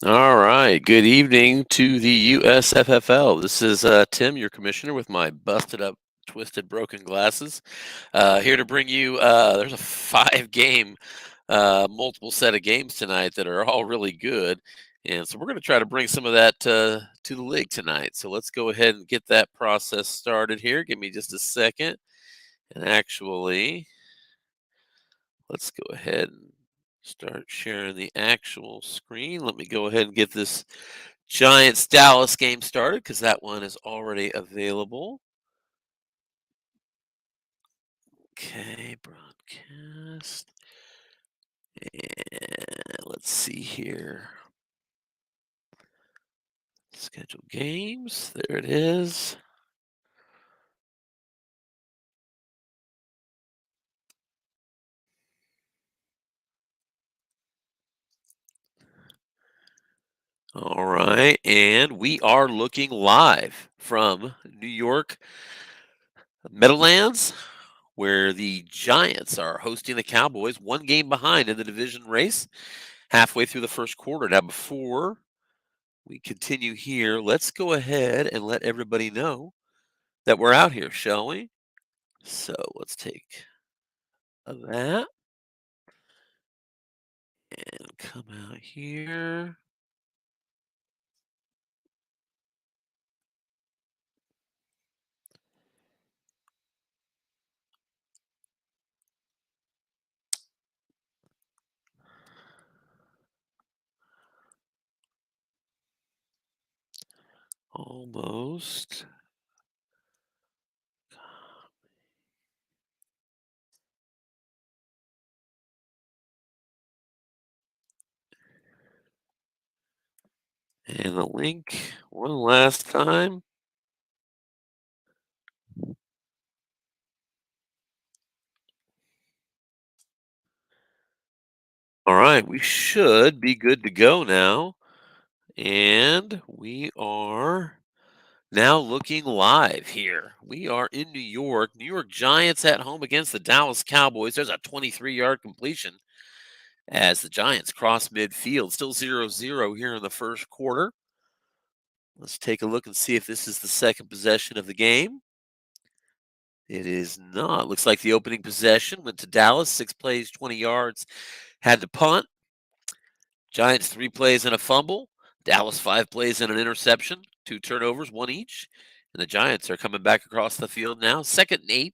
All right. Good evening to the USFFL. This is Tim, your commissioner, with my busted up, twisted, broken glasses. Here to bring you, there's a five-game, multiple set of games tonight that are all really good. And so we're going to try to bring some of that to the league tonight. So let's go ahead and get that process started here. Give me just a second. And actually, let's go ahead and start sharing the actual screen. Let me go ahead and get this Giants Dallas game started because that one is already available. Okay, broadcast. And let's see here. Schedule games. There it is. All right. And we are looking live from New York Meadowlands, where the Giants are hosting the Cowboys, one game behind in the division race, halfway through the first quarter. Now, before we continue here, let's go ahead and let everybody know that we're out here, shall we? So let's take that and come out here. Almost. And the link one last time. All right, we should be good to go now. And we are now looking live here. We are in New York. New York Giants at home against the Dallas Cowboys. There's a 23-yard completion as the Giants cross midfield. Still 0-0 here in the first quarter. Let's take a look and see if this is the second possession of the game. It is not. Looks like the opening possession went to Dallas. 6 plays, 20 yards. Had to punt. Giants 3 plays and a fumble. Dallas 5 plays and an interception. 2 turnovers, 1 each. And the Giants are coming back across the field now. 2nd and 8.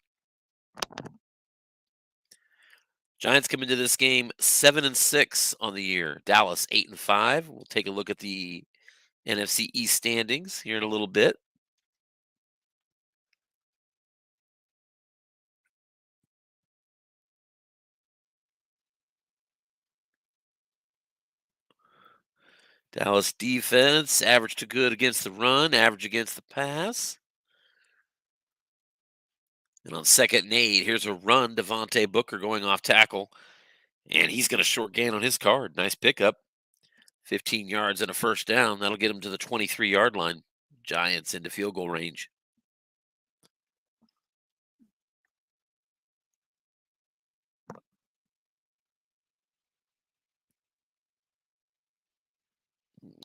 Giants come into this game 7-6 on the year. Dallas 8-5. We'll take a look at the NFC East standings here in a little bit. Dallas defense, average to good against the run, average against the pass. And on 2nd and 8, here's a run. Devontae Booker going off tackle. And he's got a short gain on his card. Nice pickup. 15 yards and a first down. That'll get him to the 23-yard line. Giants into field goal range.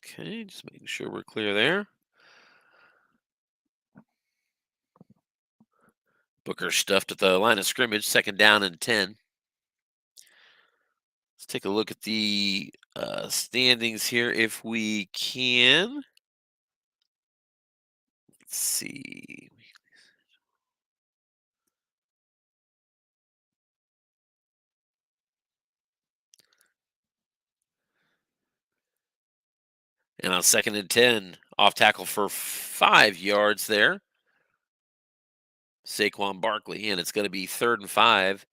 Okay, just making sure we're clear there. Booker stuffed at the line of scrimmage, 2nd down and 10. Let's take a look at the standings here if we can. Let's see. And on 2nd and 10, off tackle for 5 yards there. Saquon Barkley, and it's going to be 3rd and 5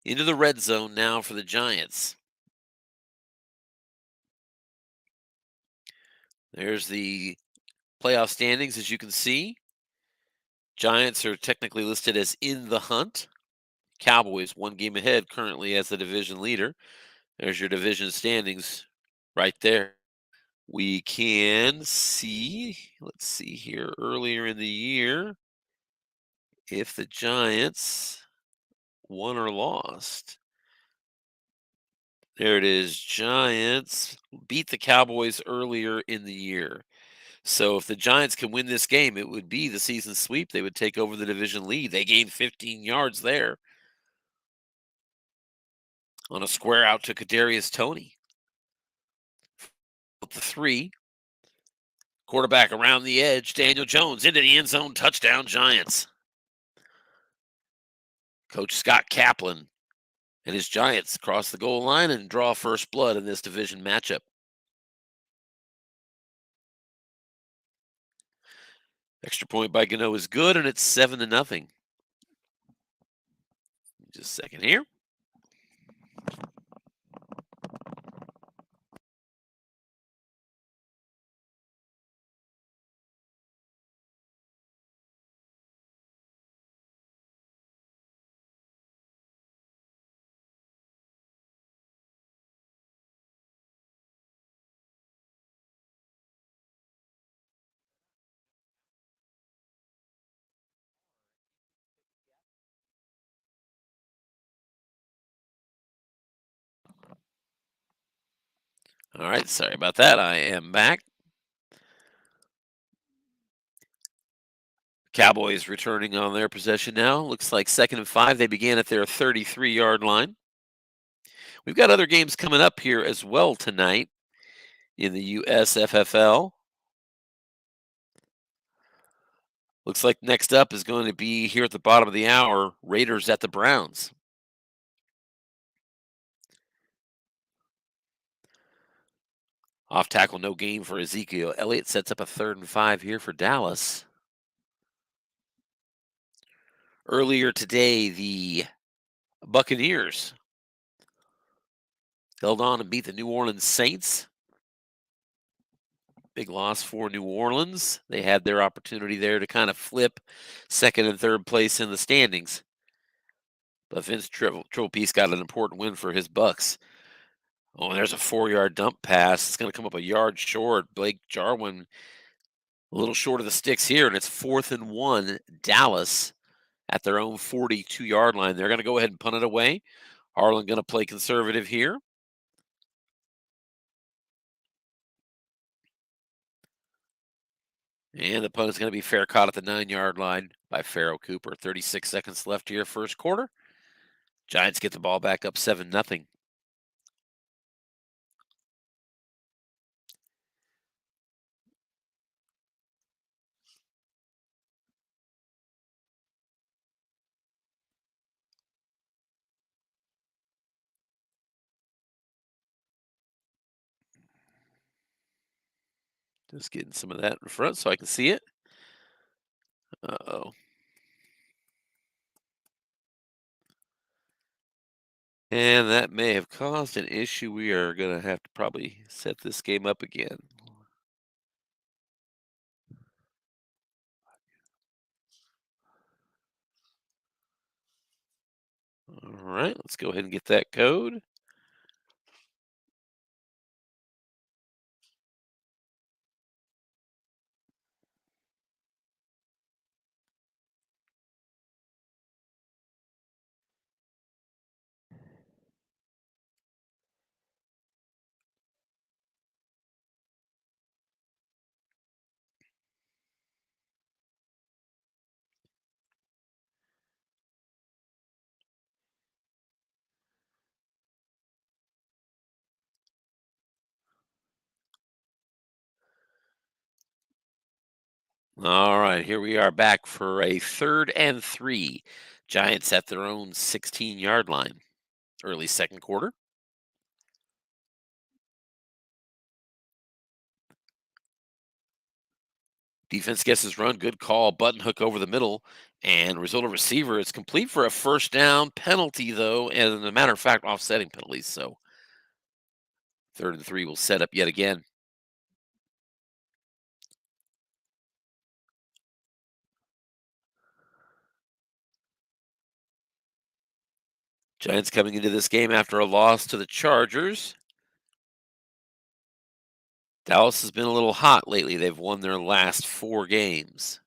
into the red zone now for the Giants. There's the playoff standings, as you can see. Giants are technically listed as in the hunt. Cowboys 1 game ahead currently as the division leader. There's your division standings right there. We can see, let's see here, earlier in the year, if the Giants won or lost. There it is. Giants beat the Cowboys earlier in the year. So if the Giants can win this game, it would be the season sweep. They would take over the division lead. They gained 15 yards there on a square out to Kadarius Toney. The 3, quarterback around the edge, Daniel Jones into the end zone, touchdown Giants. Coach Scott Kaplan and his Giants cross the goal line and draw first blood in this division matchup. Extra point by Gano is good, and it's 7-0. Just a second here. All right, sorry about that. I am back. Cowboys returning on their possession now. Looks like 2nd and 5. They began at their 33-yard line. We've got other games coming up here as well tonight in the USFFL. Looks like next up is going to be here at the bottom of the hour, Raiders at the Browns. Off tackle, no gain for Ezekiel Elliott. Sets up a 3rd and 5 here for Dallas. Earlier today, the Buccaneers held on and beat the New Orleans Saints. Big loss for New Orleans. They had their opportunity there to kind of flip 2nd and 3rd place in the standings. But Vince Tropeace got an important win for his Bucks. Oh, and there's a 4-yard dump pass. It's going to come up a yard short. Blake Jarwin a little short of the sticks here, and it's 4th and 1. Dallas at their own 42-yard line. They're going to go ahead and punt it away. Harlan going to play conservative here. And the punt is going to be fair caught at the 9-yard line by Farrell Cooper. 36 seconds left here, first quarter. Giants get the ball back up 7-0. Just getting some of that in front so I can see it. Uh-oh. And that may have caused an issue. We are going to have to probably set this game up again. All right, let's go ahead and get that code. All right, here we are back for a 3rd and 3. Giants at their own 16-yard line. Early second quarter. Defense gets his run. Good call. Button hook over the middle. And result of receiver. It's complete for a 1st down. Penalty, though. And as a matter of fact, offsetting penalties. So 3rd and 3 will set up yet again. Giants coming into this game after a loss to the Chargers. Dallas has been a little hot lately. They've won their last 4 games.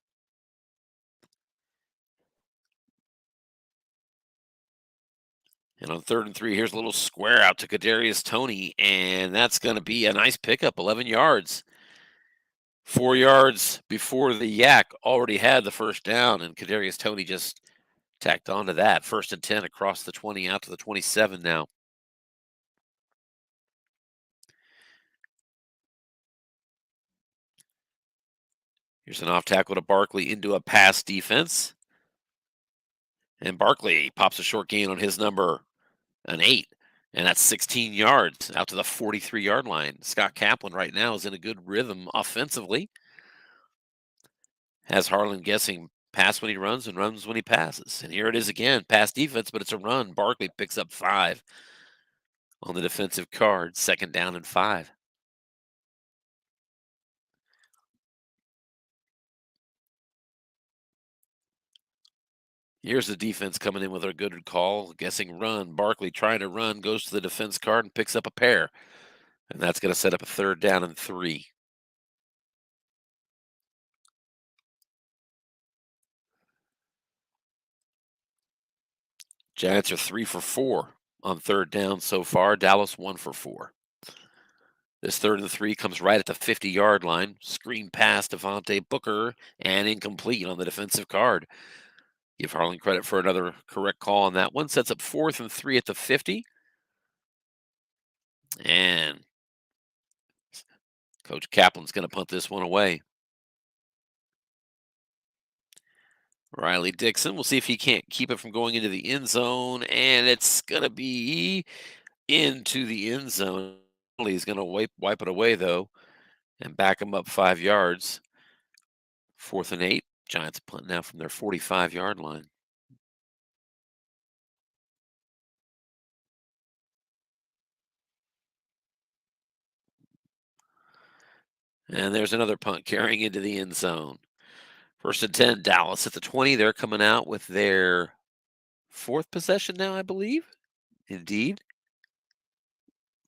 And on 3rd and 3, here's a little square out to Kadarius Toney, and that's going to be a nice pickup, 11 yards. 4 yards before the Yak already had the first down, and Kadarius Toney just tacked onto that. 1st and 10 across the 20 out to the 27 now. Here's an off tackle to Barkley into a pass defense. And Barkley pops a short gain on his number, an 8. And that's 16 yards out to the 43-yard line. Scott Kaplan right now is in a good rhythm offensively. Has Harlan guessing pass when he runs and runs when he passes. And here it is again, pass defense, but it's a run. Barkley picks up 5 on the defensive card, 2nd down and 5. Here's the defense coming in with a good call, guessing run. Barkley trying to run, goes to the defense card and picks up a pair. And that's going to set up a 3rd down and 3. Giants are 3 for 4 on 3rd down so far. Dallas 1 for 4. This 3rd and 3 comes right at the 50-yard line. Screen pass to Devontae Booker and incomplete on the defensive card. Give Harlan credit for another correct call on that one. Sets up 4th and 3 at the 50. And Coach Kaplan's going to punt this one away. Riley Dixon, we'll see if he can't keep it from going into the end zone. And it's going to be into the end zone. He's going to wipe it away, though, and back him up 5 yards. 4th and 8. Giants punt now from their 45-yard line. And there's another punt carrying into the end zone. 1st and 10, Dallas at the 20. They're coming out with their 4th possession now, I believe. Indeed.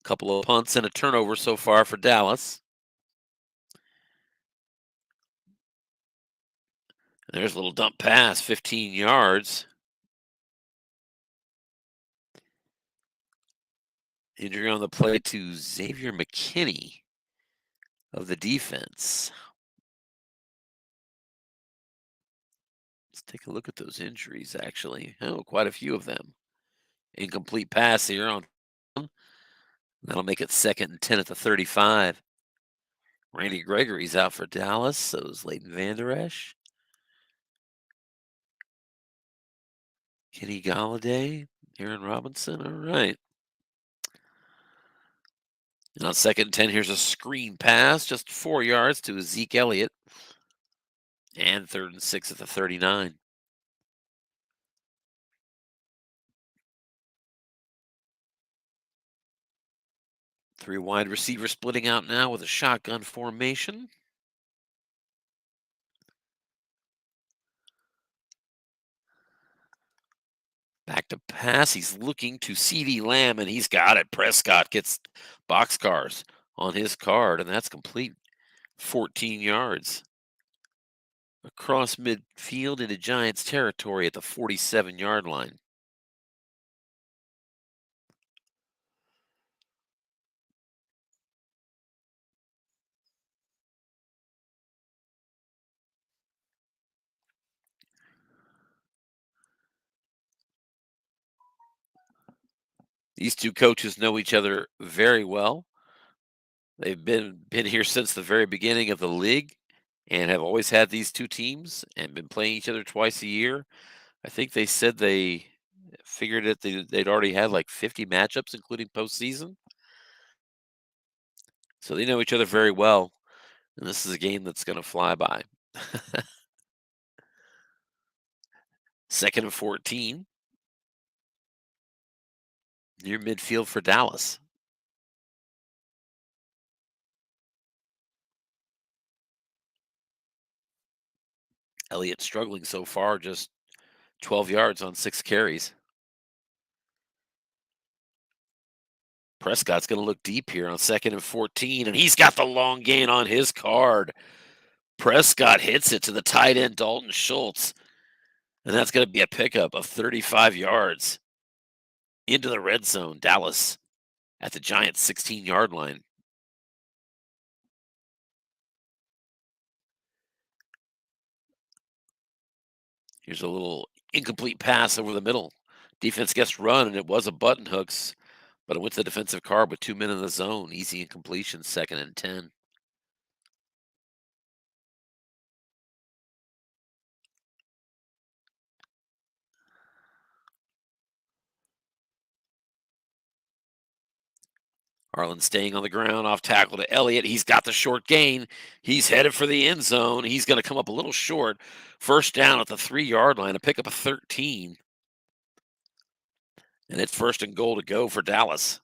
A couple of punts and a turnover so far for Dallas. And there's a little dump pass, 15 yards. Injury on the play to Xavier McKinney of the defense. Let's take a look at those injuries, actually. Oh, quite a few of them. Incomplete pass here on. That'll make it 2nd and 10 at the 35. Randy Gregory's out for Dallas. So is Leighton Vander Esch. Kenny Galladay. Aaron Robinson. All right. And on 2nd and 10, here's a screen pass, just 4 yards to Zeke Elliott. And 3rd and 6 at the 39. 3 wide receivers splitting out now with a shotgun formation. Back to pass. He's looking to CeeDee Lamb, and he's got it. Prescott gets boxcars on his card, and that's complete. 14 yards. Across midfield into Giants territory at the 47-yard line. These two coaches know each other very well. They've been here since the very beginning of the league and have always had these two teams and been playing each other twice a year. I think they said they figured that they'd already had like 50 matchups, including postseason. So they know each other very well. And this is a game that's going to fly by. 2nd and 14. Near midfield for Dallas. Elliott struggling so far, just 12 yards on 6 carries. Prescott's going to look deep here on 2nd and 14, and he's got the long gain on his card. Prescott hits it to the tight end, Dalton Schultz, and that's going to be a pickup of 35 yards into the red zone. Dallas at the Giants' 16-yard line. Here's a little incomplete pass over the middle. Defense gets run, and it was a button hooks, but it went to the defensive card with 2 men in the zone. Easy incompletion, 2nd and 10. Harlan staying on the ground, off tackle to Elliott. He's got the short gain. He's headed for the end zone. He's going to come up a little short. First down at the 3-yard line, a pickup of 13. And it's 1st and goal to go for Dallas.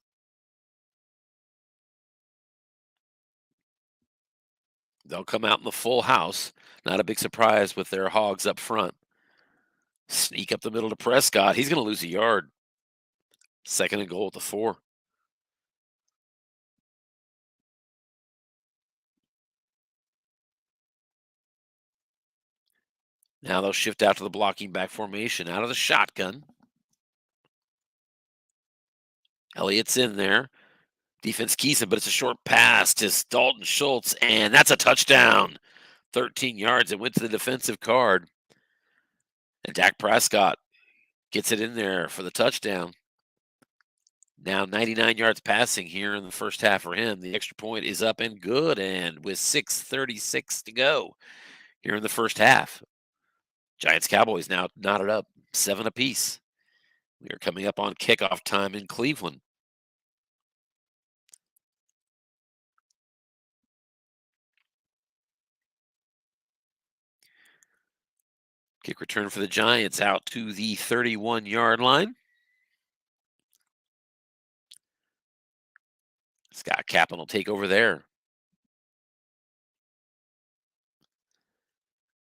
They'll come out in the full house. Not a big surprise with their hogs up front. Sneak up the middle to Prescott. He's going to lose a yard. 2nd and goal at the 4. Now they'll shift out to the blocking back formation out of the shotgun. Elliott's in there. Defense keys him, but it's a short pass to Dalton Schultz, and that's a touchdown. 13 yards. It went to the defensive card. And Dak Prescott gets it in there for the touchdown. Now 99 yards passing here in the first half for him. The extra point is up and good, and with 6:36 to go here in the first half. Giants Cowboys now knotted up 7 apiece. We are coming up on kickoff time in Cleveland. Kick return for the Giants out to the 31-yard line. Scott Kaplan will take over there.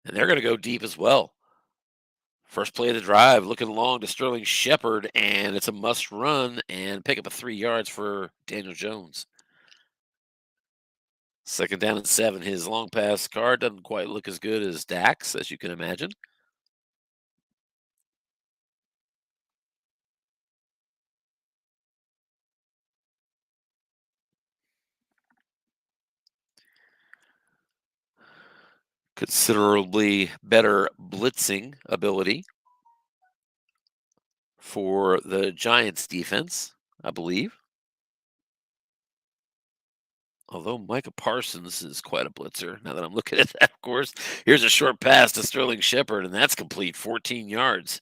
And they're going to go deep as well. First play of the drive, looking long to Sterling Shepard, and it's a must run and pick up a 3 yards for Daniel Jones. 2nd down and 7. His long pass card doesn't quite look as good as Dak's, as you can imagine. Considerably better blitzing ability for the Giants defense, I believe. Although Micah Parsons is quite a blitzer, now that I'm looking at that, of course. Here's a short pass to Sterling Shepard, and that's complete, 14 yards.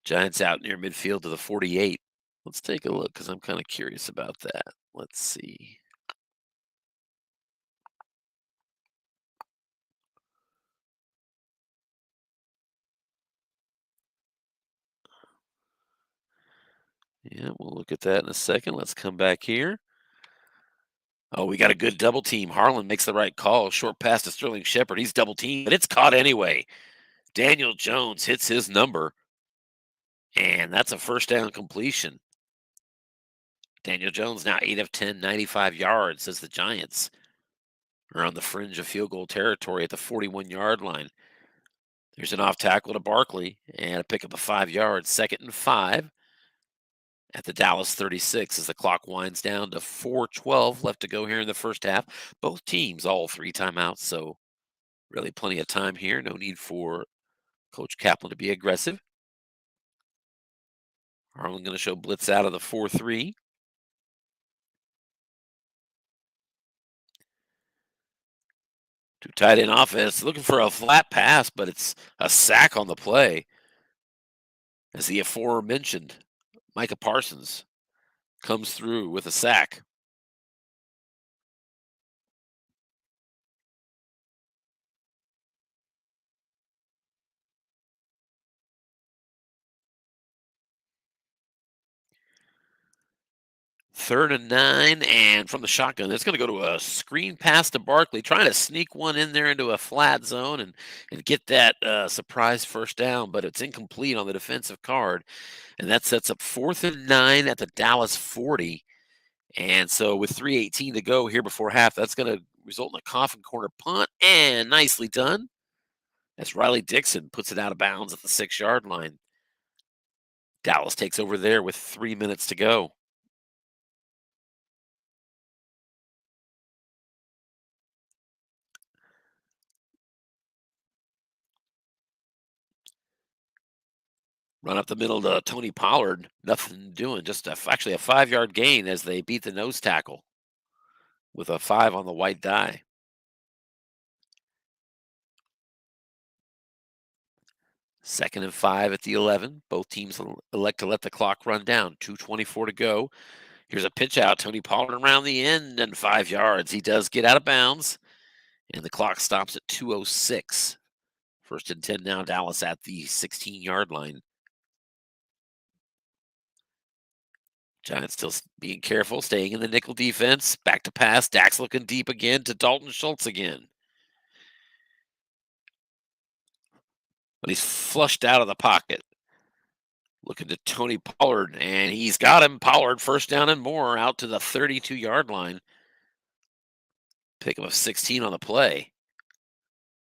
Giants out near midfield to the 48. Let's take a look because I'm kind of curious about that. Let's see. Yeah, we'll look at that in a second. Let's come back here. Oh, we got a good double team. Harlan makes the right call. Short pass to Sterling Shepard. He's double teamed, but it's caught anyway. Daniel Jones hits his number, and that's a first down completion. Daniel Jones now 8 of 10, 95 yards as the Giants are on the fringe of field goal territory at the 41-yard line. There's an off tackle to Barkley and a pickup of 5 yards. 2nd and 5 at the Dallas 36 as the clock winds down to 4:12 left to go here in the first half. Both teams all 3 timeouts, so really plenty of time here. No need for Coach Kaplan to be aggressive. Harlan going to show blitz out of the 4-3. Two tight end offense looking for a flat pass, but it's a sack on the play. As the aforementioned Micah Parsons comes through with a sack. Third and 9, and from the shotgun, it's going to go to a screen pass to Barkley, trying to sneak one in there into a flat zone and get that surprise first down, but it's incomplete on the defensive card, and that sets up 4th and 9 at the Dallas 40. And so with 3:18 to go here before half, that's going to result in a coffin corner punt, and nicely done as Riley Dixon puts it out of bounds at the 6-yard line. Dallas takes over there with 3 minutes to go. Run up the middle to Tony Pollard. Nothing doing. Just actually a 5-yard gain as they beat the nose tackle with a 5 on the white die. Second and 5 at the 11. Both teams elect to let the clock run down. 2:24 to go. Here's a pitch out. Tony Pollard around the end and 5 yards. He does get out of bounds, and the clock stops at 2:06. First and 10 now. Dallas at the 16-yard line. Giants still being careful, staying in the nickel defense. Back to pass. Dak's looking deep again to Dalton Schultz again. But he's flushed out of the pocket. Looking to Tony Pollard, and he's got him. Pollard first down and more out to the 32-yard line. Pick up a 16 on the play.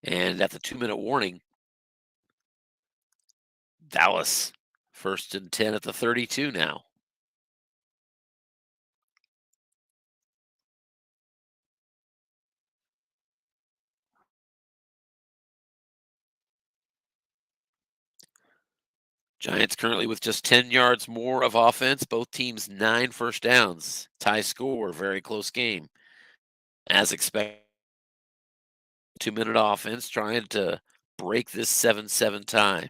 And at the 2-minute warning, Dallas first and 10 at the 32 now. Giants currently with just 10 yards more of offense. Both teams 9 first downs. Tie score, very close game. As expected, 2-minute offense trying to break this 7-7 tie.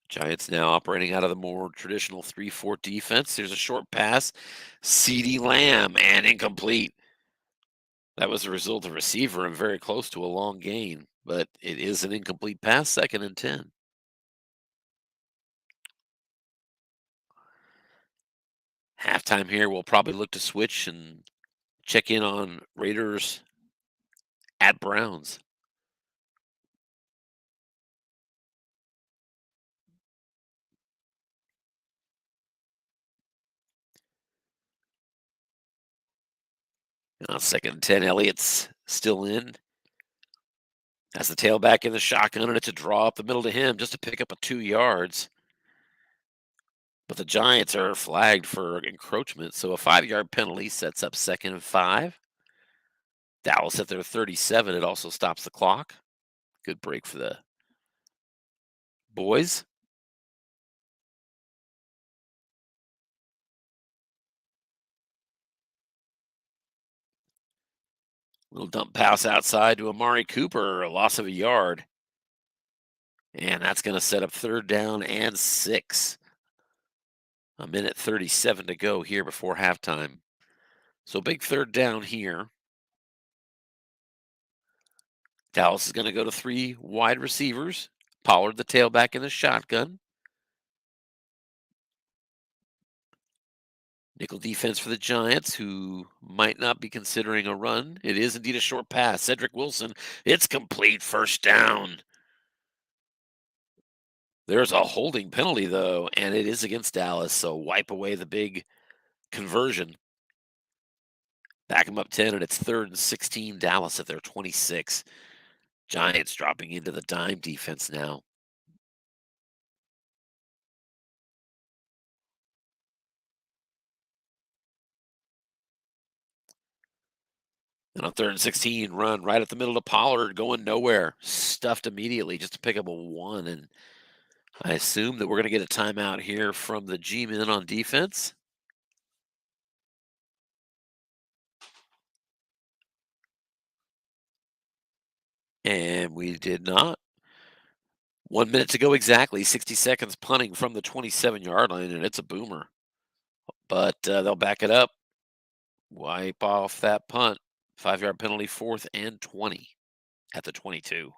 Giants now operating out of the more traditional 3-4 defense. There's a short pass. CeeDee Lamb and incomplete. That was a result of receiver and very close to a long gain, but it is an incomplete pass, 2nd and 10. Halftime here, we'll probably look to switch and check in on Raiders at Browns. And on 2nd and 10, Elliott's still in. Has the tailback in the shotgun, and it's a draw up the middle to him just to pick up a 2 yards. But the Giants are flagged for encroachment, so a 5-yard penalty sets up 2nd and 5. Dallas at their 37. It also stops the clock. Good break for the boys. Little dump pass outside to Amari Cooper, a loss of a yard. And that's going to set up 3rd down and 6. A minute 37 to go here before halftime. So big 3rd down here. Dallas is going to go to 3 wide receivers. Pollard, the tailback, in the shotgun. Nickel defense for the Giants, who might not be considering a run. It is indeed a short pass. Cedric Wilson, it's complete, 1st down. There's a holding penalty, though, and it is against Dallas, so wipe away the big conversion. Back them up 10, and it's 3rd and 16. Dallas at their 26. Giants dropping into the dime defense now. And on 3rd and 16, run right at the middle of Pollard, going nowhere. Stuffed immediately just to pick up a 1. And I assume that we're going to get a timeout here from the G-men on defense. And we did not. 1 minute to go exactly. 60 seconds punting from the 27-yard line, and it's a boomer. But they'll back it up. Wipe off that punt. 5-yard penalty, 4th and 20 at the 22.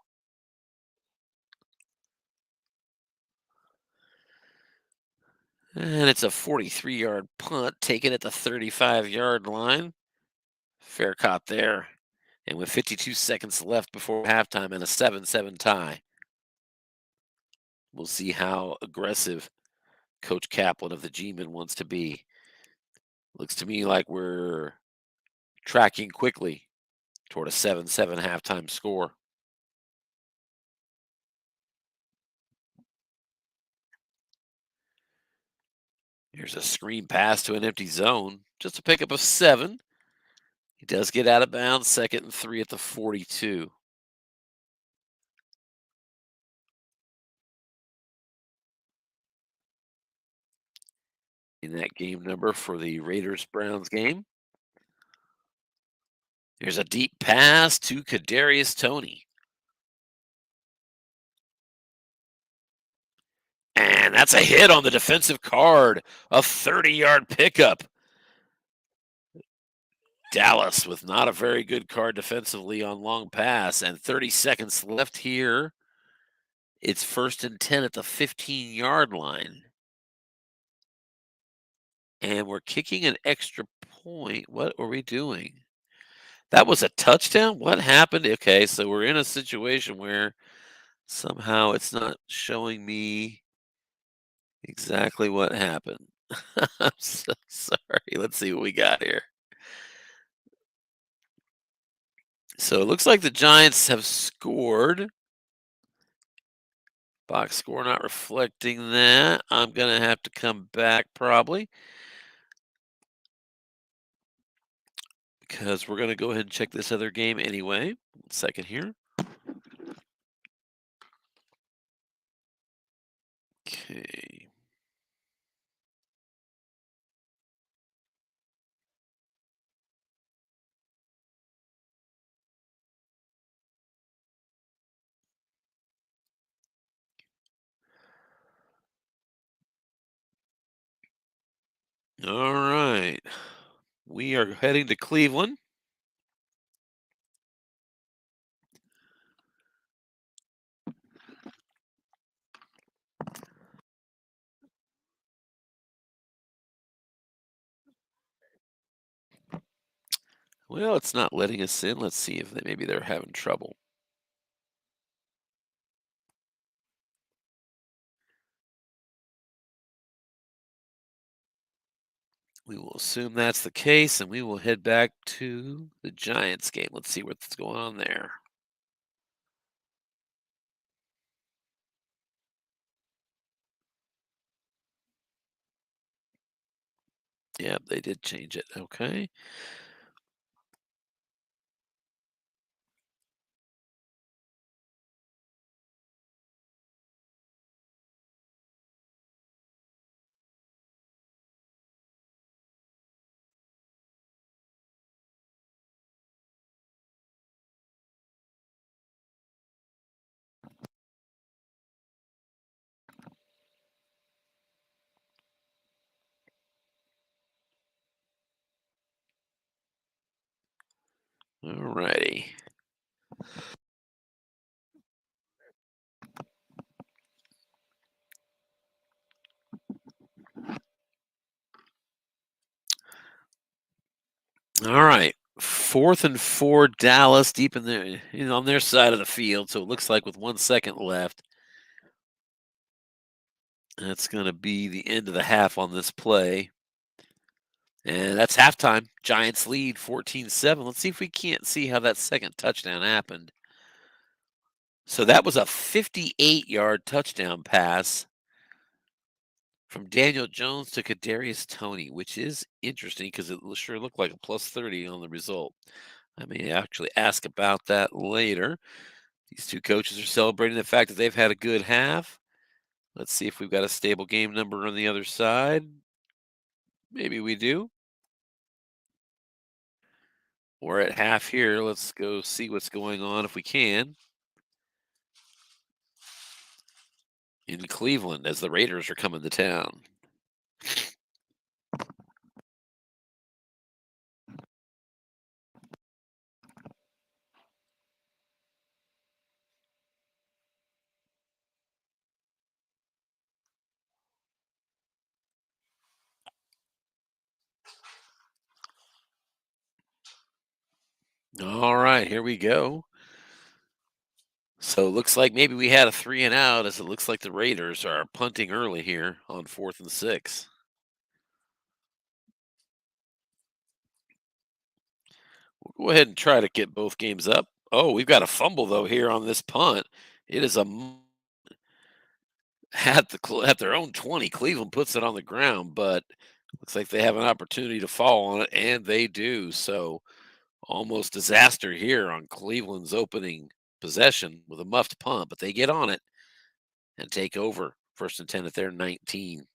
And it's a 43-yard punt taken at the 35-yard line. Fair caught there. And with 52 seconds left before halftime and a 7-7 tie. We'll see how aggressive Coach Kaplan of the G-Men wants to be. Looks to me like we're tracking quickly toward a 7-7 halftime score. Here's a screen pass to an empty zone. Just a pickup of 7. He does get out of bounds, 2nd and 3 at the 42. In that game number for the Raiders-Browns game. There's a deep pass to Kadarius Toney. And that's a hit on the defensive card. A 30-yard pickup. Dallas with not a very good card defensively on long pass. And 30 seconds left here. It's 1st and 10 at the 15-yard line. And we're kicking an extra point. What are we doing? That was a touchdown? What happened? Okay, so we're in a situation where somehow it's not showing me exactly what happened. I'm so sorry. Let's see what we got here. So it looks like the Giants have scored. Box score not reflecting that. I'm going to have to come back probably because we're going to go ahead and check this other game anyway. 1 second here. Okay. All right. We are heading to Cleveland. Well, it's not letting us in. Let's see if maybe they're having trouble. We will assume that's the case, and we will head back to the Giants game. Let's see what's going on there. Yeah, they did change it. Okay. All righty. All right. 4th and 4, Dallas, deep in there, on their side of the field. So it looks like with 1 second left, that's going to be the end of the half on this play. And that's halftime. Giants lead 14-7. Let's see if we can't see how that second touchdown happened. So that was a 58-yard touchdown pass from Daniel Jones to Kadarius Toney, which is interesting because it sure looked like a plus 30 on the result. I may actually ask about that later. These two coaches are celebrating the fact that they've had a good half. Let's see if we've got a stable game number on the other side. Maybe we do. We're at half here. Let's go see what's going on if we can. In Cleveland as the Raiders are coming to town. All right, here we go. So it looks like maybe we had a three and out as it looks like the Raiders are punting early here on 4th and 6. We'll go ahead and try to get both games up. Oh, we've got a fumble though here on this punt. It is at their own 20. Cleveland puts it on the ground, but looks like they have an opportunity to fall on it, and they do. So almost disaster here on Cleveland's opening possession with a muffed punt, but they get on it and take over 1st and 10 at their 19.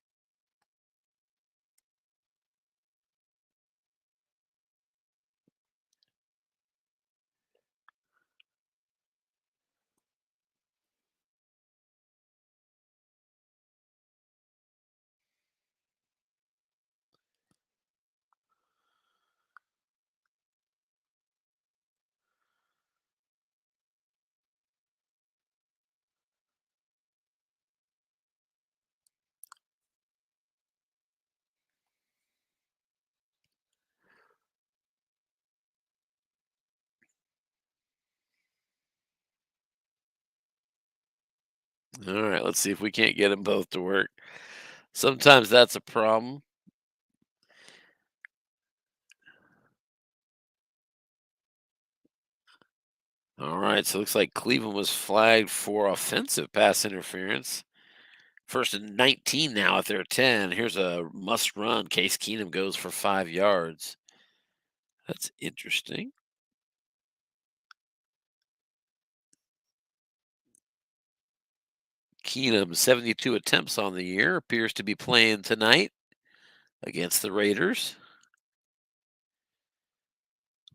All right, let's see if we can't get them both to work. Sometimes that's a problem. All right, so it looks like Cleveland was flagged for offensive pass interference. 1st and 19 now at their 10. Here's a must run. Case Keenum goes for 5 yards. That's interesting. Keenum, 72 attempts on the year, appears to be playing tonight against the Raiders.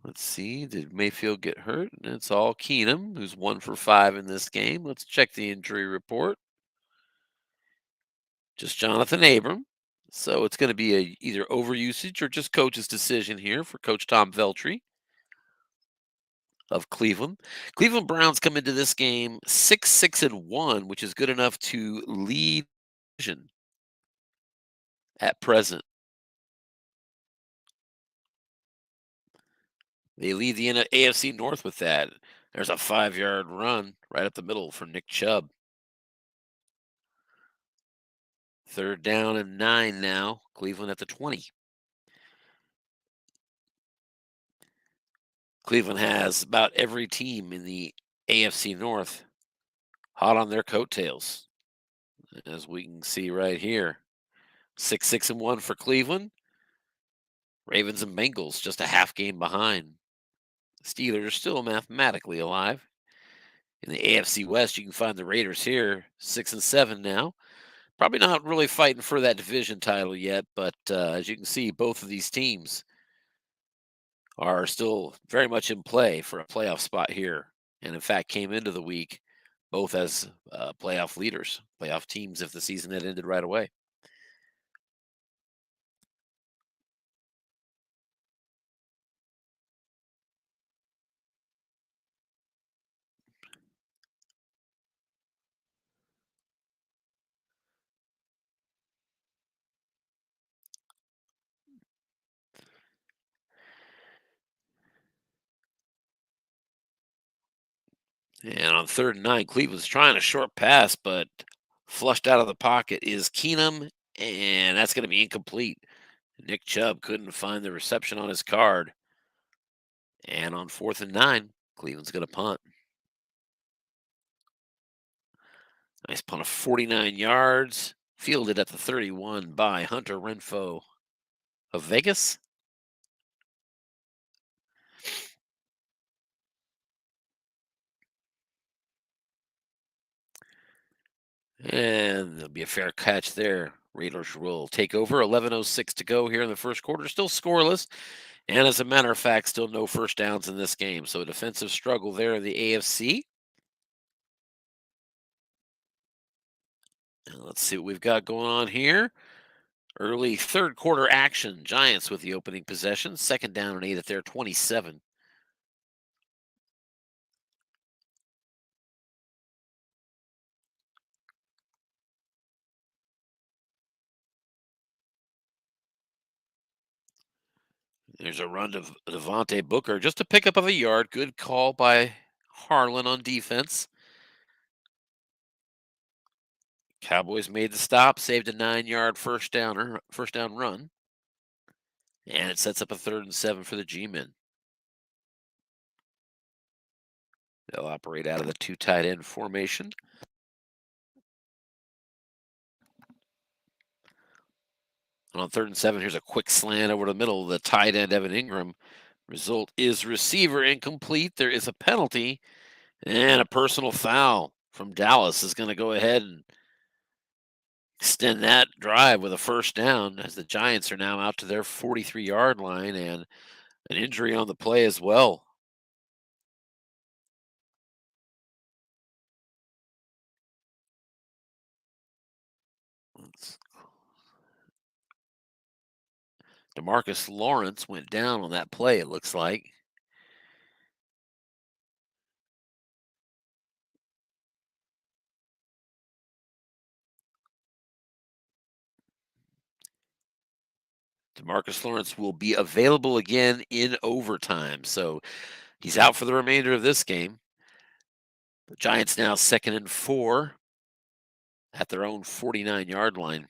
Let's see. Did Mayfield get hurt? It's all Keenum, who's 1 for 5 in this game. Let's check the injury report. Just Jonathan Abram. So it's going to be either overusage or just coach's decision here for Coach Tom Veltri of Cleveland. Cleveland Browns come into this game 6-6-1, which is good enough to lead division at present. They lead the AFC North with that. There's a 5-yard run right up the middle for Nick Chubb. 3rd down and 9 now. Cleveland at the 20. Cleveland has about every team in the AFC North hot on their coattails, as we can see right here. 6-6-1 for Cleveland. Ravens and Bengals just a half game behind. Steelers are still mathematically alive. In the AFC West, you can find the Raiders here, 6-7 now. Probably not really fighting for that division title yet, but as you can see, both of these teams are still very much in play for a playoff spot here. And in fact, came into the week both as playoff leaders, playoff teams if the season had ended right away. And on 3rd and 9, Cleveland's trying a short pass, but flushed out of the pocket is Keenum, and that's going to be incomplete. Nick Chubb couldn't find the reception on his card. And on 4th and 9, Cleveland's going to punt. Nice punt of 49 yards, fielded at the 31 by Hunter Renfro of Vegas. And there'll be a fair catch there. Raiders will take over. 11:06 to go here in the first quarter. Still scoreless. And as a matter of fact, still no first downs in this game. So a defensive struggle there in the AFC. And let's see what we've got going on here. Early third quarter action. Giants with the opening possession. 2nd down and 8 at their 27. There's a run to Devontae Booker. Just a pickup of a yard. Good call by Harlan on defense. Cowboys made the stop, saved a 9-yard first down run, and it sets up a 3rd and 7 for the G-men. They'll operate out of the two tight end formation. And on 3rd and 7, here's a quick slant over the middle. The tight end, Evan Ingram. Result is receiver incomplete. There is a penalty and a personal foul from Dallas is going to go ahead and extend that drive with a first down as the Giants are now out to their 43-yard line and an injury on the play as well. DeMarcus Lawrence went down on that play, it looks like. DeMarcus Lawrence will be available again in overtime, so he's out for the remainder of this game. The Giants now 2nd and 4 at their own 49-yard line.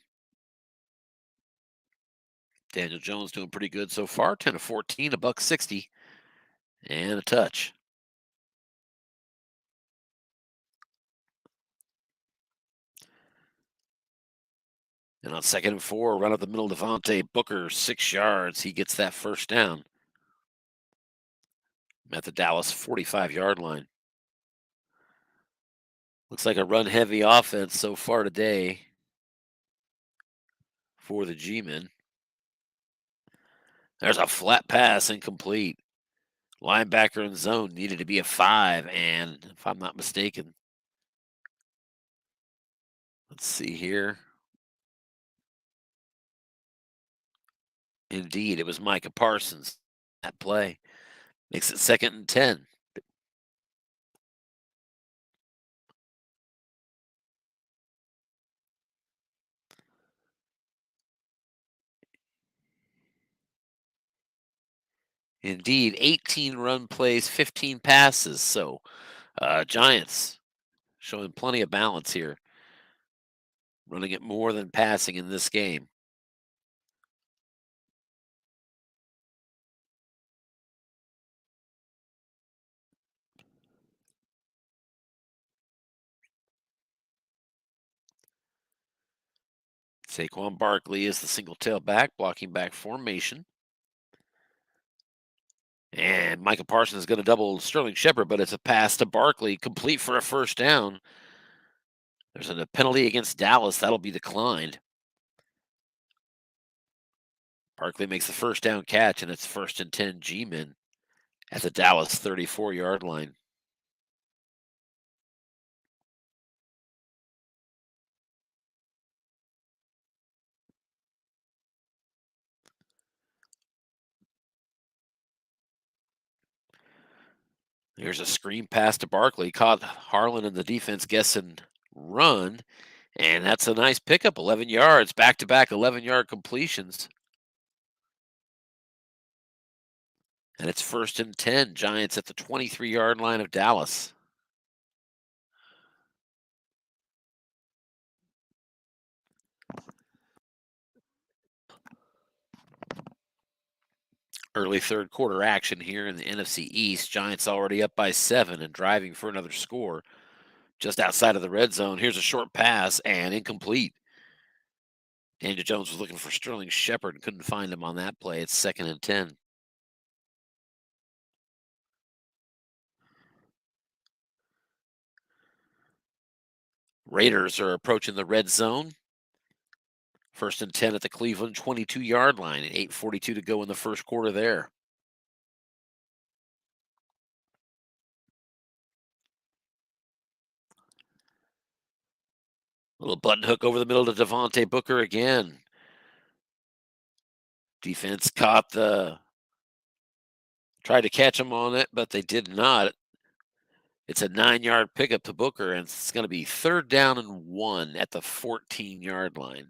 Daniel Jones doing pretty good so far, 10 of 14, a buck 60, and a touch. And on 2nd and 4, run up the middle, Devontae Booker, 6 yards. He gets that first down at the Dallas 45-yard line. Looks like a run-heavy offense so far today for the G-men. There's a flat pass, incomplete. Linebacker in zone needed to be a 5, and if I'm not mistaken, let's see here. Indeed, it was Micah Parsons. That play makes it 2nd and 10. Indeed, 18 run plays, 15 passes. So, Giants showing plenty of balance here, running it more than passing in this game. Saquon Barkley is the single tailback, blocking back formation. And Micah Parsons is going to double Sterling Shepard, but it's a pass to Barkley, complete for a first down. There's a penalty against Dallas. That'll be declined. Barkley makes the first down catch, and it's 1st and 10 G-men at the Dallas 34-yard line. Here's a screen pass to Barkley. Caught Harlan and the defense guessing run. And that's a nice pickup, 11 yards, back-to-back 11-yard completions. And it's 1st and 10, Giants at the 23-yard line of Dallas. Early third quarter action here in the NFC East. Giants already up by 7 and driving for another score. Just outside of the red zone, here's a short pass and incomplete. Daniel Jones was looking for Sterling Shepard and couldn't find him on that play. It's 2nd and 10. Raiders are approaching the red zone. 1st and 10 at the Cleveland 22-yard line and 8:42 to go in the first quarter there. Little button hook over the middle to Devontae Booker again. Defense tried to catch him on it, but they did not. It's a 9-yard pickup to Booker, and it's going to be 3rd down and 1 at the 14-yard line.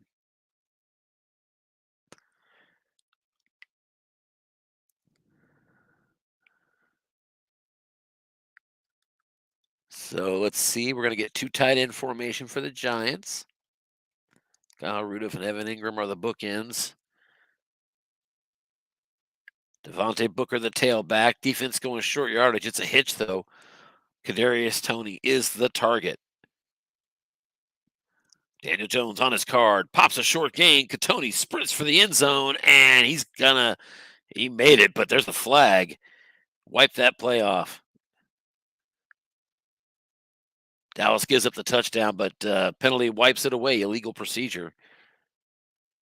So let's see. We're going to get two tight end formation for the Giants. Kyle Rudolph and Evan Ingram are the bookends. Devontae Booker, the tailback. Defense going short yardage. It's a hitch, though. Kadarius Toney is the target. Daniel Jones on his card. Pops a short gain. Toney sprints for the end zone, and he made it, but there's a flag. Wipe that play off. Dallas gives up the touchdown, but penalty wipes it away. Illegal procedure.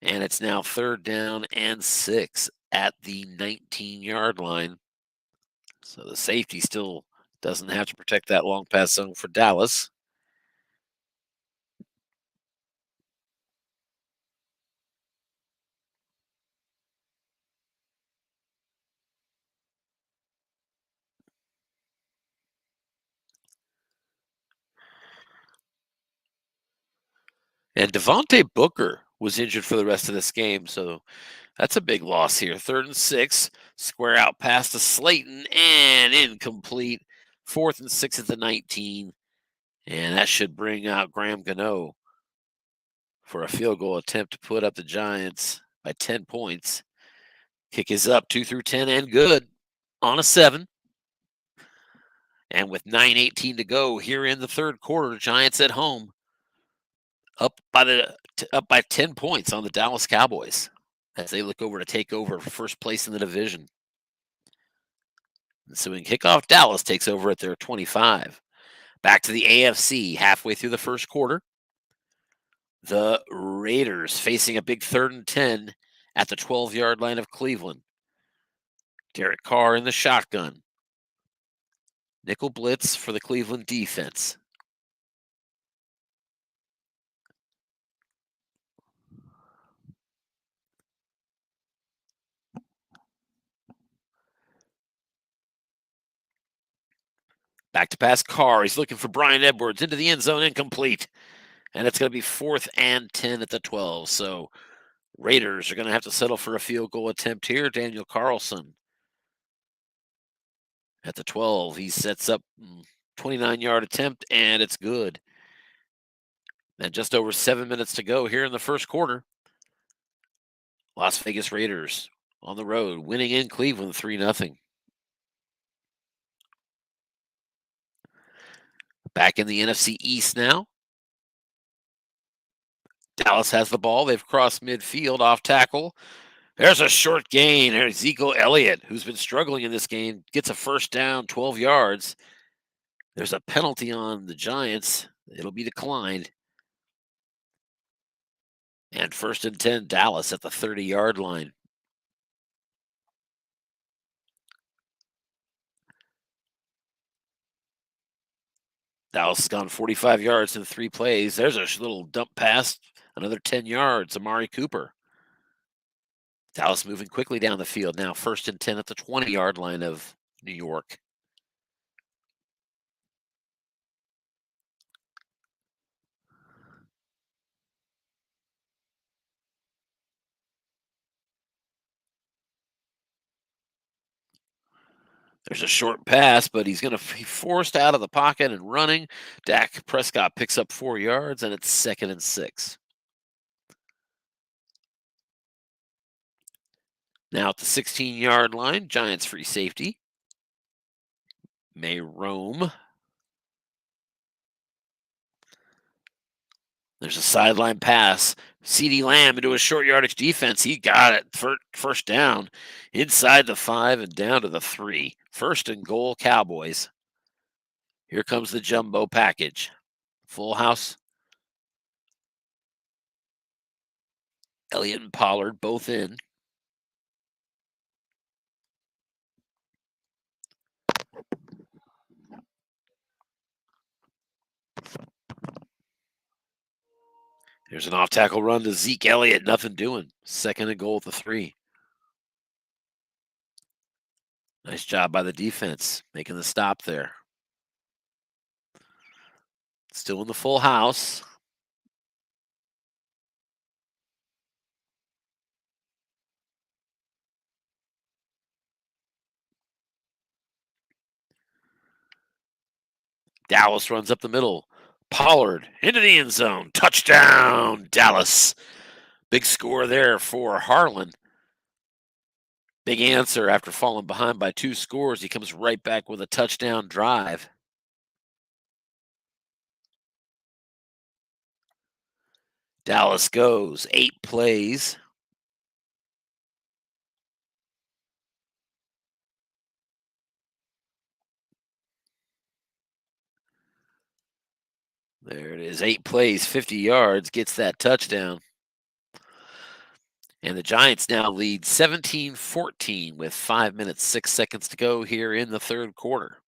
And it's now 3rd down and 6 at the 19-yard line. So the safety still doesn't have to protect that long pass zone for Dallas. And Devontae Booker was injured for the rest of this game, so that's a big loss here. 3rd and 6, square out pass to Slayton, and incomplete. 4th and 6 at the 19, and that should bring out Graham Gano for a field goal attempt to put up the Giants by 10 points. Kick is up 2 through 10 and good on a 7. And with 9:18 to go here in the 3rd quarter, Giants at home up by 10 points on the Dallas Cowboys as they look over to take over first place in the division. Ensuing kickoff, Dallas takes over at their 25. Back to the AFC halfway through the first quarter. The Raiders facing a big 3rd and 10 at the 12-yard line of Cleveland. Derek Carr in the shotgun. Nickel blitz for the Cleveland defense. Back to pass Carr. He's looking for Brian Edwards into the end zone, incomplete. And it's going to be 4th and 10 at the 12. So Raiders are going to have to settle for a field goal attempt here. Daniel Carlson at the 12. He sets up 29-yard attempt, and it's good. And just over 7 minutes to go here in the first quarter. Las Vegas Raiders on the road, winning in Cleveland 3-0. Back in the NFC East now. Dallas has the ball. They've crossed midfield off tackle. There's a short gain. There's Ezekiel Elliott, who's been struggling in this game, gets a first down, 12 yards. There's a penalty on the Giants. It'll be declined. And 1st and 10, Dallas at the 30-yard line. Dallas has gone 45 yards in 3 plays. There's a little dump pass, another 10 yards. Amari Cooper. Dallas moving quickly down the field now. 1st and 10 at the 20-yard line of New York. There's a short pass, but he's going to be forced out of the pocket and running. Dak Prescott picks up 4 yards, and it's 2nd and 6. Now at the 16-yard line, Giants free safety. May roam. There's a sideline pass. CeeDee Lamb into a short yardage defense. He got it. First down. Inside the 5 and down to the 3. 1st and goal, Cowboys. Here comes the jumbo package. Full house. Elliott and Pollard both in. There's an off-tackle run to Zeke Elliott. Nothing doing. 2nd and goal at the 3. Nice job by the defense, making the stop there. Still in the full house. Dallas runs up the middle. Pollard into the end zone. Touchdown, Dallas. Big score there for Harlan. Big answer after falling behind by 2 scores. He comes right back with a touchdown drive. Dallas goes 8 plays. There it is. 8 plays, 50 yards, gets that touchdown. And the Giants now lead 17-14 with 5 minutes, 6 seconds to go here in the third quarter.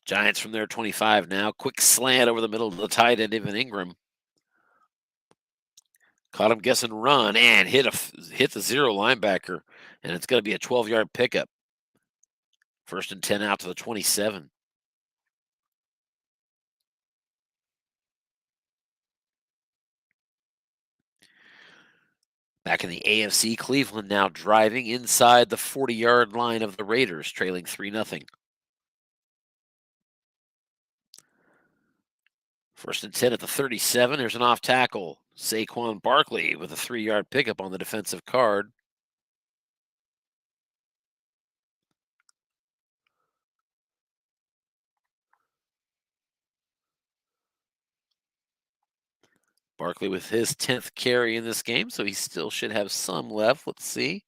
Giants from their 25 now. Quick slant over the middle to the tight end, Evan Ingram. Caught him guessing run and hit the 0 linebacker. And it's going to be a 12-yard pickup. First and 10 out to the 27. Back in the AFC, Cleveland now driving inside the 40-yard line of the Raiders, trailing 3-0. First and 10 at the 37. There's an off tackle. Saquon Barkley with a 3-yard pickup on the defensive card. Barkley with his 10th carry in this game, so he still should have some left. Let's see.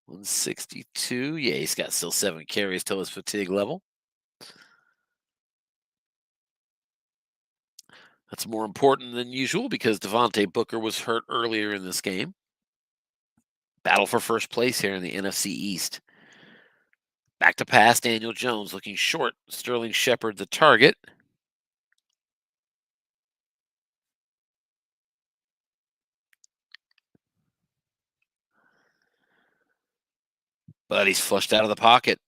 162. Yeah, he's got still 7 carries till his fatigue level. That's more important than usual because Devontae Booker was hurt earlier in this game. Battle for first place here in the NFC East. Back to pass, Daniel Jones looking short. Sterling Shepard the target. But he's flushed out of the pocket.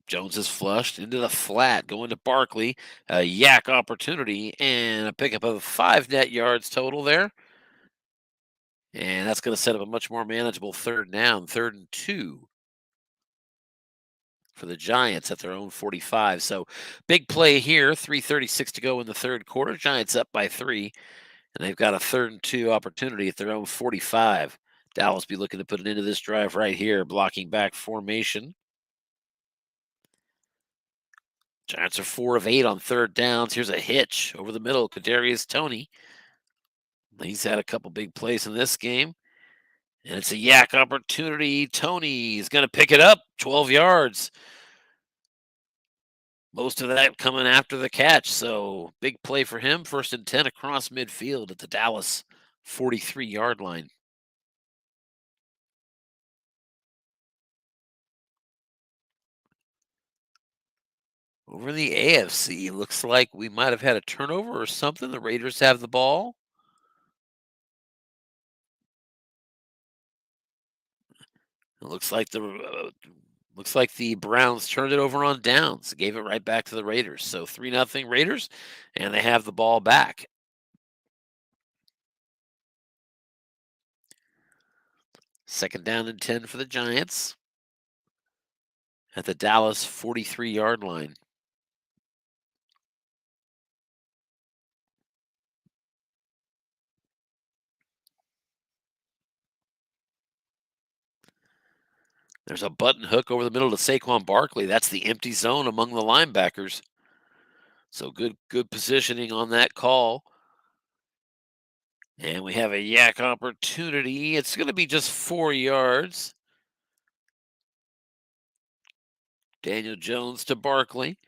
Jones is flushed into the flat, going to Barkley. A yak opportunity and a pickup of 5 net yards total there. And that's going to set up a much more manageable third down, 3rd and 2 for the Giants at their own 45. So big play here, 3:36 to go in the third quarter. Giants up by 3, and they've got a 3rd and 2 opportunity at their own 45. Dallas be looking to put it into this drive right here, blocking back formation. Giants are 4 of 8 on third downs. Here's a hitch over the middle. Kadarius Toney. He's had a couple big plays in this game. And it's a yak opportunity. Toney is going to pick it up, 12 yards. Most of that coming after the catch. So big play for him. 1st and 10 across midfield at the Dallas 43-yard line. Over in the AFC, looks like we might have had a turnover or something. The Raiders have the ball. It looks like the Browns turned it over on downs, gave it right back to the Raiders. So 3-0 Raiders, and they have the ball back. Second down and 10 for the Giants at the Dallas 43-yard line. There's a button hook over the middle to Saquon Barkley. That's the empty zone among the linebackers. So good positioning on that call. And we have a yak opportunity. It's going to be just 4 yards. Daniel Jones to Barkley.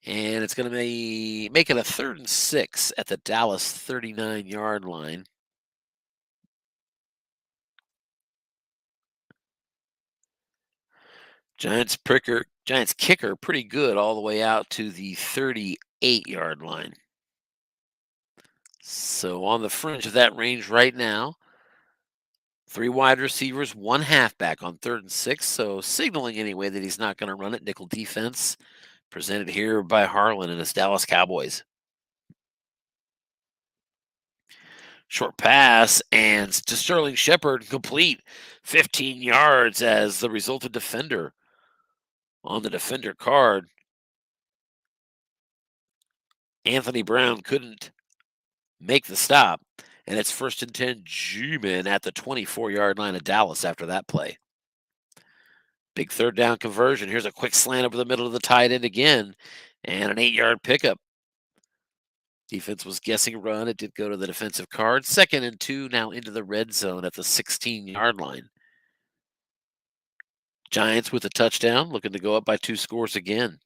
And it's going to make it a 3rd and 6 at the Dallas 39-yard line. Giants kicker pretty good all the way out to the 38-yard line. So on the fringe of that range right now. 3 wide receivers, 1 halfback on 3rd and 6. So signaling anyway that he's not going to run it. Nickel defense presented here by Harlan and his Dallas Cowboys. Short pass and to Sterling Shepard, complete 15 yards as the resultant defender On the defender card, Anthony Brown couldn't make the stop, and it's 1st and 10 G-men at the 24-yard line of Dallas after that play. Big 3rd down conversion. Here's a quick slant over the middle of the tight end again, and an 8-yard pickup. Defense was guessing run. It did go to the defensive card. 2nd and 2 now into the red zone at the 16-yard line. Giants with a touchdown, looking to go up by 2 scores again.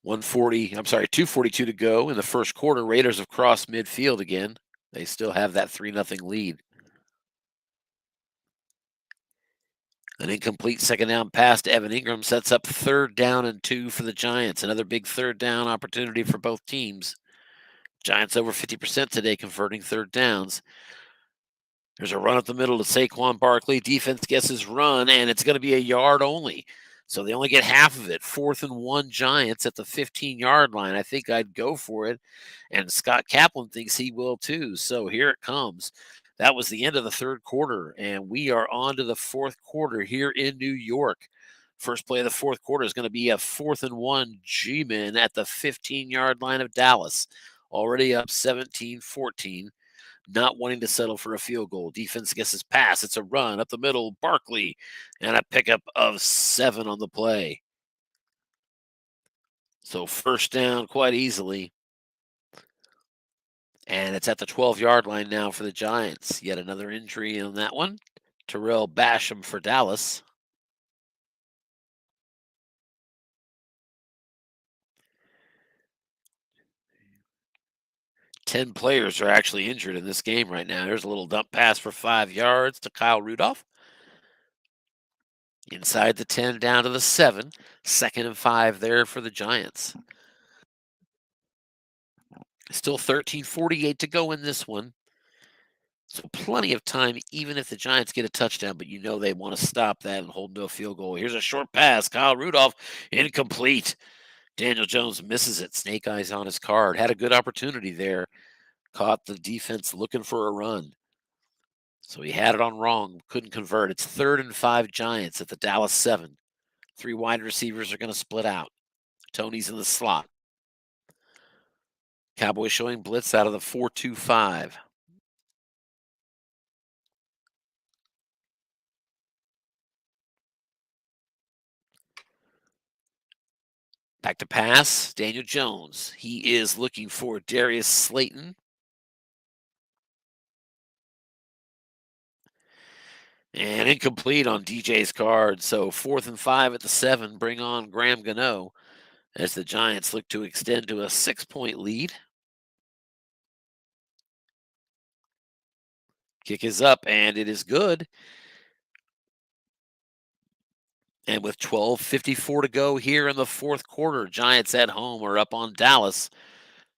2:42 to go in the first quarter. Raiders have crossed midfield again. They still have that 3-0 lead. An incomplete 2nd down pass to Evan Ingram sets up 3rd down and 2 for the Giants. Another big 3rd down opportunity for both teams. Giants over 50% today converting 3rd downs. There's a run up the middle to Saquon Barkley. Defense guesses run, and it's going to be a yard only. So they only get half of it. 4th and 1 Giants at the 15-yard line. I think I'd go for it. And Scott Kaplan thinks he will too. So here it comes. That was the end of the 3rd quarter, and we are on to the 4th quarter here in New York. First play of the 4th quarter is going to be a 4th and 1 G-men at the 15-yard line of Dallas. Already up 17-14. Not wanting to settle for a field goal. Defense guesses pass. It's a run up the middle. Barkley, and a pickup of 7 on the play. So 1st down quite easily. And it's at the 12-yard line now for the Giants. Yet another injury on that one. Terrell Basham for Dallas. Ten players are actually injured in this game right now. There's a little dump pass for 5 yards to Kyle Rudolph. Inside the 10, down to the 7. 2nd and 5 there for the Giants. Still 13:48 to go in this one. So plenty of time, even if the Giants get a touchdown, but you know they want to stop that and hold no field goal. Here's a short pass. Kyle Rudolph, incomplete. Daniel Jones misses it. Snake eyes on his card. Had a good opportunity there. Caught the defense looking for a run. So he had it on wrong. Couldn't convert. It's 3rd and 5 Giants at the Dallas 7. 3 wide receivers are going to split out. Tony's in the slot. Cowboys showing blitz out of the 4-2-5. Back to pass, Daniel Jones. He is looking for Darius Slayton. And incomplete on DJ's card. So 4th and 5 at the 7. Bring on Graham Gano as the Giants look to extend to a 6-point lead. Kick is up, and it is good. And with 12:54 to go here in the 4th quarter, Giants at home are up on Dallas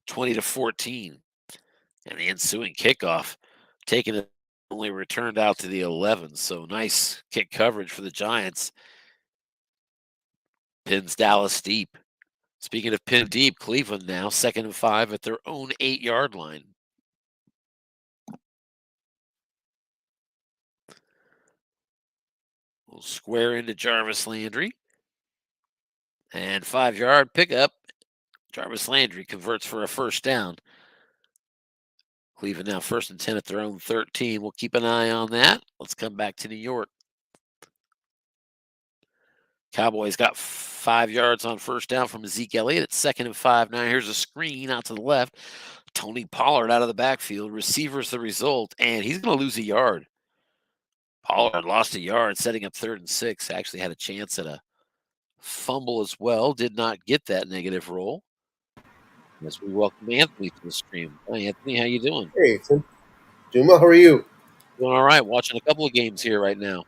20-14. And the ensuing kickoff taking it only returned out to the 11. So nice kick coverage for the Giants. Pins Dallas deep. Speaking of pinned deep, Cleveland now 2nd and 5 at their own 8-yard line. We'll square into Jarvis Landry. And 5-yard pickup. Jarvis Landry converts for a 1st down. Cleveland now 1st and 10 at their own 13. We'll keep an eye on that. Let's come back to New York. Cowboys got 5 yards on 1st down from Zeke Elliott. It's 2nd and 5. Now here's a screen out to the left. Tony Pollard out of the backfield. Receiver's the result, and he's going to lose a yard. Pollard lost a yard, setting up 3rd and 6. Actually had a chance at a fumble as well. Did not get that negative roll. As we welcome Anthony to the stream. Hi, Anthony. How you doing? Hey, Tim. Doing well. How are you? Doing all right. Watching a couple of games here right now.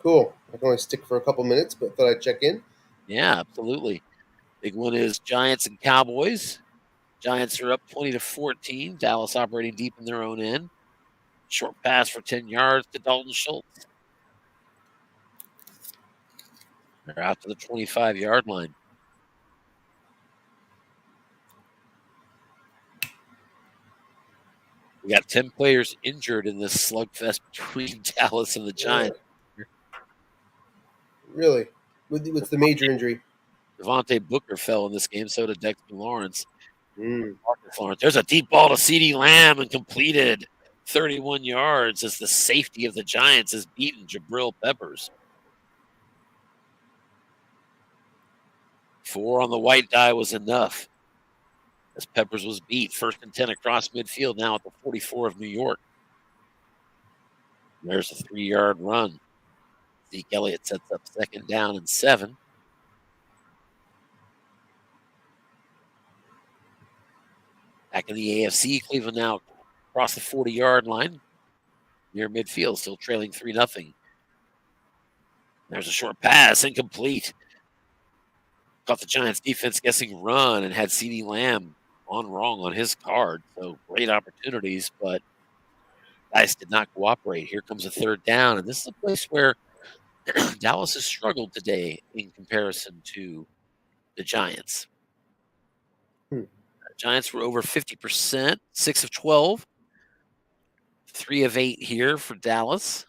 Cool. I can only stick for a couple minutes, but thought I'd check in. Yeah, absolutely. Big one is Giants and Cowboys. Giants are up 20-14. Dallas operating deep in their own end. Short pass for 10 yards to Dalton Schultz. They're out to the 25-yard line. We got 10 players injured in this slugfest between Dallas and the Yeah, Giants. really. What's the major injury? Devontae Booker fell in this game, so did Dexter Lawrence. Mm. Marcus Lawrence. There's a deep ball to CeeDee Lamb and completed 31 yards as the safety of the Giants is beaten Jabril Peppers. 4 on the white die was enough as Peppers was beat. 1st and 10 across midfield now at the 44 of New York. There's a 3-yard run. Zeke Elliott sets up 2nd down and 7. Back in the AFC, Cleveland now across the 40-yard line near midfield, still trailing 3-0. There's a short pass, incomplete. Caught the Giants defense guessing run and had CeeDee Lamb on wrong on his card. So great opportunities, but guys did not cooperate. Here comes a 3rd down, and this is a place where Dallas has struggled today in comparison to the Giants. Hmm. The Giants were over 50%, 6 of 12, 3 of 8 here for Dallas.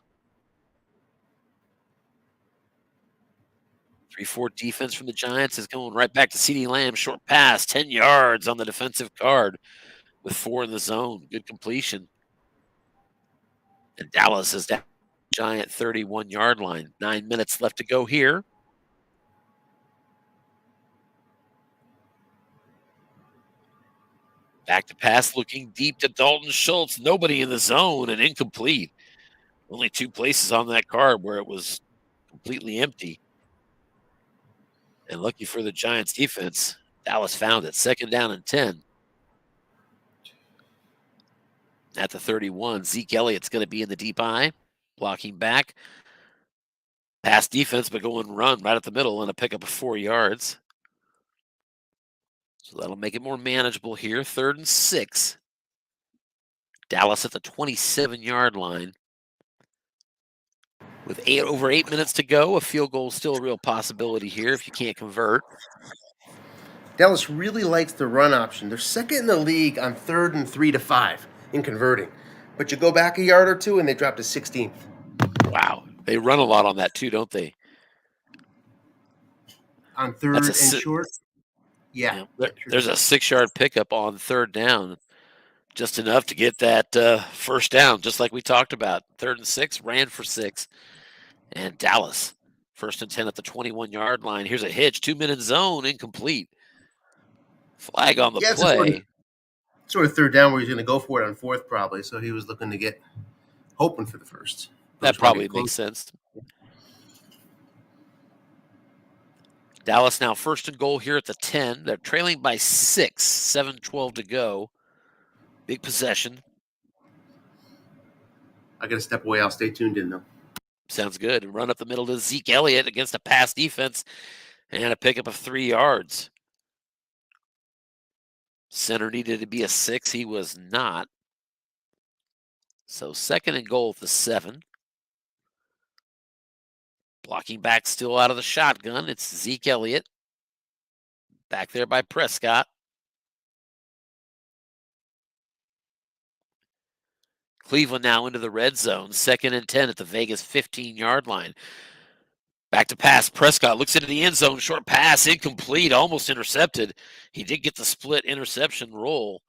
3-4 defense from the Giants is going right back to CeeDee Lamb. Short pass, 10 yards on the defensive card with 4 in the zone. Good completion. And Dallas is down Giant 31-yard line. 9 minutes left to go here. Back to pass, looking deep to Dalton Schultz. Nobody in the zone and incomplete. Only 2 places on that card where it was completely empty. And lucky for the Giants defense, Dallas found it. 2nd down and 10. At the 31, Zeke Elliott's going to be in the deep eye, blocking back. Pass defense, but going run right at the middle and a pickup of 4 yards. So that'll make it more manageable here. 3rd and 6. Dallas at the 27-yard line. With over 8 minutes to go, a field goal is still a real possibility here if you can't convert. Dallas really likes the run option. They're 2nd in the league on 3rd and 3 to 5 in converting. But you go back a yard or 2 and they drop to 16th. Wow. They run a lot on that too, don't they? On 3rd and short? Yeah. There's a 6-yard pickup on 3rd down. Just enough to get that 1st down, just like we talked about. 3rd and 6, ran for 6. And Dallas, 1st and 10 at the 21-yard line. Here's a hitch, 2-minute zone, incomplete. Flag on the play. Sort of 3rd down where he's going to go for it on 4th probably. So he was looking to get, hoping for the first. That probably makes sense. Dallas now 1st and goal here at the 10. They're trailing by 6, 7:12 to go. Big possession. I got to step away. I'll stay tuned in, though. Sounds good. Run up the middle to Zeke Elliott against a pass defense and a pickup of 3 yards. Center needed to be a 6. He was not. So 2nd and goal at the 7. Blocking back still out of the shotgun. It's Zeke Elliott. Back there by Prescott. Cleveland now into the red zone. 2nd and 10 at the Vegas 15-yard line. Back to pass. Prescott looks into the end zone. Short pass, incomplete, almost intercepted. He did get the split interception roll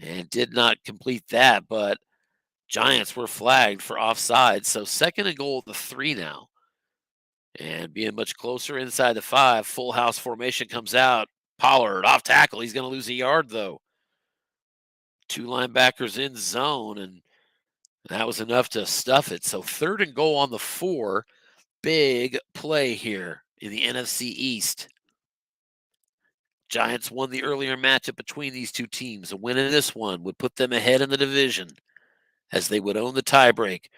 and did not complete that, but Giants were flagged for offside. So 2nd and goal at the 3 now. And being much closer inside the 5, full house formation comes out. Pollard off tackle. He's going to lose a yard, though. 2 linebackers in zone, and that was enough to stuff it. So 3rd and goal on the 4. Big play here in the NFC East. Giants won the earlier matchup between these 2 teams. A win in this one would put them ahead in the division as they would own the tiebreak.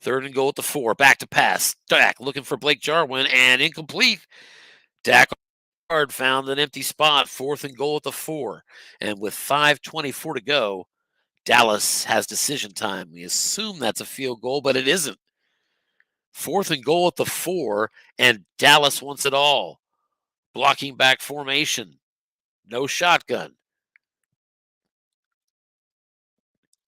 3rd and goal at the 4. Back to pass. Dak looking for Blake Jarwin and incomplete. Dak found an empty spot. 4th and goal at the 4. And with 5:24 to go, Dallas has decision time. We assume that's a field goal, but it isn't. 4th and goal at the 4, and Dallas wants it all. Blocking back formation. No shotgun.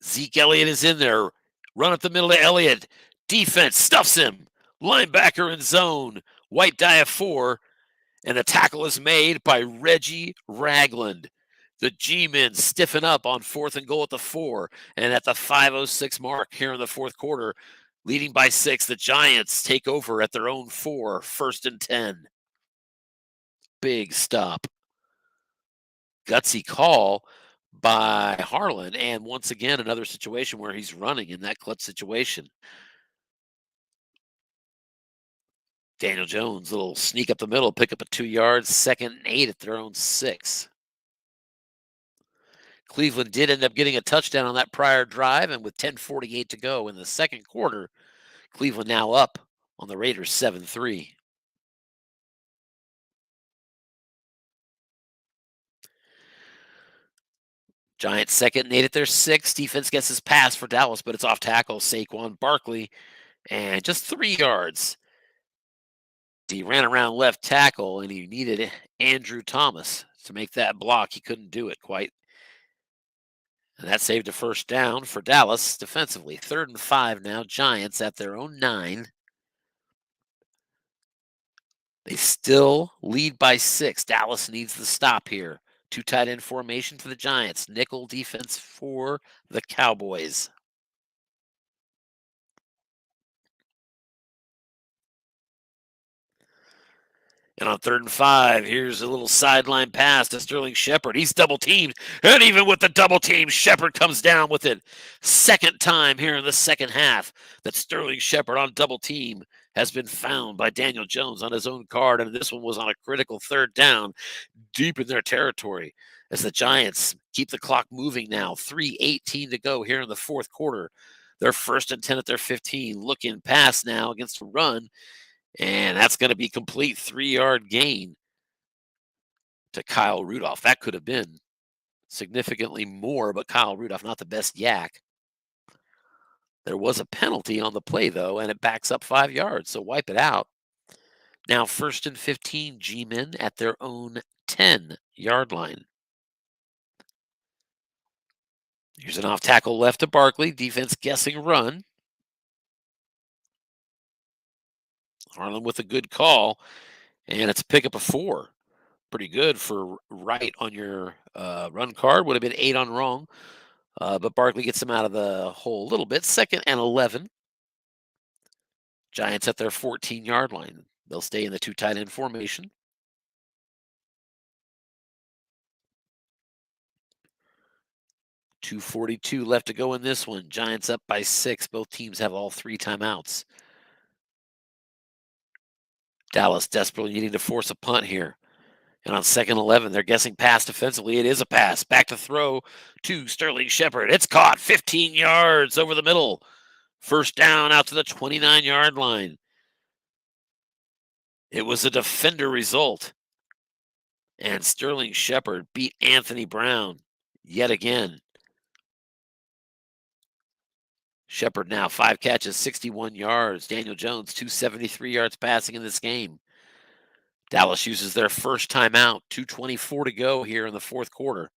Zeke Elliott is in there. Run up the middle to Elliott. Defense stuffs him. Linebacker in zone. White die of 4. And the tackle is made by Reggie Ragland. The G-men stiffen up on 4th and goal at the 4. And at the 5:06 mark here in the fourth quarter, leading by 6, the Giants take over at their own 4, 1st and 10. Big stop. Gutsy call by Harlan. And once again, another situation where he's running in that clutch situation. Daniel Jones, little sneak up the middle, pick up a 2 yards, 2nd and 8 at their own 6. Cleveland did end up getting a touchdown on that prior drive, and with 10:48 to go in the second quarter, Cleveland now up on the Raiders 7-3. Giants 2nd and 8 at their 6. Defense gets his pass for Dallas, but it's off tackle. Saquon Barkley, and just 3 yards. He ran around left tackle, and he needed Andrew Thomas to make that block. He couldn't do it quite. And that saved a first down for Dallas defensively. 3rd and 5 now. Giants at their own 9. They still lead by 6. Dallas needs the stop here. 2 tight end formation for the Giants. Nickel defense for the Cowboys. And on 3rd and 5, here's a little sideline pass to Sterling Shepard. He's double teamed. And even with the double team, Shepard comes down with it. Second time here in the second half that Sterling Shepard on double team has been found by Daniel Jones on his own card. And this one was on a critical 3rd down, deep in their territory, as the Giants keep the clock moving now. 3:18 to go here in the fourth quarter. They're 1st and 10 at their 15. Looking pass now against a run. And that's going to be complete 3-yard gain to Kyle Rudolph. That could have been significantly more, but Kyle Rudolph, not the best yak. There was a penalty on the play, though, and it backs up 5 yards, so wipe it out. Now 1st and 15, G-men at their own 10-yard line. Here's an off tackle left to Barkley. Defense guessing run. Harlan with a good call, and it's a pickup of 4. Pretty good for right on your run card. Would have been 8 on wrong. But Barkley gets him out of the hole a little bit. 2nd and 11. Giants at their 14-yard line. They'll stay in the 2 tight end formation. .242 left to go in this one. Giants up by 6. Both teams have all 3 timeouts. Dallas desperately needing to force a punt here. And on 2nd and 11, they're guessing pass defensively. It is a pass. Back to throw to Sterling Shepard. It's caught 15 yards over the middle. First down out to the 29-yard line. It was a defender result. And Sterling Shepard beat Anthony Brown yet again. Shepard now 5 catches, 61 yards. Daniel Jones, 273 yards passing in this game. Dallas uses their first timeout. 2:24 to go here in the fourth quarter.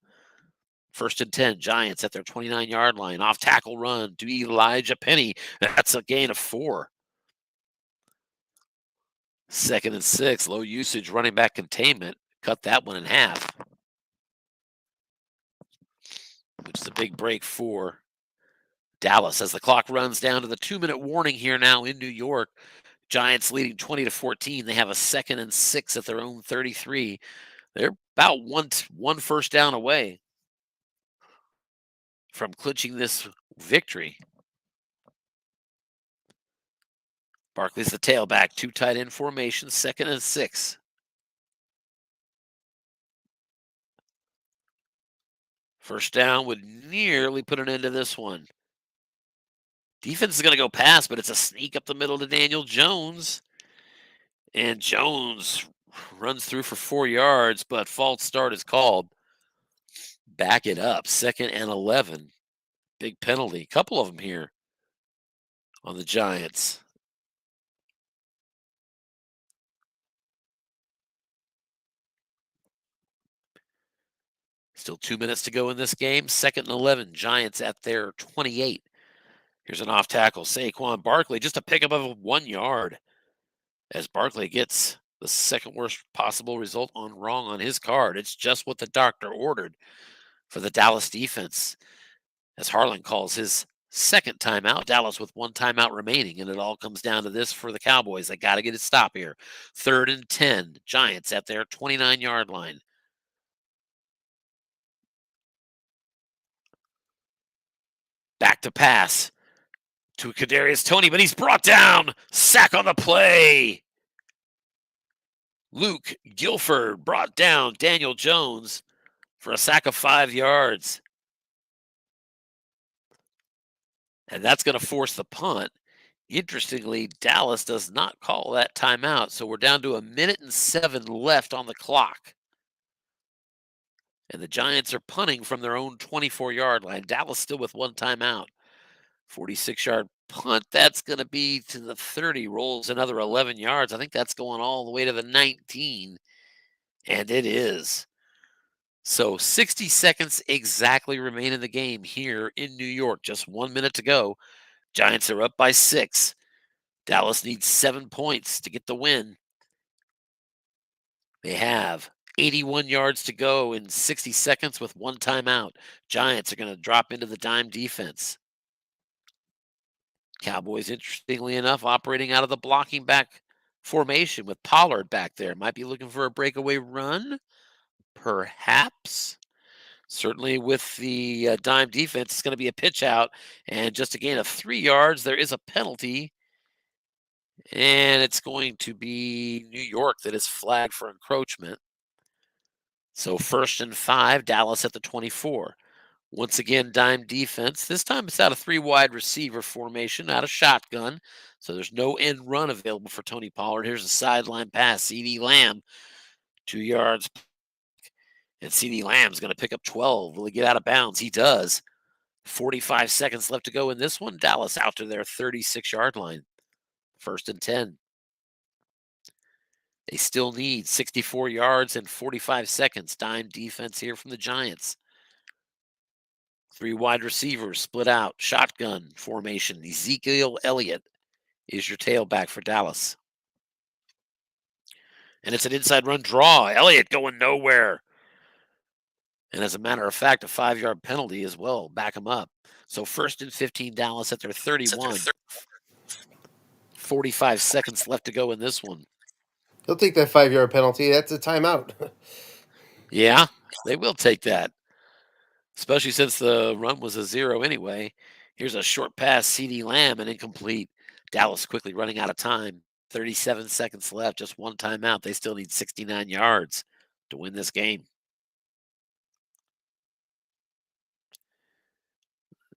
1st and 10, Giants at their 29-yard line. Off tackle run to Elijah Penny. That's a gain of 4. 2nd and 6, low usage running back containment. Cut that one in half, which is a big break for Dallas as the clock runs down to the 2-minute warning here now in New York. Giants leading 20-14. They have a 2nd and 6 at their own 33. They're about one first down away from clinching this victory. Barkley's the tailback, 2 tight end formation, 2nd and 6. First down would nearly put an end to this one. Defense is going to go pass, but it's a sneak up the middle to Daniel Jones. And Jones runs through for 4 yards, but false start is called. Back it up, 2nd and 11. Big penalty. Couple of them here on the Giants. Still 2 minutes to go in this game. 2nd and 11. Giants at their 28. Here's an off tackle. Saquon Barkley, just a pickup of 1 yard as Barkley gets the second worst possible result on wrong on his card. It's just what the doctor ordered for the Dallas defense as Harlan calls his second timeout. Dallas with 1 timeout remaining, and it all comes down to this for the Cowboys. They got to get a stop here. 3rd and 10. Giants at their 29-yard line. Back to pass to Kadarius Toney, but he's brought down. Sack on the play. Luke Gilford brought down Daniel Jones for a sack of 5 yards. And that's going to force the punt. Interestingly, Dallas does not call that timeout, so we're down to 1:07 left on the clock. And the Giants are punting from their own 24-yard line. Dallas still with 1 timeout. 46-yard punt, that's going to be to the 30, rolls another 11 yards. I think that's going all the way to the 19, and it is. So 60 seconds exactly remain in the game here in New York. Just 1 minute to go. Giants are up by 6. Dallas needs 7 points to get the win. They have 81 yards to go in 60 seconds with 1 timeout. Giants are going to drop into the dime defense. Cowboys, interestingly enough, operating out of the blocking back formation with Pollard back there. Might be looking for a breakaway run, perhaps. Certainly with the dime defense, it's going to be a pitch out. And just a gain of 3 yards, there is a penalty. And it's going to be New York that is flagged for encroachment. So 1st and 5, Dallas at the 24. Once again, dime defense. This time it's out of 3 wide receiver formation, out of shotgun. So there's no end run available for Tony Pollard. Here's a sideline pass. CeeDee Lamb, 2 yards. And CeeDee Lamb's going to pick up 12. Will he get out of bounds? He does. 45 seconds left to go in this one. Dallas out to their 36-yard line. 1st and 10. They still need 64 yards and 45 seconds. Dime defense here from the Giants. 3 wide receivers split out. Shotgun formation. Ezekiel Elliott is your tailback for Dallas. And it's an inside run draw. Elliott going nowhere. And as a matter of fact, a 5-yard penalty as well. Back him up. So 1st and 15, Dallas at their 31. 45 seconds left to go in this one. He'll take that 5-yard penalty. That's a timeout. Yeah, they will take that. Especially since the run was a 0 anyway. Here's a short pass, CeeDee Lamb, and incomplete. Dallas quickly running out of time. 37 seconds left, just 1 timeout. They still need 69 yards to win this game.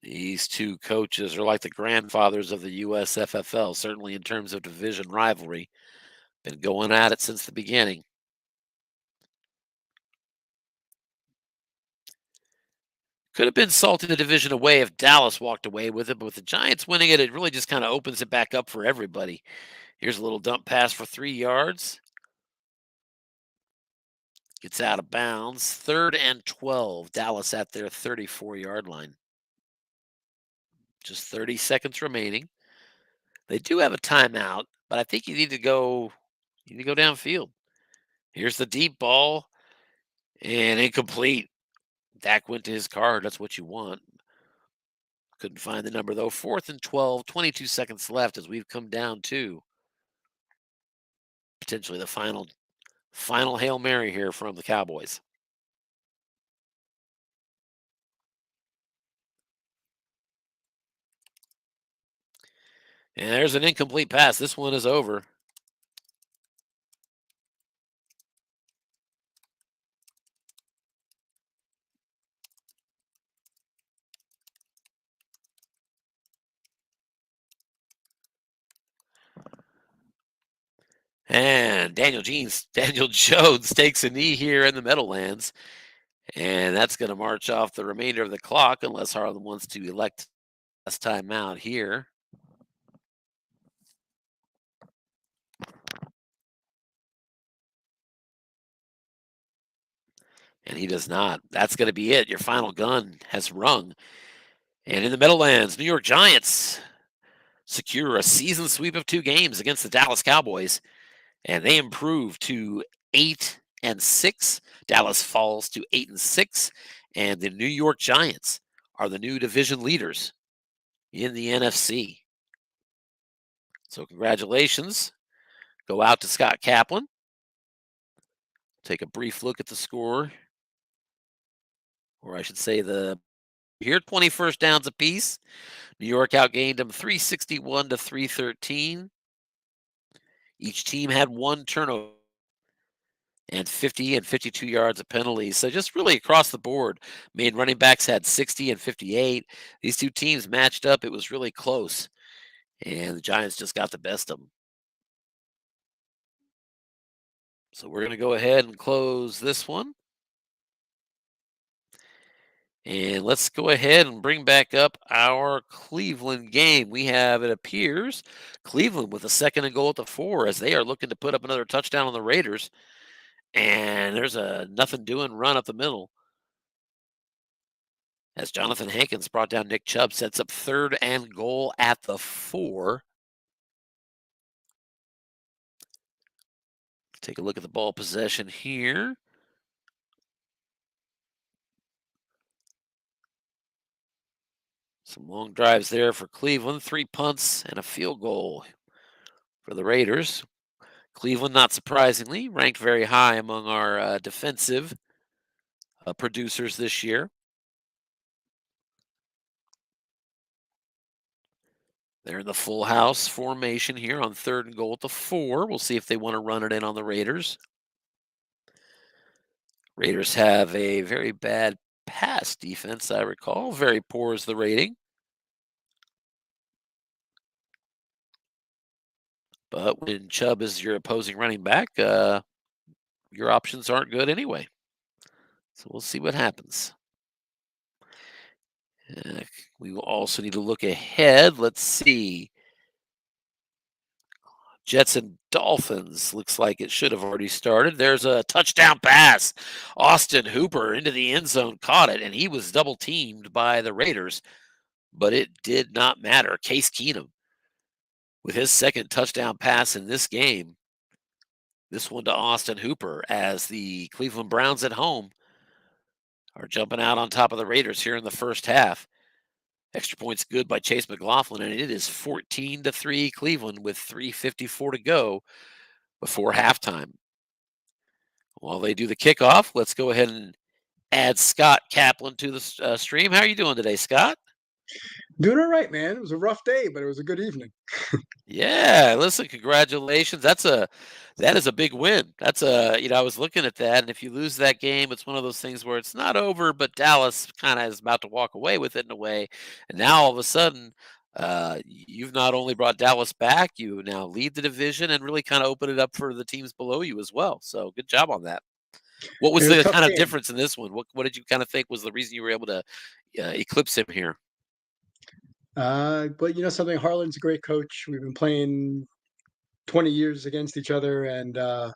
These 2 coaches are like the grandfathers of the USFFL, certainly in terms of division rivalry. Been going at it since the beginning. Could have been salting the division away if Dallas walked away with it, but with the Giants winning it, it really just kind of opens it back up for everybody. Here's a little dump pass for 3 yards. Gets out of bounds. 3rd and 12. Dallas at their 34-yard line. Just 30 seconds remaining. They do have a timeout, but I think you need to go downfield. Here's the deep ball and incomplete. Dak went to his card. That's what you want. Couldn't find the number though. 4th and 12, 22 seconds left as we've come down to potentially the final Hail Mary here from the Cowboys. And there's an incomplete pass. This one is over. And Daniel Jones takes a knee here in the Meadowlands. And that's going to march off the remainder of the clock unless Harlan wants to elect last time out here. And he does not. That's going to be it. Your final gun has rung. And in the Meadowlands, New York Giants secure a season sweep of 2 games against the Dallas Cowboys, and they improve to 8-6. Dallas falls to 8-6, and the New York Giants are the new division leaders in the NFC. So congratulations go out to Scott Kaplan. Take a brief look at the score, or I should say the here 20 first downs apiece. New York outgained them 361 to 313. Each team had 1 turnover and 50 and 52 yards of penalties. So just really across the board, main running backs had 60 and 58. These two teams matched up. It was really close, and the Giants just got the best of them. So we're going to go ahead and close this one. And let's go ahead and bring back up our Cleveland game. We have, it appears, Cleveland with a 2nd and goal at the 4 as they are looking to put up another touchdown on the Raiders. And there's a nothing doing run up the middle. As Jonathan Hankins brought down Nick Chubb, sets up 3rd and goal at the 4. Take a look at the ball possession here. Some long drives there for Cleveland, 3 punts and a field goal for the Raiders. Cleveland, not surprisingly, ranked very high among our defensive producers this year. They're in the full house formation here on 3rd and goal at the 4. We'll see if they want to run it in on the Raiders. Raiders have a very bad pass defense, I recall. Very poor is the rating. But when Chubb is your opposing running back, your options aren't good anyway. So we'll see what happens. We will also need to look ahead. Let's see. Jets and Dolphins. Looks like it should have already started. There's a touchdown pass. Austin Hooper into the end zone caught it, and he was double teamed by the Raiders, but it did not matter. Case Keenum with his 2nd touchdown pass in this game. This one to Austin Hooper as the Cleveland Browns at home are jumping out on top of the Raiders here in the first half. Extra points good by Chase McLaughlin, and it is 14-3 Cleveland with 3:54 to go before halftime. While they do the kickoff, let's go ahead and add Scott Kaplan to the stream. How are you doing today, Scott? Doing all right, man. It was a rough day, but it was a good evening. Yeah, listen, congratulations. That is a big win. That's I was looking at that, and if you lose that game, it's one of those things where it's not over, but Dallas kind of is about to walk away with it in a way. And now all of a sudden, you've not only brought Dallas back, you now lead the division and really kind of open it up for the teams below you as well. So good job on that. What was It was a the tough kind of game. difference in this one? What did you kind of think was the reason you were able to eclipse him here? But you know something, Harlan's a great coach. We've been playing 20 years against each other, and uh,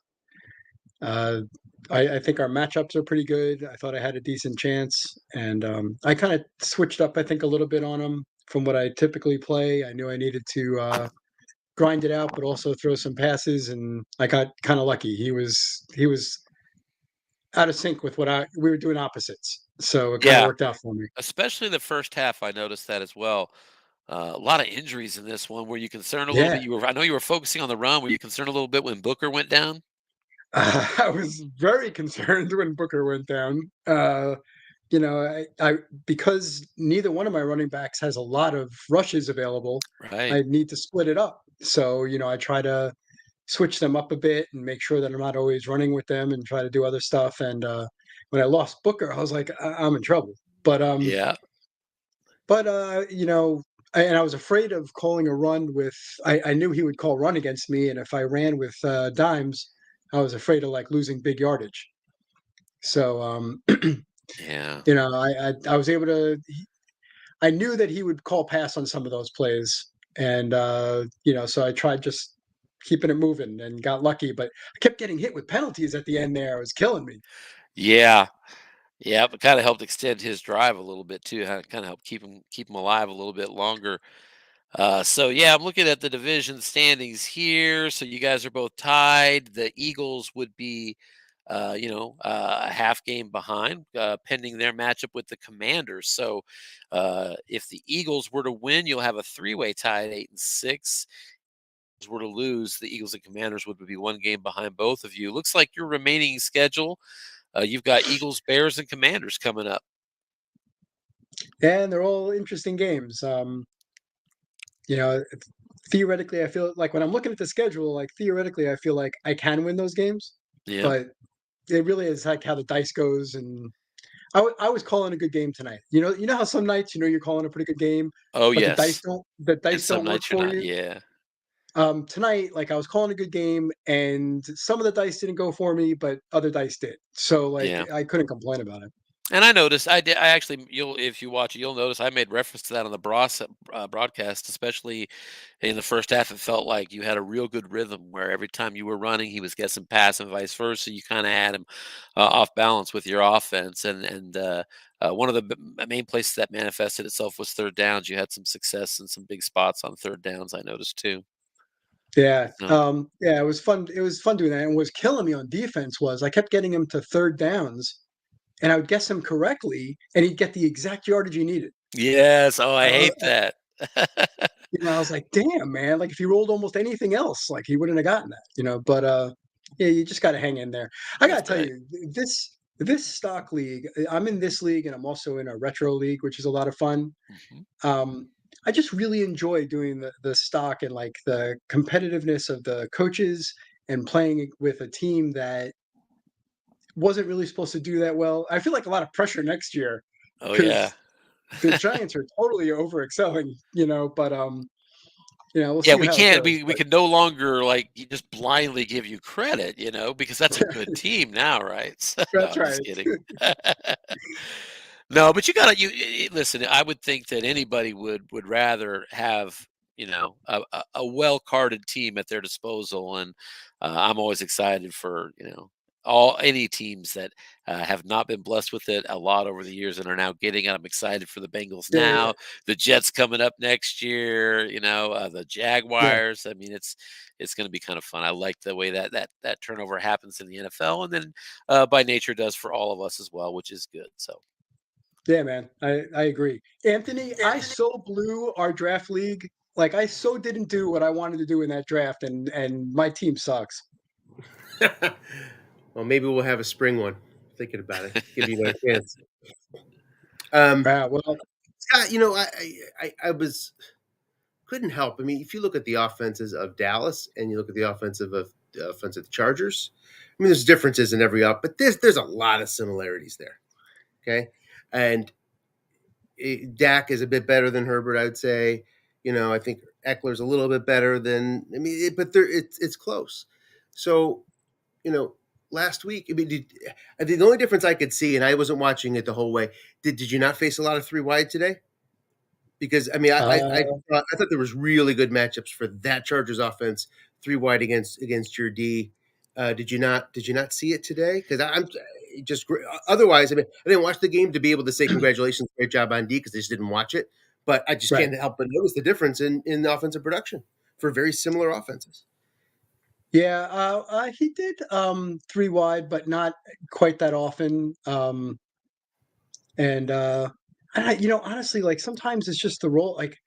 I think our matchups are pretty good. I thought I had a decent chance, and I kind of switched up, I think, a little bit on him from what I typically play. I knew I needed to grind it out, but also throw some passes, and I got kind of lucky. He was out of sync with what we were doing opposites, so it kind of Yeah, worked out for me. especially the first half, I noticed that as well. A lot of injuries in this one. Were you concerned a little Yeah. bit? I know you were focusing on the run. Were you concerned a little bit when Booker went down? I was very concerned when Booker went down. You know, I because neither one of my running backs has a lot of rushes available, Right. I need to split it up. So, you know, I try to switch them up a bit and make sure that I'm not always running with them and try to do other stuff. And when I lost Booker, I was like, I'm in trouble. But Yeah. you know, and I was afraid of calling a run with. I knew he would call run against me, and if I ran with dimes, I was afraid of like losing big yardage. So Yeah. you know, I was able to. I knew that he would call pass on some of those plays, and you know, so I tried just keeping it moving and got lucky. But I kept getting hit with penalties at the end. There, it was killing me. Yeah. Yeah, it kind of helped extend his drive a little bit too. Kind of helped keep him alive a little bit longer. So yeah, I'm looking at the division standings here. So you guys are both tied. The Eagles would be, a half game behind, pending their matchup with the Commanders. So if the Eagles were to win, you'll have a three-way tie at 8-6. Were to lose, the Eagles and Commanders would be one game behind both of you. Looks like your remaining schedule, you've got Eagles, Bears, and Commanders coming up. And they're all interesting games. You know, theoretically, I feel like when I'm looking at the schedule, like theoretically, I feel like I can win those games, Yeah. but it really is like how the dice goes. And I was calling a good game tonight. You know how some nights you're calling a pretty good game, Oh but yes. the And dice some don't work nights you're for not. you. Yeah. Tonight, like I was calling a good game, and some of the dice didn't go for me, but other dice did. So like Yeah. I couldn't complain about it. And I noticed I did. I actually, if you watch it, you'll notice I made reference to that on the broadcast, especially in the first half. It felt like you had a real good rhythm where every time you were running, he was getting pass and vice versa. You kind of had him off balance with your offense, and one of the main places that manifested itself was third downs. You had some success in some big spots on third downs. I noticed too. Yeah, So yeah, it was fun. It was fun doing that. And what was killing me on defense was I kept getting him to third downs, and I would guess him correctly, and he'd get the exact yardage he needed. yes, oh, I Uh, hate that. I was like, "Damn, man! Like if he rolled almost anything else, like he wouldn't have gotten that." But yeah, you just got to hang in there. I got That's to tell right. you, this stock league, I'm in this league, and I'm also in a retro league, which is a lot of fun. Mhm. Um, I just really enjoy doing the stock and like the competitiveness of the coaches and playing with a team that wasn't really supposed to do that well. I feel like a lot of pressure next year Oh yeah. because the Giants are totally over excelling, but we'll Yeah, see we how it can't goes. we But can no longer, like, just blindly give you credit, because that's a good team now, right? No, that's I'm just right. kidding. No, but you gotta listen, I would think that anybody would rather have, a well-carded team at their disposal, and, I'm always excited for, all any teams that, have not been blessed with it a lot over the years and are now getting it. I'm excited for the Bengals Yeah, yeah, now, the Jets coming up next year, the yeah, Jaguars. I mean, it's gonna be kind of fun. I like the way that turnover happens in the NFL, and then, by nature does for all of us as well, which is good, so. yeah, man. I agree, Anthony. I so blew our draft league. Like I so didn't do what I wanted to do in that draft, and my team sucks. Well, maybe we'll have a spring one. Thinking about it, give you another chance. Um, Well, Scott, I was couldn't help. I mean, if you look at the offenses of Dallas and you look at the offense of the Chargers, I mean, there's differences in every but there's a lot of similarities there. Okay, and Dak is a bit better than Herbert, I would say. I think Eckler's a little bit better than. I mean, but it's close. So you know, last week, I mean, I think the only difference I could see, and I wasn't watching it the whole way. Did you not face a lot of three wide today? Because I mean, uh, I thought there was really good matchups for that Chargers offense, three wide against your D. Did you not see it today? Because I'm just otherwise. I mean, I didn't watch the game to be able to say congratulations, great job on D, because I just didn't watch it. But I just right. can't help but notice the difference in the offensive production for very similar offenses. Yeah, he did three wide, but not quite that often. And honestly, like sometimes it's just the role. Like,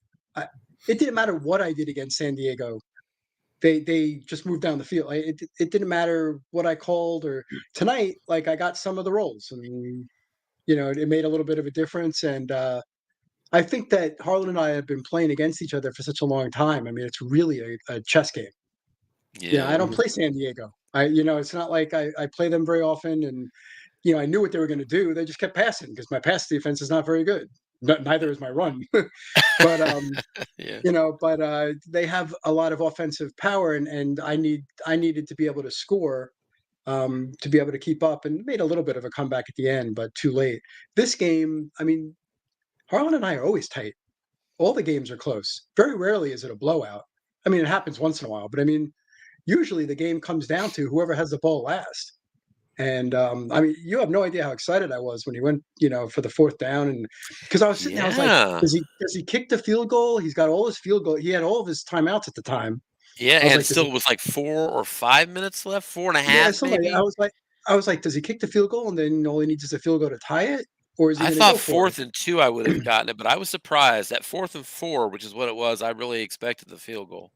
it didn't matter what I did against San Diego. They just moved down the field. It didn't matter what I called or tonight. Like I got some of the roles, and it made a little bit of a difference. And I think that Harlan and I have been playing against each other for such a long time. I mean, it's really a chess game. Yeah, I Yeah. don't Mhm. play San Diego. It's not like I play them very often, and I knew what they were going to do. They just kept passing because my pass defense is not very good. Neither is my run, but Yeah. they have a lot of offensive power, and I needed to be able to score to be able to keep up, and made a little bit of a comeback at the end, but too late. This game, I mean, Harlan and I are always tight. All the games are close. Very rarely is it a blowout. I mean, it happens once in a while, but I mean, usually the game comes down to whoever has the ball last. And I mean, you have no idea how excited I was when he went, for the fourth down, and because I was sitting there, I was like, Yeah. does he kick the field goal? He's got all his field goal. He had all of his timeouts at the time. Yeah, I was and like, does he? still with like 4 or 5 minutes left, 4 and a Yeah, half somebody. maybe. I was like, does he kick the field goal and then all he needs is a field goal to tie it, or is he I going to thought go for 4th it? and 2 I would have gotten it, but I was surprised at 4th and 4, which is what it was. I really expected the field goal.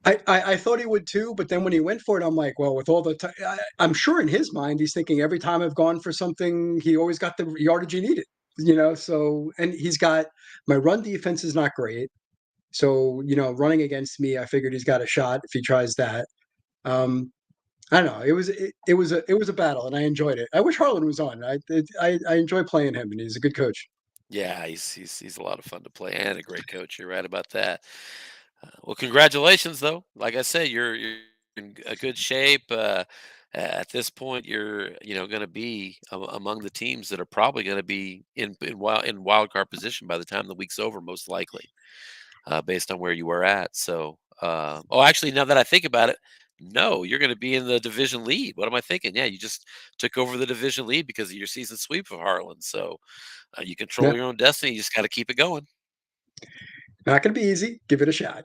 I thought he would too, but then when he went for it, I'm like, well, with all the time, I'm sure in his mind he's thinking every time I've gone for something, he always got the yardage he needed. So and he's got my run defense is not great. So, running against me, I figured he's got a shot if he tries that. Um, I don't know. It was a battle, and I enjoyed it. I wish Harlan was on. I enjoy playing him, and he's a good coach. Yeah, he's a lot of fun to play and a great coach. You're right about that. Well, congratulations, though. Like I said, you're in a good shape. At this point, you're going to be among the teams that are probably going to be in wild card position by the time the week's over, most likely, based on where you were at. So, actually, now that I think about it, no, you're going to be in the division lead. What am I thinking? Yeah, you just took over the division lead because of your season sweep of Harlan. So you control Yeah, your own destiny. You just got to keep it going. not going to be easy. Give it a shot.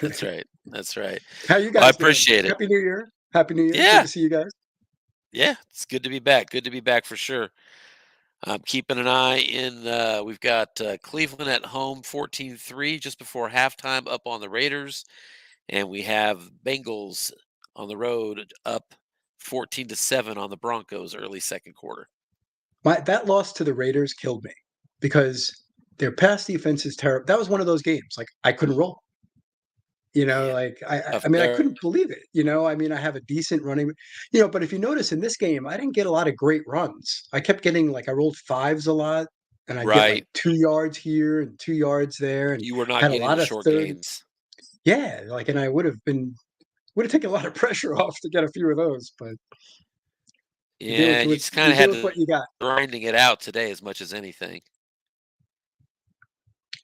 That's right. That's right. How you Well, I guys doing? appreciate it. Happy New Year. Happy New Year. Good Yeah. to see you guys. Yeah. It's good to be back. Good to be back for sure. I'm keeping an eye in. We've got Cleveland at home 14-3 just before halftime up on the Raiders. And we have Bengals on the road up 14-7 on the Broncos early second quarter. That loss to the Raiders killed me because their pass defense is terrible. That was one of those games. Like I couldn't roll. Yeah. Like Tough I mean, I start. couldn't believe it. I mean, I have a decent running, but if you notice in this game, I didn't get a lot of great runs. I kept getting like I rolled fives a lot, and I'd get like Right. 2 yards here and 2 yards there, and You were not had a getting lot the of short third. gains. Yeah, like, and I would have taken a lot of pressure off to get a few of those, but you deal Yeah. with You what just kind you of deal had with to what you got. grinding it out today as much as anything.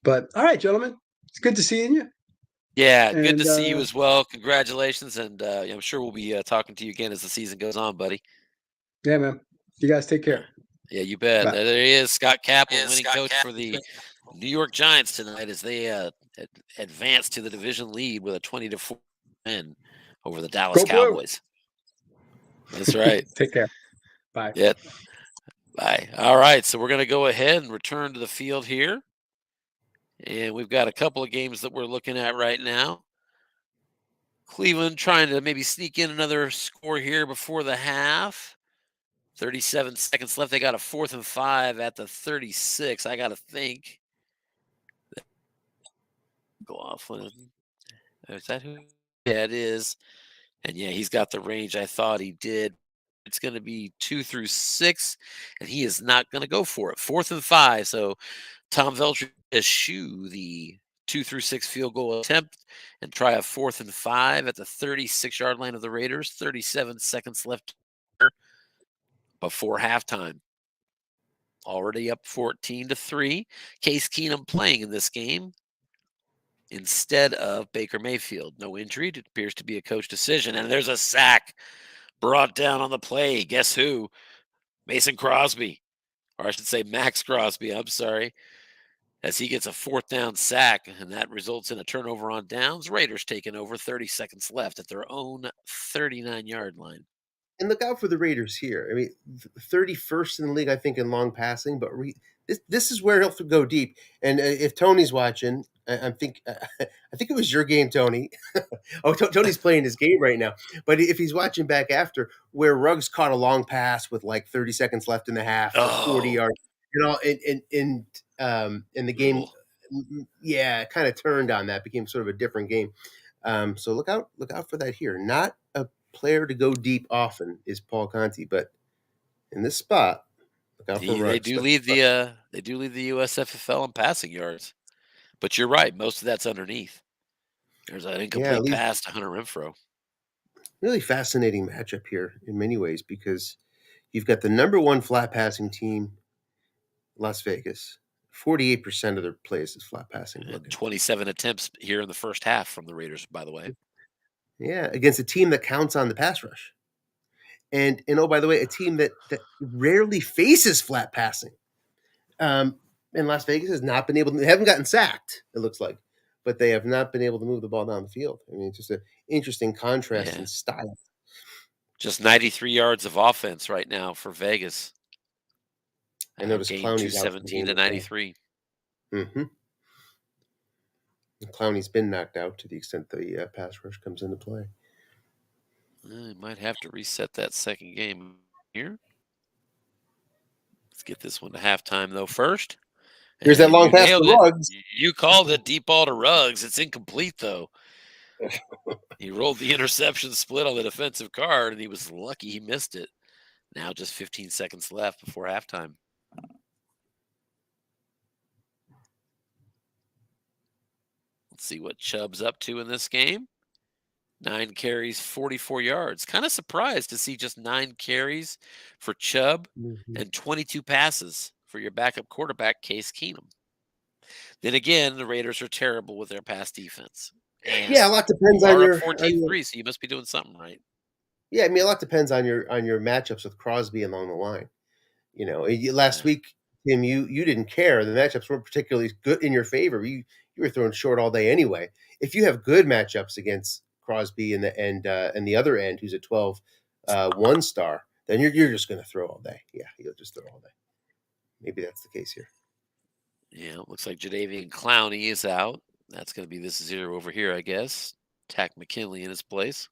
But all right, gentlemen, it's good to seeing you, Yeah, good to and see you as well. Congratulations, and I'm sure we'll be talking to you again as the season goes on, buddy. yeah, man, you guys take Uh, care. yeah, you bet. Bye. There he is, Scott Kaplan, Is winning Scott coach Cat. for the New York Giants tonight as they advance to the division lead with a 20-4 win over the Dallas Go blue. Cowboys. That's right. Take care. Bye. Yeah. Bye. All right, so we're going to go ahead and return to the field here, and we've got a couple of games that we're looking at right now. Cleveland trying to maybe sneak in another score here before the half. 37 seconds left. They got a 4th and 5 at the 36. I got to think. Go off. Is that who? Yeah, it is. And yeah, he's got the range I thought he did. It's going to be 2 through 6, and he is not going to go for it. 4th and 5. So Tom Veltri eschew the 2 through 6 field goal attempt and try a 4th and 5 at the 36-yard line of the Raiders. 37 seconds left before halftime. Already up 14-3. Case Keenum playing in this game instead of Baker Mayfield. No injury. It appears to be a coach decision. And there's a sack brought down on the play. Guess who? Mason Crosby. Or I should say Max Crosby. I'm sorry. As he gets a 4th down sack, and that results in a turnover on downs. Raiders taking over, 30 seconds left at their own 39-yard line. And look out for the Raiders here. I mean, 31st in the league, I think, in long passing. But this is where he'll go deep. And if Tony's watching, I think I think it was your game, Tony. Tony's playing his game right now. But if he's watching back after, where Ruggs caught a long pass with like 30 seconds left in the half for 40 Oh, yards, in the game, brutal. yeah, it kind of turned on that. Became sort of a different game. So look out for that here. Not a player to go deep often is Paul Conti, but in this spot, look out for They Ruggs. do lead the USFFL in passing yards. But you're right, most of that's underneath. There's an Yeah, incomplete pass to Hunter Renfro. really fascinating matchup here in many ways because you've got the number one flat passing team, Las Vegas. 48% of their plays is flat passing. And Looking, 27 attempts here in the first half from the Raiders, by the way. yeah, against a team that counts on the pass rush. And oh, by the way, a team that rarely faces flat passing. And Las Vegas has not been able to, they haven't gotten sacked, it looks like, but they have not been able to move the ball down the field. I mean, it's just an interesting contrast in Yeah. style. Just 93 yards of offense right now for Vegas. I noticed Game Clowney's out for the 217 game to as well. 93. Clowney's been knocked out to the extent the pass rush comes into play. Might have to reset that second game here. Let's get this one to halftime, though, first. Here's that And long you pass to nailed it. Ruggs. You called it deep ball to Ruggs. It's incomplete, though. He rolled the interception split on the defensive card, and he was lucky he missed it. Now just 15 seconds left before halftime. Let's see what Chubb's up to in this game. 9 carries, 44 yards. Kind of surprised to see just 9 carries for Chubb and 22 passes for your backup quarterback, Case Keenum. Then again, the Raiders are terrible with their pass defense. And Yeah, a lot depends you on are up your 14-3, so you must be doing something right. yeah. I mean, a lot depends on your matchups with Crosby along the line. Last week, Tim, you didn't care. The matchups weren't particularly good in your favor. You were throwing short all day anyway. If you have good matchups against Crosby and the other end, who's a 12 1 star, then you're just going to throw all day. Yeah, you'll just throw all day. Maybe that's the case here. Yeah, looks like Jadeveon Clowney is out. That's going to be this zero over here, I guess. Tack McKinley in his place.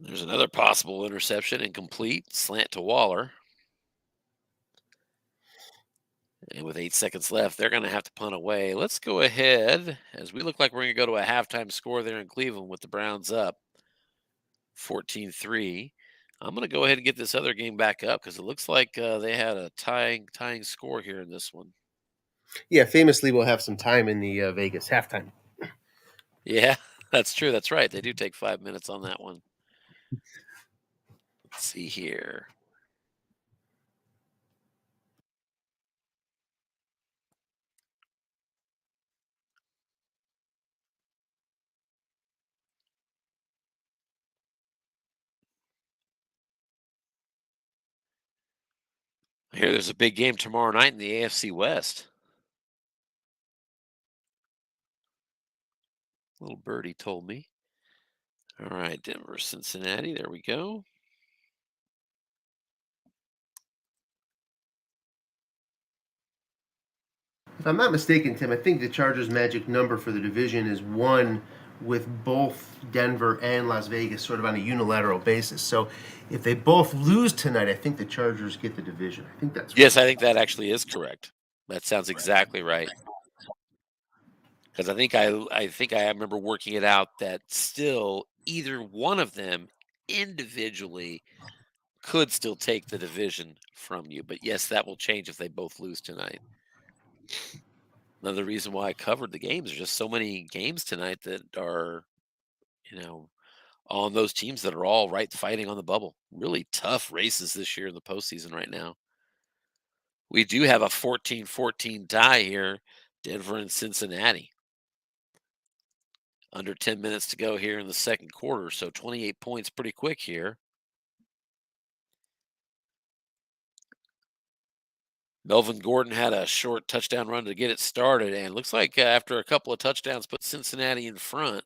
There's another possible interception, incomplete, slant to Waller. And with 8 seconds left, they're going to have to punt away. Let's go ahead as we look like we're going to go to a halftime score there in Cleveland with the Browns up 14-3. I'm going to go ahead and get this other game back up because it looks like they had a tying score here in this one. Yeah, famously, we'll have some time in the Vegas halftime. Yeah, that's true. That's right. They do take 5 minutes on that one. Let's see here. I hear there's a big game tomorrow night in the AFC West. Little birdie told me. All right, Denver, Cincinnati. There we go. If I'm not mistaken, Tim, I think the Chargers' magic number for the division is 1 with both Denver and Las Vegas sort of on a unilateral basis. So if they both lose tonight, I think the Chargers get the division. I think that's right. Yes, I think that actually is correct. That sounds exactly right. Because I think I remember working it out that still either one of them individually could still take the division from you. But yes, that will change if they both lose tonight. Another reason why I covered the games. There's just so many games tonight that are, on those teams that are all right fighting on the bubble. Really tough races this year in the postseason right now. We do have a 14-14 tie here, Denver and Cincinnati. Under 10 minutes to go here in the second quarter, so 28 points pretty quick here. Melvin Gordon had a short touchdown run to get it started, and looks like after a couple of touchdowns put Cincinnati in front.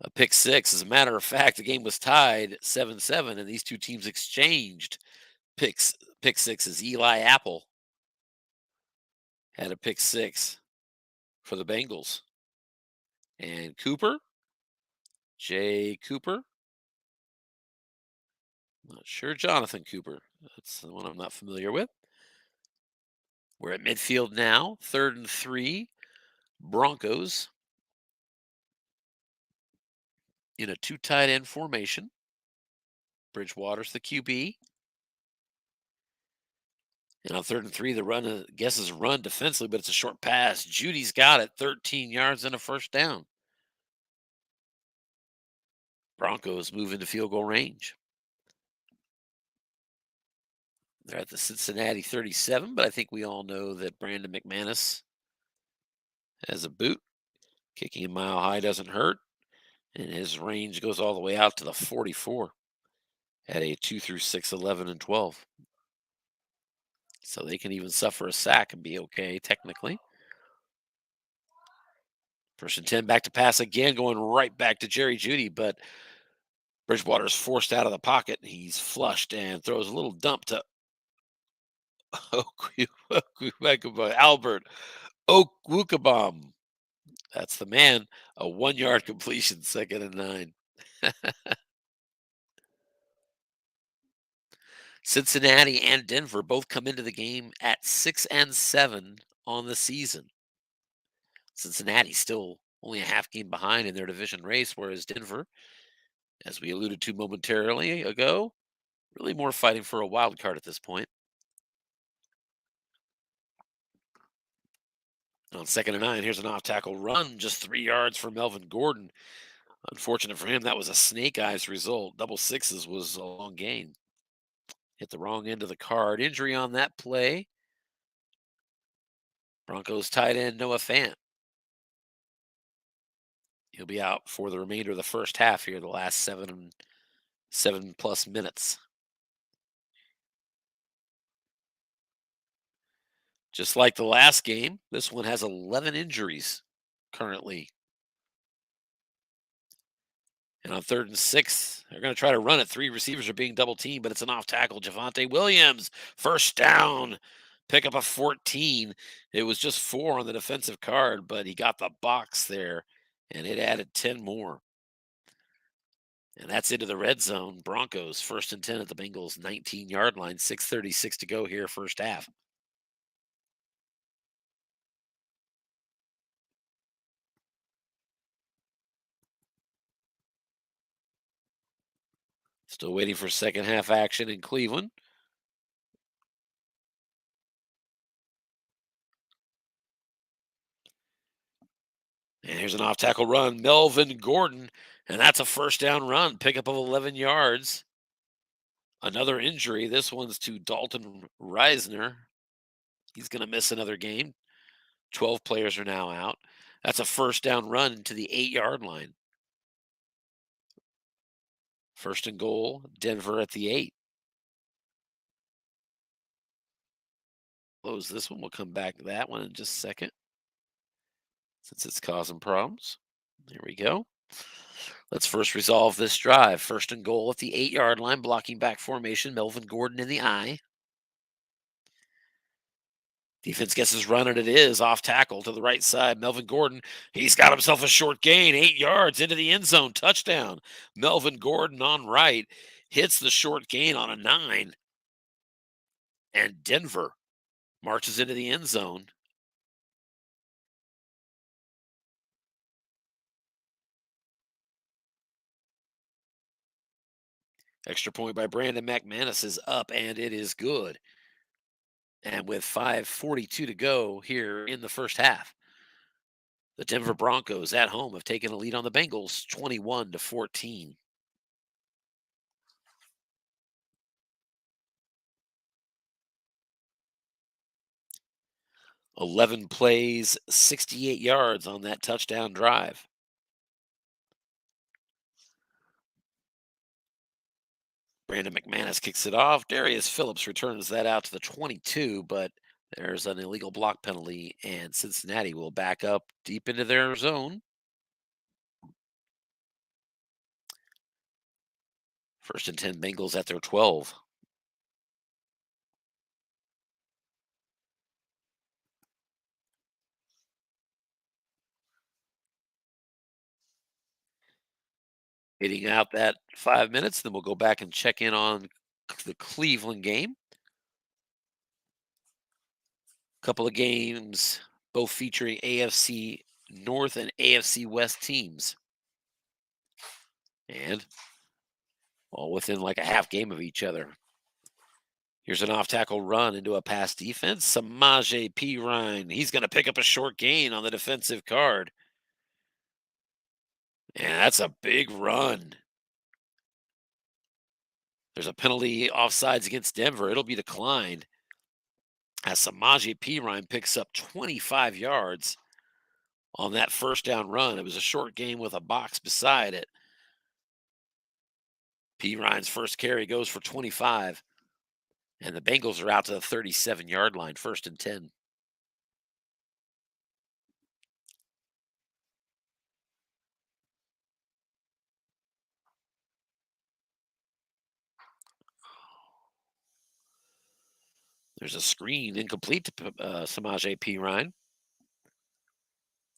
A pick six. As a matter of fact, the game was tied 7-7, and these two teams exchanged pick sixes. Eli Apple had a pick six for the Bengals. And Cooper, Jay Cooper, not sure, Jonathan Cooper. That's the one I'm not familiar with. We're at midfield now, 3rd and 3. Broncos in a 2 tight end formation. Bridgewater's the QB. And on 3rd and 3, the run, I guess, is run defensively, but it's a short pass. Judy's got it, 13 yards and a first down. Broncos move into field goal range. They're at the Cincinnati 37, but I think we all know that Brandon McManus as a boot. Kicking him mile high doesn't hurt. And his range goes all the way out to the 44 at a 2 through 6, 11, and 12. So they can even suffer a sack and be okay, technically. First and 10, back to pass again, going right back to Jerry Jeudy, but Bridgewater's forced out of the pocket. He's flushed and throws a little dump to Albert Okwukabom. That's the man. A 1-yard completion, 2nd and 9. Cincinnati and Denver both come into the game at 6 and 7 on the season. Cincinnati still only a half game behind in their division race, whereas Denver, as we alluded to momentarily ago, really more fighting for a wild card at this point. On 2nd and 9, here's an off tackle run, just 3 yards for Melvin Gordon. Unfortunate for him, that was a snake eyes result. Double sixes was a long gain. Hit the wrong end of the card. Injury on that play. Broncos tight end Noah Fant. He'll be out for the remainder of the first half here, the last 7+ minutes. Just like the last game, this one has 11 injuries currently. And on 3rd and 6, they're going to try to run it. 3 receivers are being double teamed, but it's an off tackle. Javonte Williams, first down, pick up a 14. It was just 4 on the defensive card, but he got the box there, and it added 10 more. And that's into the red zone. Broncos 1st and 10 at the Bengals 19-yard line. 6:36 to go here, first half. Still waiting for second half action in Cleveland. And here's an off tackle run. Melvin Gordon. And that's a first down run. Pickup of 11 yards. Another injury. This one's to Dalton Reisner. He's going to miss another game. 12 players are now out. That's a first down run to the 8-yard line. 1st and goal. Denver at the 8. Close this one. We'll come back to that one in just a second, since it's causing problems. There we go. Let's first resolve this drive. 1st and goal at the 8-yard line, blocking back formation. Melvin Gordon in the eye. Defense gets his run, and it is off tackle to the right side. Melvin Gordon, he's got himself a short gain, 8 yards into the end zone, touchdown. Melvin Gordon on right hits the short gain on a 9. And Denver marches into the end zone. Extra point by Brandon McManus is up, and it is good. And with 5:42 to go here in the first half, the Denver Broncos at home have taken a lead on the Bengals 21-14. 11 plays, 68 yards on that touchdown drive. Brandon McManus kicks it off. Darius Phillips returns that out to the 22, but there's an illegal block penalty, and Cincinnati will back up deep into their zone. 1st and 10, Bengals at their 12. Hitting out that 5 minutes, then we'll go back and check in on the Cleveland game. Couple of games, both featuring AFC North and AFC West teams. And all within like a half game of each other. Here's an off-tackle run into a pass defense. Samaje Perine. He's going to pick up a short gain on the defensive card. And that's a big run. There's a penalty offsides against Denver. It'll be declined as Samaje Perine picks up 25 yards on that first down run. It was a short game with a box beside it. P. Ryan's first carry goes for 25, and the Bengals are out to the 37-yard line, 1st and 10. There's a screen incomplete to Samaje P. Ryan.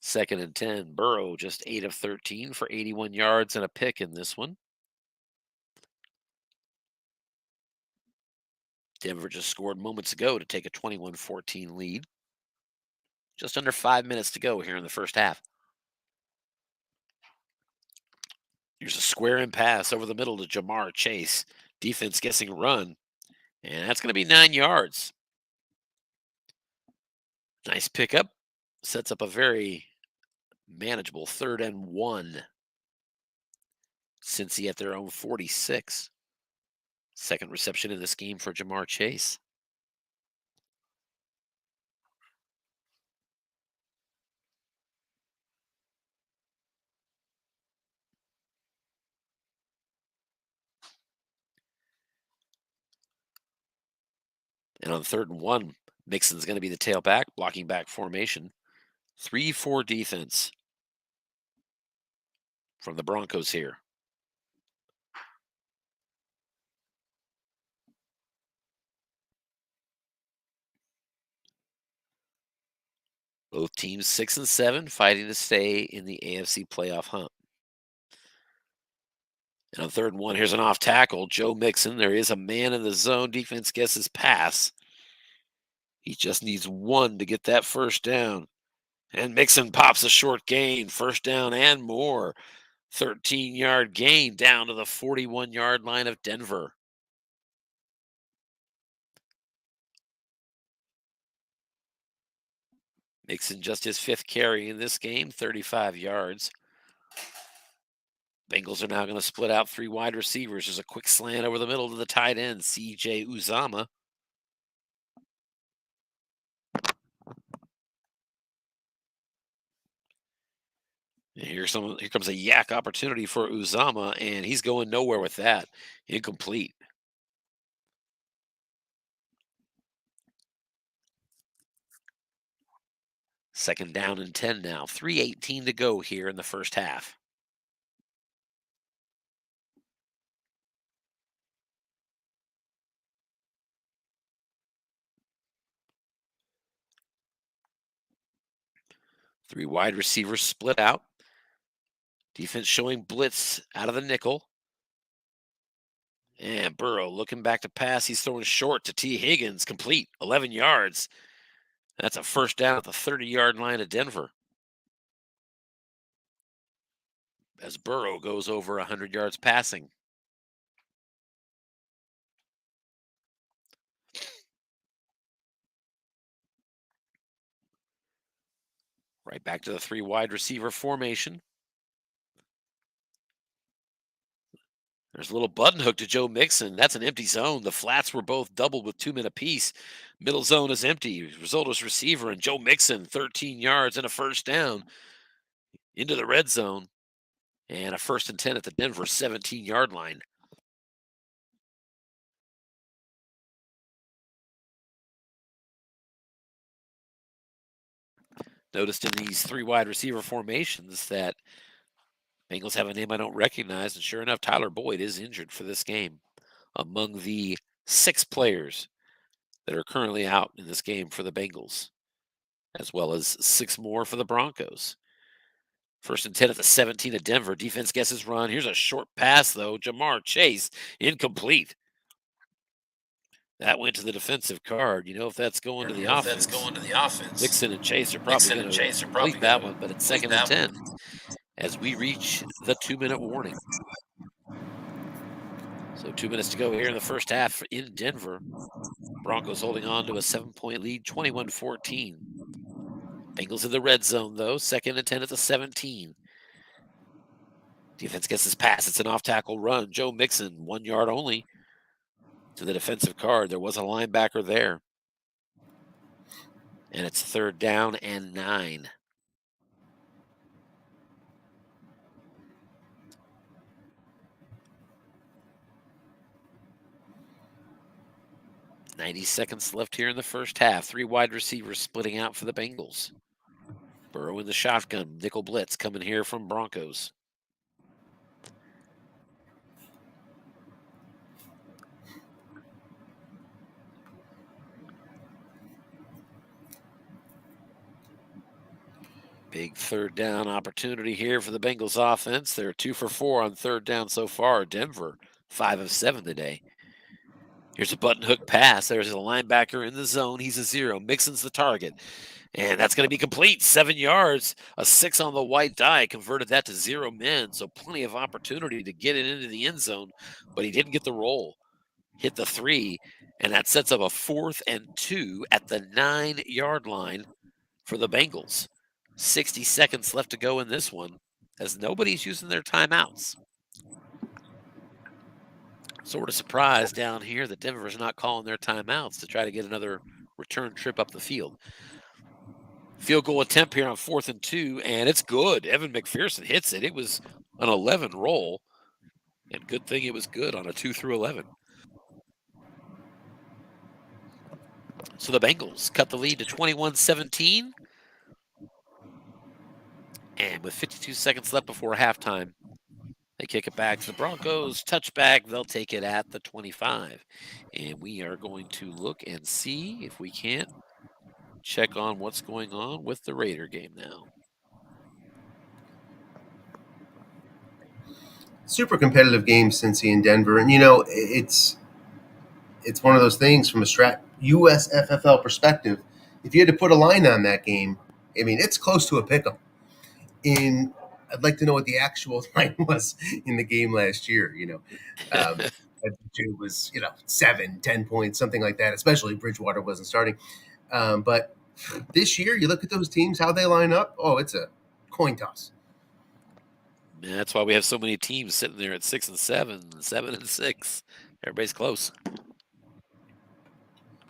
2nd and 10. Burrow just 8 of 13 for 81 yards and a pick in this one. Denver just scored moments ago to take a 21-14 lead. Just under 5 minutes to go here in the first half. Here's a square in pass over the middle to Jamar Chase. Defense guessing a run, and that's going to be 9 yards. Nice pickup. Sets up a very manageable 3rd and 1. Cincy at their own 46. Second reception in this game for Jamar Chase. And on 3rd and 1, Mixon's going to be the tailback, blocking back formation. 3-4 defense from the Broncos here. Both teams 6 and 7, fighting to stay in the AFC playoff hunt. And on 3rd and 1, here's an off tackle. Joe Mixon. There is a man in the zone. Defense guesses pass. He just needs one to get that first down. And Mixon pops a short gain. First down and more. 13-yard gain down to the 41-yard line of Denver. Mixon just his 5th carry in this game, 35 yards. Bengals are now going to split out 3 wide receivers. There's a quick slant over the middle to the tight end, C.J. Uzomah. And here comes a yak opportunity for Uzomah, and he's going nowhere with that. Incomplete. Second down and 10 now. 3:18 to go here in the first half. Three wide receivers split out. Defense showing blitz out of the nickel. And Burrow looking back to pass. He's throwing short to T. Higgins. Complete. 11 yards. That's a first down at the 30-yard line of Denver. As Burrow goes over 100 yards passing. Right back to the 3 wide receiver formation. There's a little button hook to Joe Mixon. That's an empty zone. The flats were both doubled with 2 men apiece. Middle zone is empty. Result is receiver, and Joe Mixon, 13 yards and a first down into the red zone. And a 1st and 10 at the Denver 17-yard line. Noticed in these 3 wide receiver formations that Bengals have a name I don't recognize, and sure enough, Tyler Boyd is injured for this game. Among the 6 players that are currently out in this game for the Bengals, as well as 6 more for the Broncos. 1st and 10 at the 17 of Denver. Defense guesses run. Here's a short pass, though. Jamar Chase, incomplete. That went to the defensive card. You know if that's going to the offense. Mixon and Chase are probably going to complete that one, but it's 2nd and 10 as we reach the 2-minute warning. So 2 minutes to go here in the first half in Denver. Broncos holding on to a 7-point lead, 21-14. Bengals in the red zone, though. 2nd and 10 at the 17. Defense gets his pass. It's an off-tackle run. Joe Mixon, 1 yard only to the defensive card. There was a linebacker there. And it's 3rd down and 9. 90 seconds left here in the first half. 3 wide receivers splitting out for the Bengals. Burrow in the shotgun. Nickel blitz coming here from Broncos. Big third down opportunity here for the Bengals offense. They're 2 for 4 on third down so far. Denver, 5 of 7 today. Here's a button hook pass. There's a linebacker in the zone. He's a 0. Mixon's the target. And that's going to be complete. 7 yards. A 6 on the white die. Converted that to 0 men. So plenty of opportunity to get it into the end zone. But he didn't get the roll. Hit the 3. And that sets up a 4th and 2 at the 9-yard line for the Bengals. 60 seconds left to go in this one, as nobody's using their timeouts. Sort of surprised down here that Denver's not calling their timeouts to try to get another return trip up the field. Field goal attempt here on 4th and 2, and it's good. Evan McPherson hits it. It was an 11 roll, and good thing it was good on a 2 through 11. So the Bengals cut the lead to 21-17. And with 52 seconds left before halftime, they kick it back to the Broncos. Touchback, they'll take it at the 25. And we are going to look and see if we can't check on what's going on with the Raider game now. Super competitive game, Cincy and Denver. And, it's one of those things from a USFFL perspective. If you had to put a line on that game, it's close to a pick'em. I'd like to know what the actual line was in the game last year. It was 7-10 points, something like that. Especially Bridgewater wasn't starting. But this year, you look at those teams, how they line up. Oh, it's a coin toss. Yeah, that's why we have so many teams sitting there at 6-7, 7-6. Everybody's close.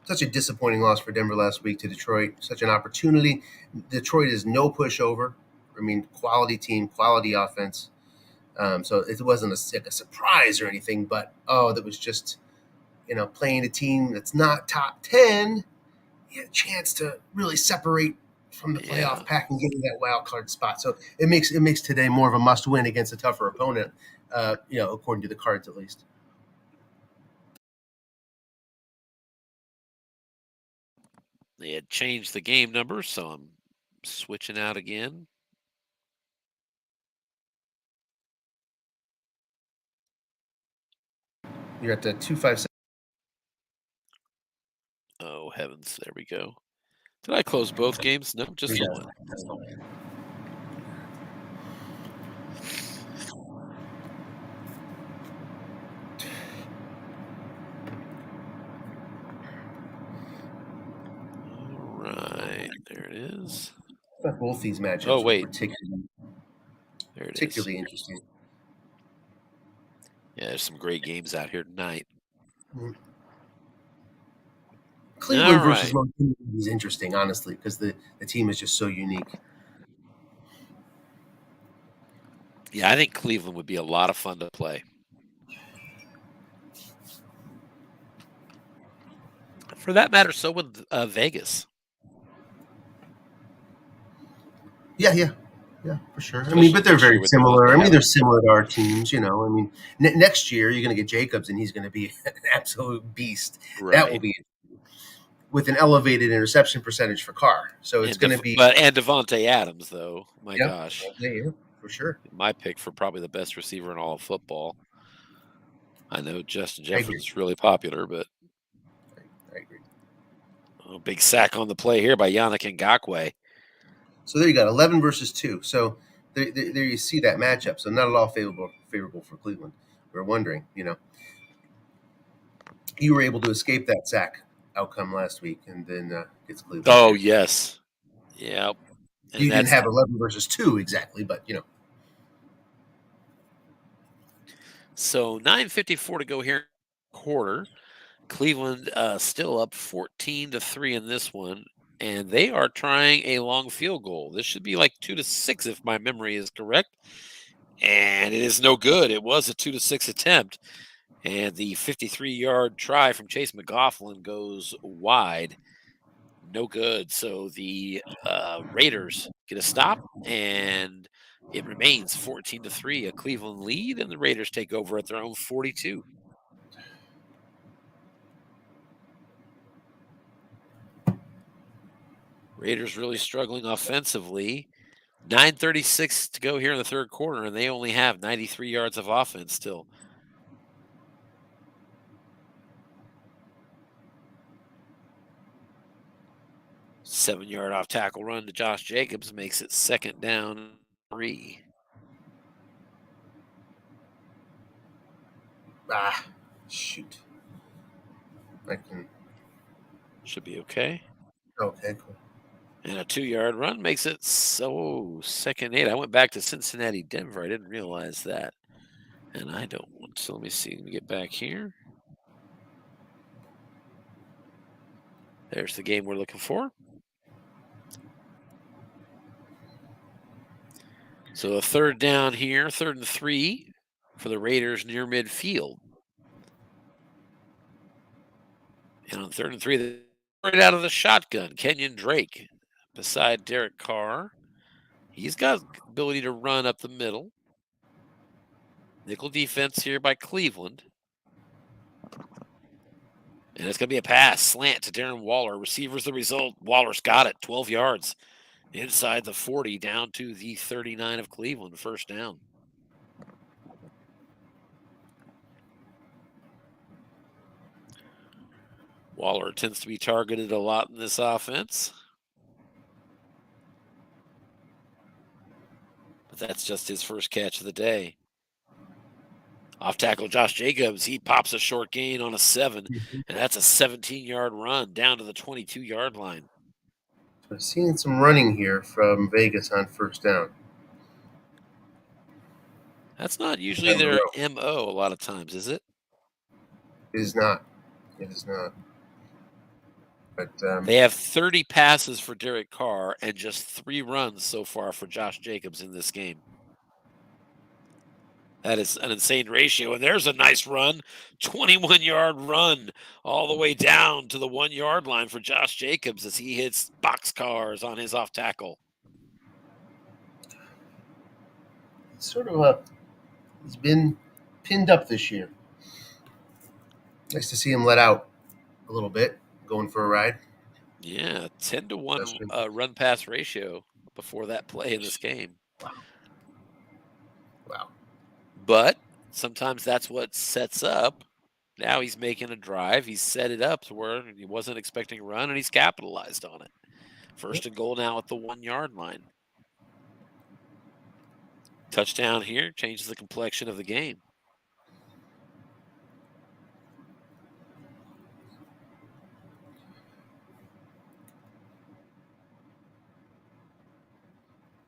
Such a disappointing loss for Denver last week to Detroit. Such an opportunity. Detroit is no pushover. Quality team, quality offense. So it wasn't a surprise or anything, but that was just, playing a team that's not top 10. You had a chance to really separate from the playoff pack and get in that wild card spot. So it makes today more of a must win against a tougher opponent. According to the Cards at least. They had changed the game number, so I'm switching out again. You're at the 257. Oh, heavens. There we go. Did I close both games? No, just the one. All right. There it is. Both these matchups Oh, wait. particularly interesting. Yeah, there's some great games out here tonight. Cleveland versus Montgomery is interesting, honestly, because the team is just so unique. Yeah, I think Cleveland would be a lot of fun to play. For that matter, so would Vegas. Yeah, for sure. But they're very similar. They're similar to our teams, next year you're going to get Jacobs, and he's going to be an absolute beast. Right. That will be with an elevated interception percentage for Carr. So it's going to be. And Devontae Adams, though. My gosh. Yeah, for sure. My pick for probably the best receiver in all of football. I know Justin Jefferson's is really popular, but. I agree. Oh, big sack on the play here by Yannick Ngakoue. So there you got 11 versus 2. So there you see that matchup. So not at all favorable for Cleveland. We're wondering, you were able to escape that sack outcome last week, and then gets Cleveland. Oh, yes. Yeah. You didn't have 11 versus 2 exactly, but, So 9:54 to go here, quarter. Cleveland still up 14-3 in this one, and they are trying a long field goal. This should be like 2-6 if my memory is correct, and it is no good. It was a 2-6 attempt, And the 53-yard try from Chase McGoughlin goes wide. No good. So the Raiders get a stop, and it remains 14-3, a Cleveland lead, and the Raiders take over at their own 42. Raiders really struggling offensively. 9:36 to go here in the third quarter, and they only have 93 yards of offense still. Seven-yard off tackle run to Josh Jacobs makes it second down and 3. Ah, shoot. Should be okay. Okay, cool. And a 2-yard run makes it second 8. I went back to Cincinnati, Denver. I didn't realize that. And I don't want to. Let me see. Let me get back here. There's the game we're looking for. So a third down here, 3rd and 3 for the Raiders near midfield. And on 3rd and 3, they right out of the shotgun, Kenyon Drake beside Derek Carr. He's got ability to run up the middle. Nickel defense here by Cleveland. And it's going to be a pass, slant to Darren Waller. Receivers the result. Waller's got it, 12 yards. Inside the 40, down to the 39 of Cleveland, first down. Waller tends to be targeted a lot in this offense. But that's just his first catch of the day. Off tackle Josh Jacobs, he pops a short gain on a 7, and that's a 17-yard run down to the 22-yard line. So seeing some running here from Vegas on first down. That's not usually their MO a lot of times, is it? It is not. It is not. But they have 30 passes for Derek Carr and just 3 runs so far for Josh Jacobs in this game. That is an insane ratio. And there's a nice run, 21-yard run all the way down to the 1-yard line for Josh Jacobs as he hits boxcars on his off tackle. It's sort of he's been pinned up this year. Nice to see him let out a little bit, going for a ride. Yeah, 10-1 run pass ratio before that play in this game. Wow. But sometimes that's what sets up. Now he's making a drive. He's set it up to where he wasn't expecting a run, and he's capitalized on it. First and goal now at the 1-yard line. Touchdown here changes the complexion of the game.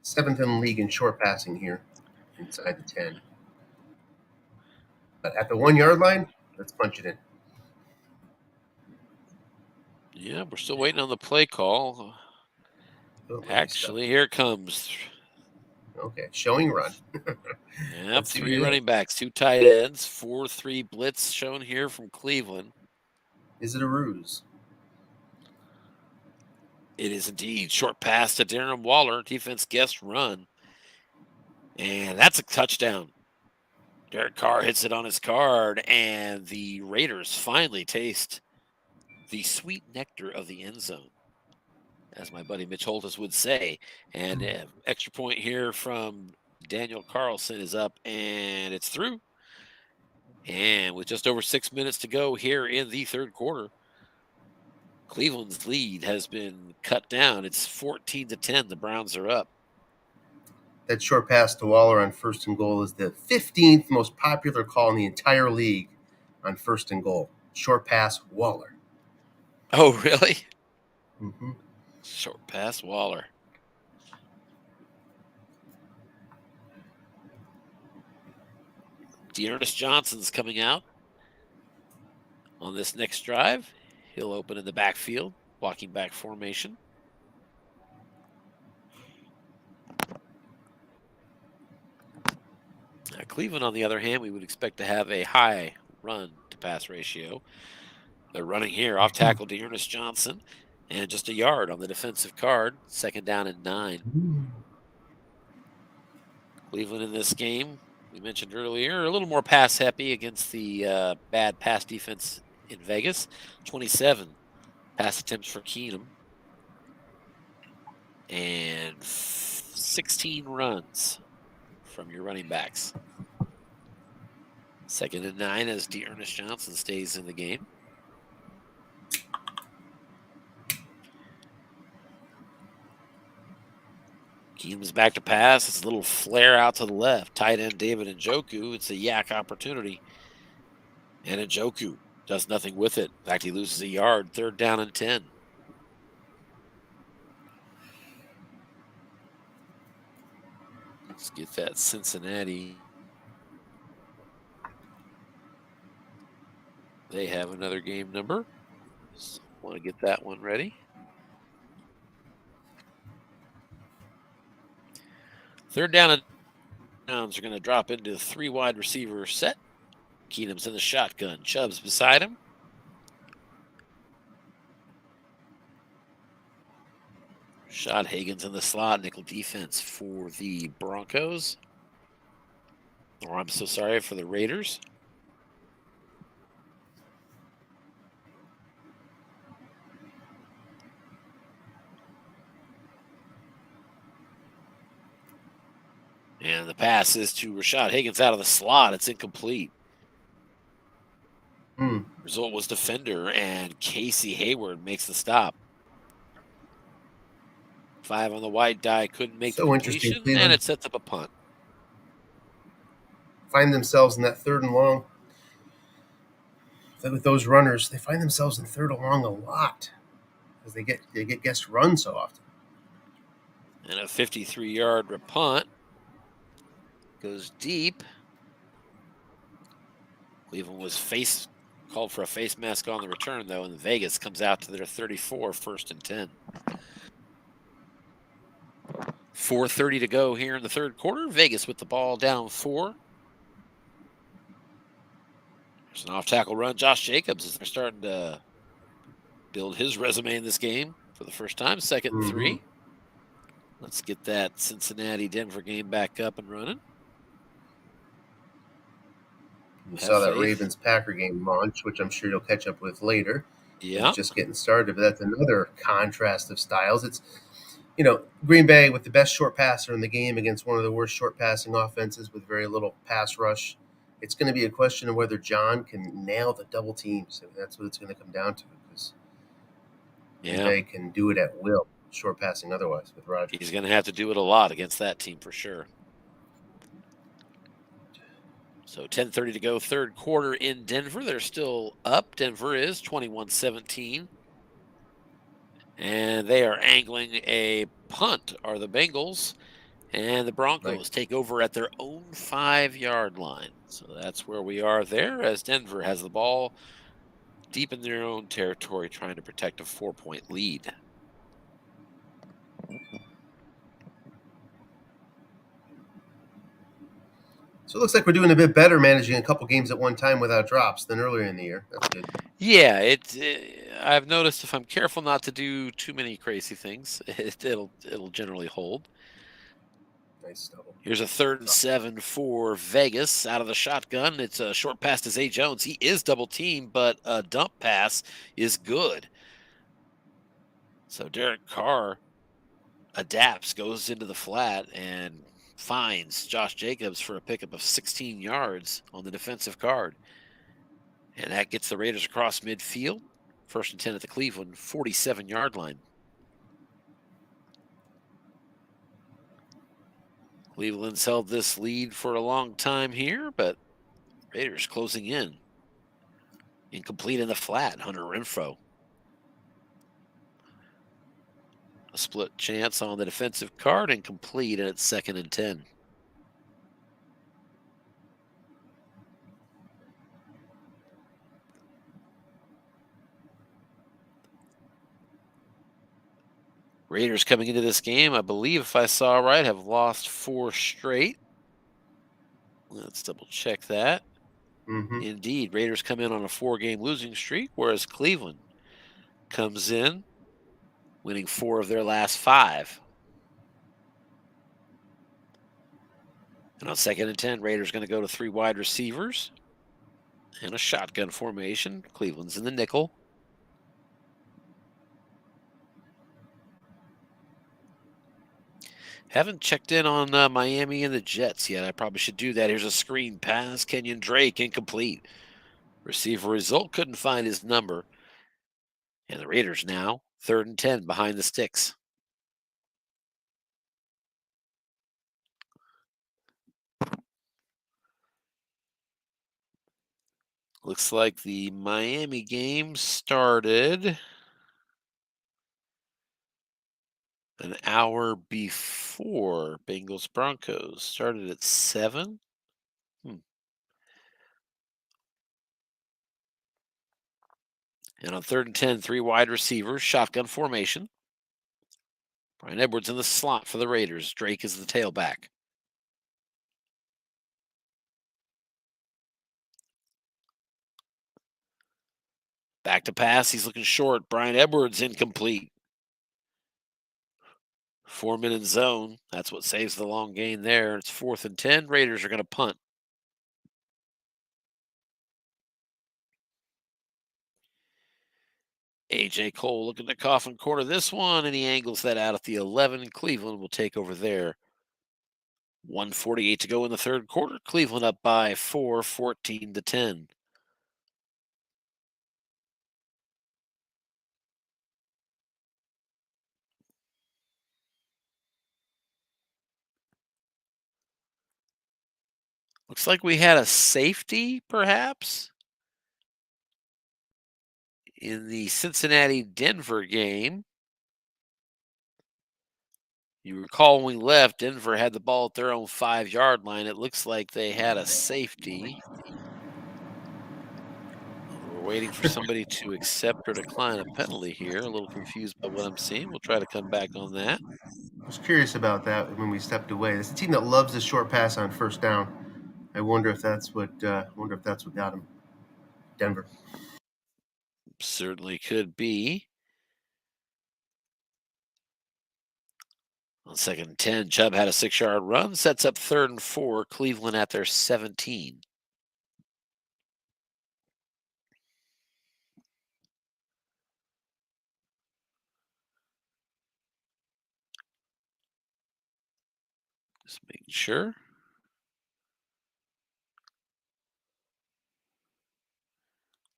Seventh in the league in short passing here, inside the 10. But at the 1-yard line, let's punch it in. Yeah, we're still waiting on the play call. Oh, actually, here it comes. Okay, showing run. Yep, 3 running backs, 2 tight ends, 4-3 blitz shown here from Cleveland. Is it a ruse? It is indeed. Short pass to Darren Waller. Defense guessed run. And that's a touchdown. Derek Carr hits it on his card, and the Raiders finally taste the sweet nectar of the end zone, as my buddy Mitch Holtis would say. And extra point here from Daniel Carlson is up, and it's through. And with just over 6 minutes to go here in the third quarter, Cleveland's lead has been cut down. It's 14-10. The Browns are up. That short pass to Waller on first and goal is the 15th most popular call in the entire league on first and goal. Short pass, Waller. Oh, really? Mm-hmm. Short pass, Waller. Dearness Johnson's coming out on this next drive. He'll open in the backfield, walking back formation. Cleveland, on the other hand, we would expect to have a high run to pass ratio. They're running here off tackle to Ernest Johnson, and just a yard on the defensive card. 2nd down and 9. Cleveland in this game, we mentioned earlier, a little more pass happy against the bad pass defense in Vegas. 27 pass attempts for Keenum and 16 runs from your running backs. 2nd and 9 as Ernest Johnson stays in the game. Keenum's back to pass. It's a little flare out to the left. Tight end David Njoku. It's a yak opportunity. And Njoku does nothing with it. In fact, he loses a yard. 3rd down and 10. Let's get that Cincinnati. They have another game number. So want to get that one ready. 3rd down and downs are going to drop into the 3 wide receiver set. Keenum's in the shotgun. Chubb's beside him. Rashad Hagen's in the slot. Nickel defense for the Broncos. Or I'm so sorry, for the Raiders. And the pass is to Rashad Higgins out of the slot. It's incomplete. Result was defender, and Casey Hayward makes the stop. 5 on the white die, couldn't make the completion, and it sets up a punt. Find themselves in that 3rd and long. With those runners, they find themselves in 3rd and long a lot because they get guessed run so often. And a 53-yard punt goes deep. Cleveland was called for a face mask on the return, though, and Vegas comes out to their 34, 1st and 10. 4:30 to go here in the 3rd quarter. Vegas with the ball down 4. There's an off-tackle run. Josh Jacobs is starting to build his resume in this game for the first time. 2nd and 3. Let's get that Cincinnati-Denver game back up and running. You saw that Ravens-Packer game launch, which I'm sure you'll catch up with later. Yeah. It's just getting started, but that's another contrast of styles. It's, Green Bay with the best short passer in the game against one of the worst short passing offenses with very little pass rush. It's going to be a question of whether John can nail the double teams. I mean, that's what it's going to come down to, because Green Bay can do it at will, short passing otherwise with Rodgers. He's going to have to do it a lot against that team for sure. So 10:30 to go, 3rd quarter in Denver. They're still up. Denver is 21-17. And they are angling a punt, are the Bengals. And the Broncos take over at their own 5-yard line. So that's where we are there, as Denver has the ball deep in their own territory, trying to protect a 4-point lead. So it looks like we're doing a bit better managing a couple games at one time without drops than earlier in the year. That's good. Yeah, I've noticed if I'm careful not to do too many crazy things, it'll generally hold. Nice double. Here's a 3rd and 7 for Vegas out of the shotgun. It's a short pass to Zay Jones. He is double teamed, but a dump pass is good. So Derek Carr adapts, goes into the flat, and finds Josh Jacobs for a pickup of 16 yards on the defensive card. And that gets the Raiders across midfield. 1st and 10 at the Cleveland 47-yard line. Cleveland's held this lead for a long time here, but Raiders closing in. Incomplete in the flat, Hunter Renfrow. A split chance on the defensive card, incomplete, and it's 2nd and 10. Raiders coming into this game, I believe, if I saw right, have lost 4 straight. Let's double check that. Mm-hmm. Indeed, Raiders come in on a 4-game losing streak, whereas Cleveland comes in winning 4 of their last 5. And on 2nd and 10, Raiders going to go to 3 wide receivers and a shotgun formation. Cleveland's in the nickel. Haven't checked in on Miami and the Jets yet. I probably should do that. Here's a screen pass. Kenyon Drake incomplete. Receiver result couldn't find his number. And the Raiders now 3rd and 10 behind the sticks. Looks like the Miami game started an hour before Bengals Broncos. Started at 7. And on 3rd and 10, 3 wide receivers, shotgun formation. Bryan Edwards in the slot for the Raiders. Drake is the tailback. Back to pass. He's looking short. Bryan Edwards incomplete. 4-minute zone. That's what saves the long gain there. It's 4th and 10. Raiders are going to punt. A.J. Cole looking to coffin corner this one, and he angles that out at the 11. Cleveland will take over there. 1:48 to go in the 3rd quarter. Cleveland up by 4, 14-10. Looks like we had a safety, perhaps, in the Cincinnati-Denver game. You recall when we left, Denver had the ball at their own 5-yard line. It looks like they had a safety. We're waiting for somebody to accept or decline a penalty here. A little confused by what I'm seeing. We'll try to come back on that. I was curious about that when we stepped away. It's a team that loves the short pass on 1st down. I wonder if that's what got him. Denver. Certainly could be. On 2nd and 10, Chubb had a 6-yard run, sets up 3rd and 4, Cleveland at their 17. Just making sure.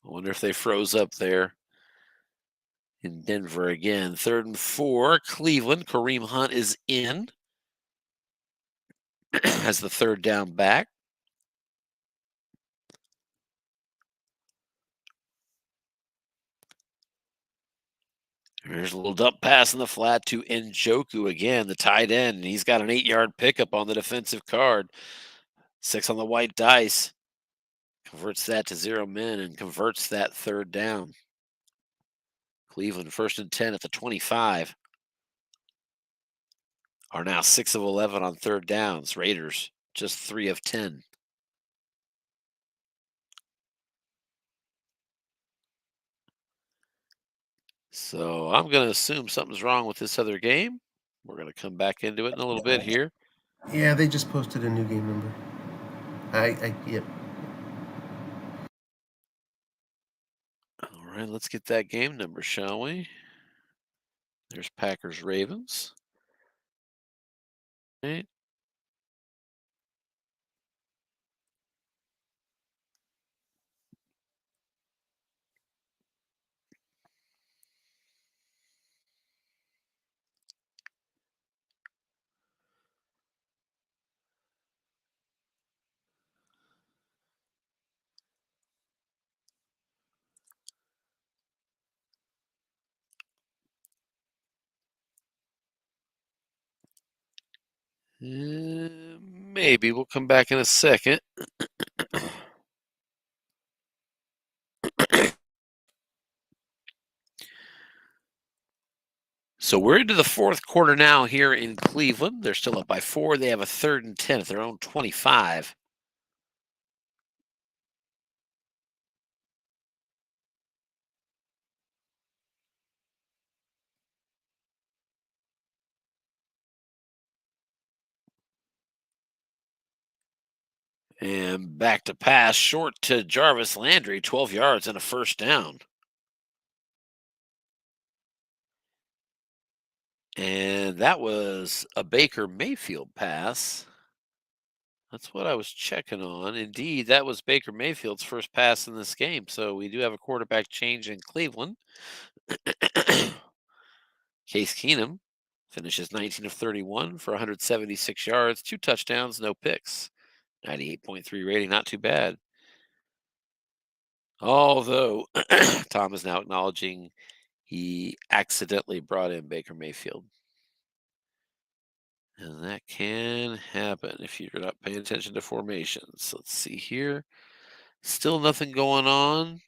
I wonder if they froze up there in Denver again. 3rd and 4, Cleveland. Kareem Hunt is in as the 3rd down back. There's a little dump pass in the flat to Njoku again, the tight end. He's got an 8-yard pickup on the defensive card. 6 on the white dice. Converts that to 0 men and converts that 3rd down. Cleveland 1st and 10 at the 25. Are now 6 of 11 on 3rd downs. Raiders just 3 of 10. So I'm going to assume something's wrong with this other game. We're going to come back into it in a little bit here. Yeah, they just posted a new game number. Yep. All right, let's get that game number, shall we? There's Packers Ravens. Right. Maybe we'll come back in a second. So we're into the 4th quarter now here in Cleveland. They're still up by 4. They have a 3rd and 10 at their own 25. And back to pass, short to Jarvis Landry, 12 yards and a first down. And that was a Baker Mayfield pass. That's what I was checking on. Indeed, that was Baker Mayfield's first pass in this game. So we do have a quarterback change in Cleveland. Case Keenum finishes 19 of 31 for 176 yards, 2 touchdowns, no picks. 98.3 rating, not too bad. Although Tom is now acknowledging he accidentally brought in Baker Mayfield. And that can happen if you're not paying attention to formations. Let's see here. Still nothing going on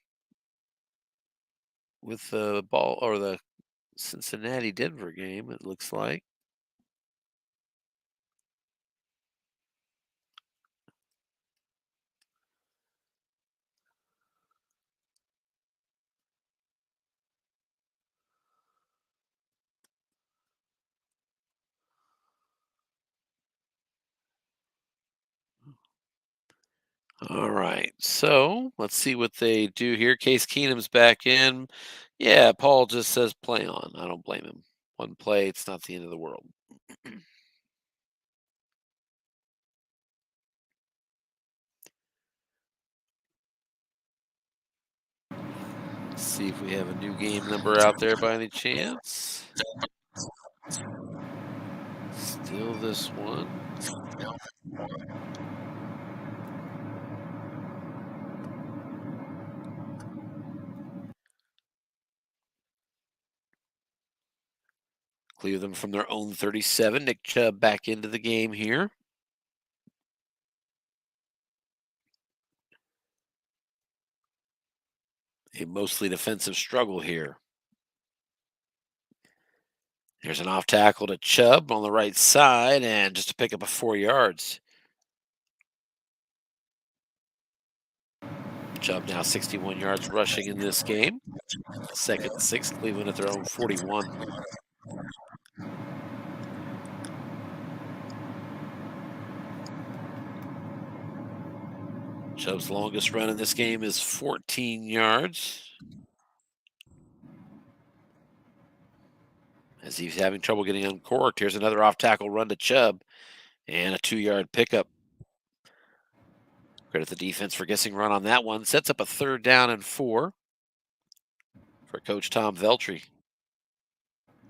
with the ball or the Cincinnati Denver game, it looks like. All right. So let's see what they do here. Case Keenum's back in. Yeah, Paul just says play on. I don't blame him. One play, it's not the end of the world. See if we have a new game number out there by any chance. Still this one. Clear them from their own 37. Nick Chubb back into the game here. A mostly defensive struggle here. There's an off tackle to Chubb on the right side, and just to pick up a 4 yards. Chubb now 61 yards rushing in this game. 2nd and 6, Cleveland at their own 41. Chubb's longest run in this game is 14 yards. As he's having trouble getting uncorked, here's another off tackle run to Chubb and a 2-yard pickup. Credit the defense for guessing run on that one. Sets up a 3rd down and 4 for Coach Tom Veltri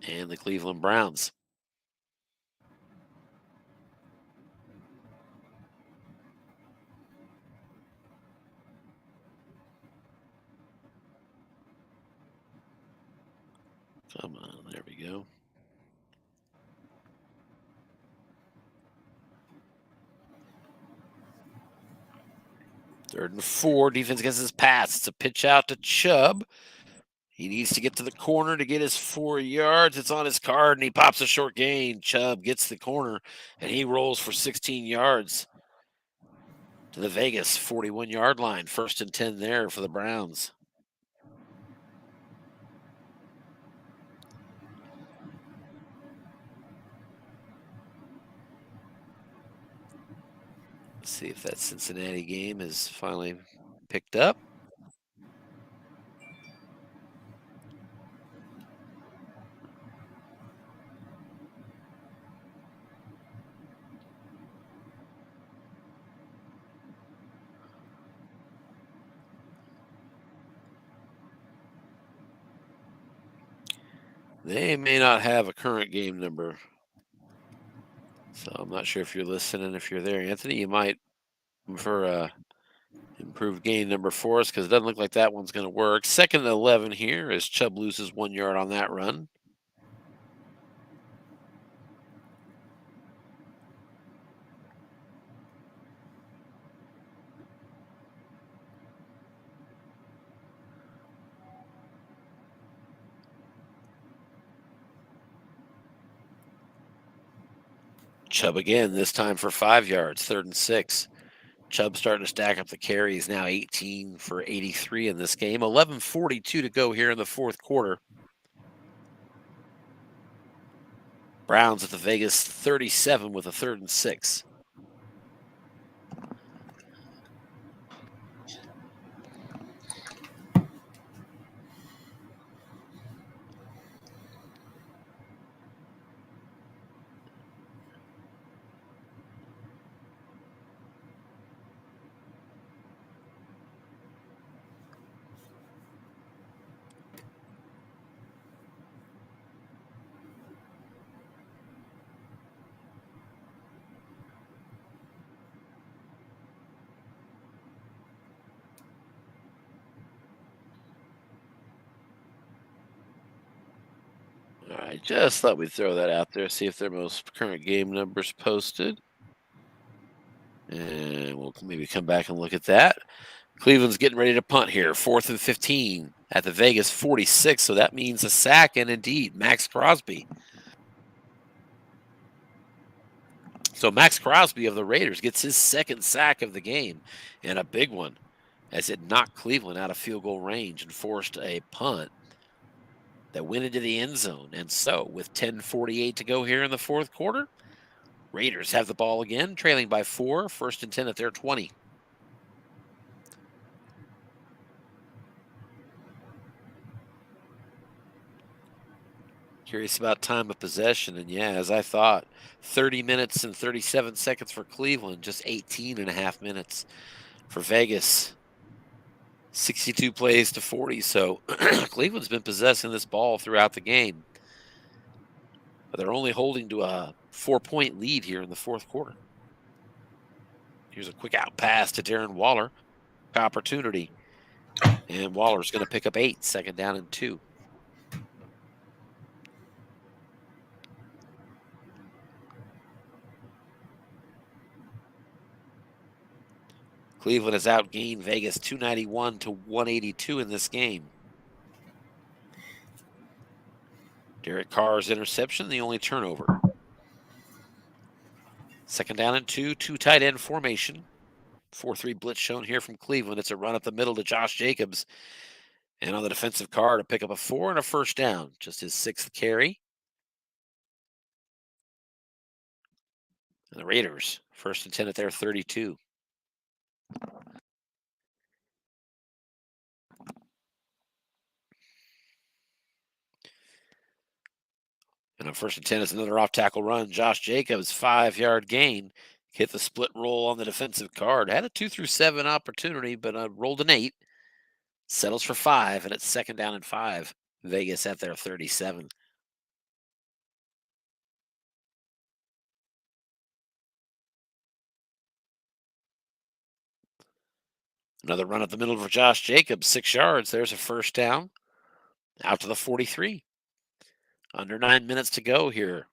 and the Cleveland Browns. Come on, there we go. Third and 4, defense gets his pass. It's a pitch out to Chubb. He needs to get to the corner to get his 4 yards. It's on his card, and he pops a short gain. Chubb gets the corner, and he rolls for 16 yards to the Vegas 41-yard line. 1st and 10 there for the Browns. Let's see if that Cincinnati game is finally picked up. They may not have a current game number. So I'm not sure if you're listening. If you're there, Anthony, you might for a improved game number for us because it doesn't look like that one's going to work. 2nd and 11 here as Chubb loses 1 yard on that run. Chubb again, this time for 5 yards, 3rd and 6. Chubb starting to stack up the carries, now 18 for 83 in this game. 11:42 to go here in the 4th quarter. Browns at the Vegas 37 with a 3rd and 6. All right, just thought we'd throw that out there, see if their most current game numbers posted. And we'll maybe come back and look at that. Cleveland's getting ready to punt here. 4th and 15 at the Vegas 46. So that means a sack, and indeed, Max Crosby. So Max Crosby of the Raiders gets his second sack of the game, and a big one, as it knocked Cleveland out of field goal range and forced a punt that went into the end zone. And so, with 10:48 to go here in the fourth quarter, Raiders have the ball again, trailing by 4, 1st and 10 at their 20. Curious about time of possession, and yeah, as I thought, 30 minutes and 37 seconds for Cleveland, just 18 and a half minutes for Vegas. 62 plays to 40, so Cleveland's been possessing this ball throughout the game. But they're only holding to a 4-point lead here in the fourth quarter. Here's a quick out pass to Darren Waller. Opportunity. And Waller's going to pick up 8, 2nd down and 2. Cleveland has outgained Vegas 291 to 182 in this game. Derek Carr's interception, the only turnover. 2nd down and 2, 2 tight end formation. 4-3 blitz shown here from Cleveland. It's a run up the middle to Josh Jacobs. And on the defensive Carr to pick up a 4 and a 1st down. Just his 6th carry. And the Raiders, 1st and 10 at their 32. And on 1st and 10 is another off tackle run. Josh Jacobs, 5-yard gain. Hit the split roll on the defensive card. Had a 2 through 7 opportunity, but rolled an 8. Settles for 5, and it's 2nd down and 5. Vegas at their 37. Another run up the middle for Josh Jacobs, 6 yards. There's a 1st down. Out to the 43. Under 9 minutes to go here.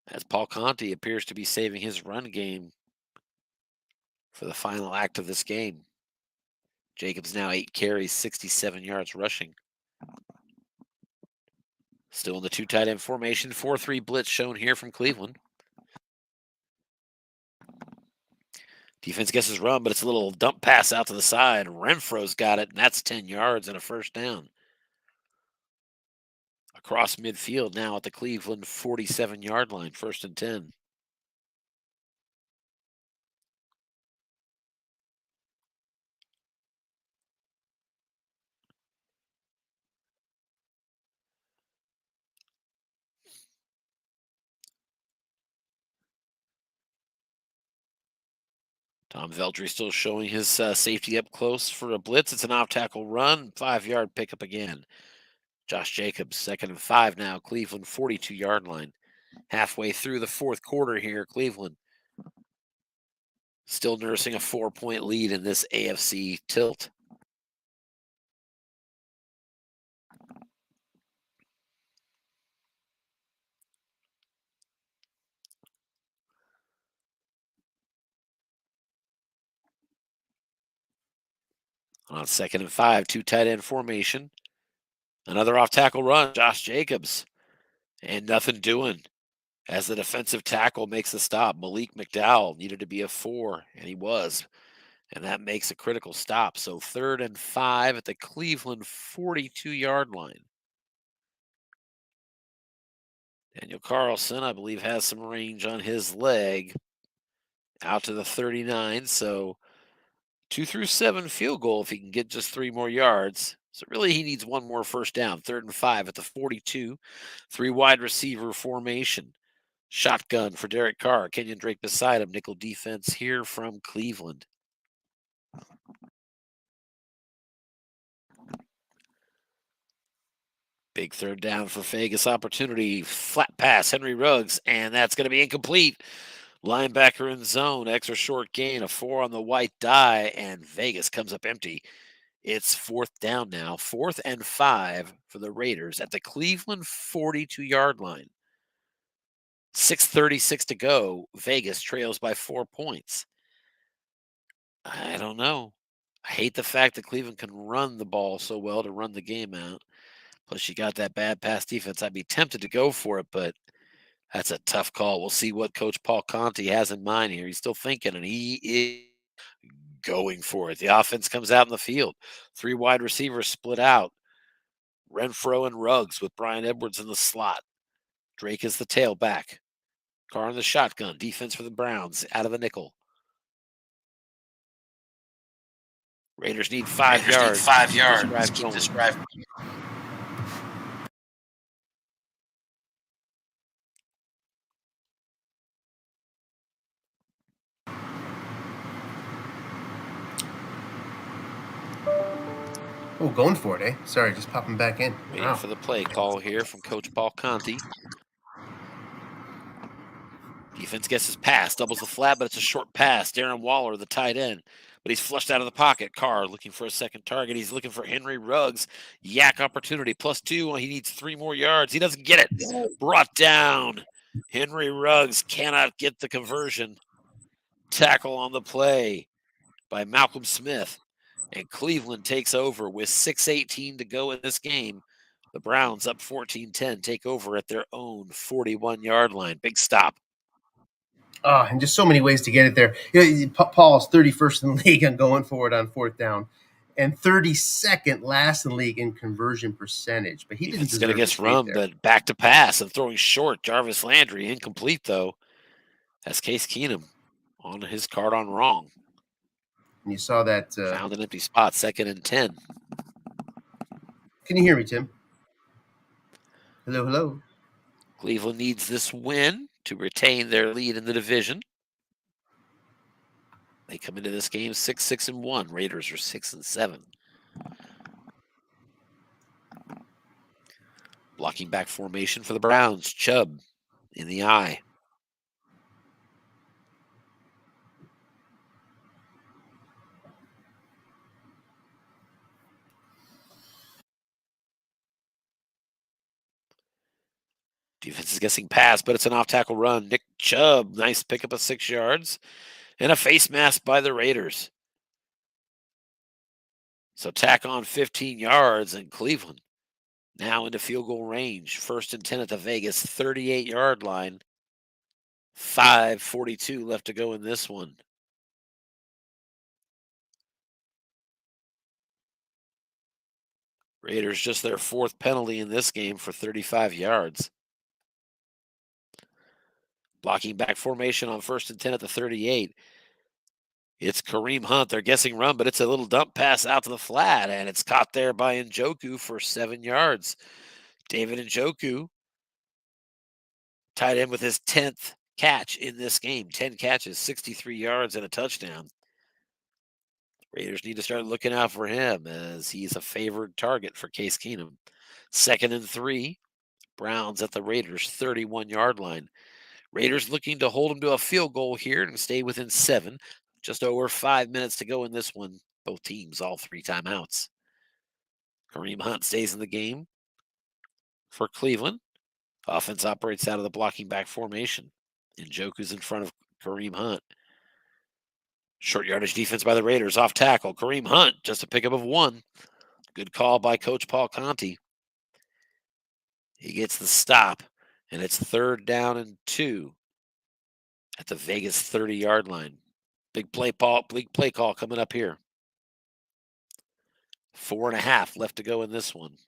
As Paul Conti appears to be saving his run game for the final act of this game. Jacobs now 8 carries, 67 yards rushing. Still in the 2 tight end formation. 4-3 blitz shown here from Cleveland. Defense guesses run, but it's a little dump pass out to the side. Renfro's got it, and that's 10 yards and a 1st down. Across midfield now at the Cleveland 47-yard line, 1st and 10. Tom Veldry still showing his safety up close for a blitz. It's an off-tackle run, 5-yard pickup again. Josh Jacobs, 2nd and 5 now. Cleveland 42-yard line. Halfway through the fourth quarter here, Cleveland still nursing a 4-point lead in this AFC tilt. On 2nd and 5, 2 tight end formation. Another off tackle run, Josh Jacobs. And nothing doing as the defensive tackle makes the stop. Malik McDowell needed to be a 4, and he was. And that makes a critical stop. So 3rd and 5 at the Cleveland 42-yard line. Daniel Carlson, I believe, has some range on his leg. Out to the 39. So 2 through 7 field goal if he can get just 3 more yards. So really he needs 1 more 1st down. 3rd and 5 at the 42. 3 wide receiver formation. Shotgun for Derek Carr. Kenyon Drake beside him. Nickel defense here from Cleveland. Big 3rd down for Vegas opportunity. Flat pass, Henry Ruggs, and that's going to be incomplete. Linebacker in zone, extra short gain, a 4 on the white die, and Vegas comes up empty. It's fourth down now, 4th and 5 for the Raiders at the Cleveland 42-yard line. 6:36 to go. Vegas trails by 4 points. I don't know. I hate the fact that Cleveland can run the ball so well to run the game out. Plus, you got that bad pass defense. I'd be tempted to go for it, but that's a tough call. We'll see what Coach Paul Conti has in mind here. He's still thinking, and he is going for it. The offense comes out in the field. 3 wide receivers split out. Renfro and Ruggs with Brian Edwards in the slot. Drake is the tailback. Carr in the shotgun. Defense for the Browns out of the nickel. Raiders need 5 yards to keep this drive going. Oh, going for it, eh? Sorry, just popping back in. Waiting for the play call here from Coach Paul Conti. Defense gets his pass, doubles the flat, but it's a short pass. Darren Waller, the tight end, but he's flushed out of the pocket. Carr looking for a second target. He's looking for Henry Ruggs. Yak opportunity, +2. He needs 3 more yards. He doesn't get it. Brought down. Henry Ruggs cannot get the conversion. Tackle on the play by Malcolm Smith. And Cleveland takes over with 6:18 to go in this game. The Browns up 14-10, take over at their own 41-yard line. Big stop. And just so many ways to get it there. Paul's 31st in the league on going for it on 4th down, and 32nd last in the league in conversion percentage. But he didn't deserve going to get run, there. but back to pass and throwing short. Jarvis Landry incomplete though. That's Case Keenum on his card on wrong. And you saw that found an empty spot. 2nd and 10. Can you hear me, Tim? Hello, hello. Cleveland needs this win to retain their lead in the division. They come into this game 6-1. Raiders are 6-7. Blocking back formation for the Browns. Chubb in the eye. Defense is guessing pass, but it's an off-tackle run. Nick Chubb, nice pickup of 6 yards. And a face mask by the Raiders. So tack on 15 yards, and Cleveland now into field goal range. 1st and 10 at the Vegas 38-yard line. 5:42 left to go in this one. Raiders just their 4th penalty in this game for 35 yards. Blocking back formation on 1st and 10 at the 38. It's Kareem Hunt. They're guessing run, but it's a little dump pass out to the flat, and it's caught there by Njoku for 7 yards. David Njoku tied in with his 10th catch in this game. 10 catches, 63 yards, and a touchdown. Raiders need to start looking out for him as he's a favored target for Case Keenum. 2nd and 3. Browns at the Raiders 31-yard line. Raiders looking to hold them to a field goal here and stay within 7. Just over 5 minutes to go in this one. Both teams, all 3 timeouts. Kareem Hunt stays in the game for Cleveland. Offense operates out of the blocking back formation. Njoku's in front of Kareem Hunt. Short yardage defense by the Raiders. Off tackle. Kareem Hunt, just a pickup of 1. Good call by Coach Paul Conti. He gets the stop, and it's 3rd down and 2 at the Vegas 30-yard line. Big play call coming up here. 4.5 left to go in this one.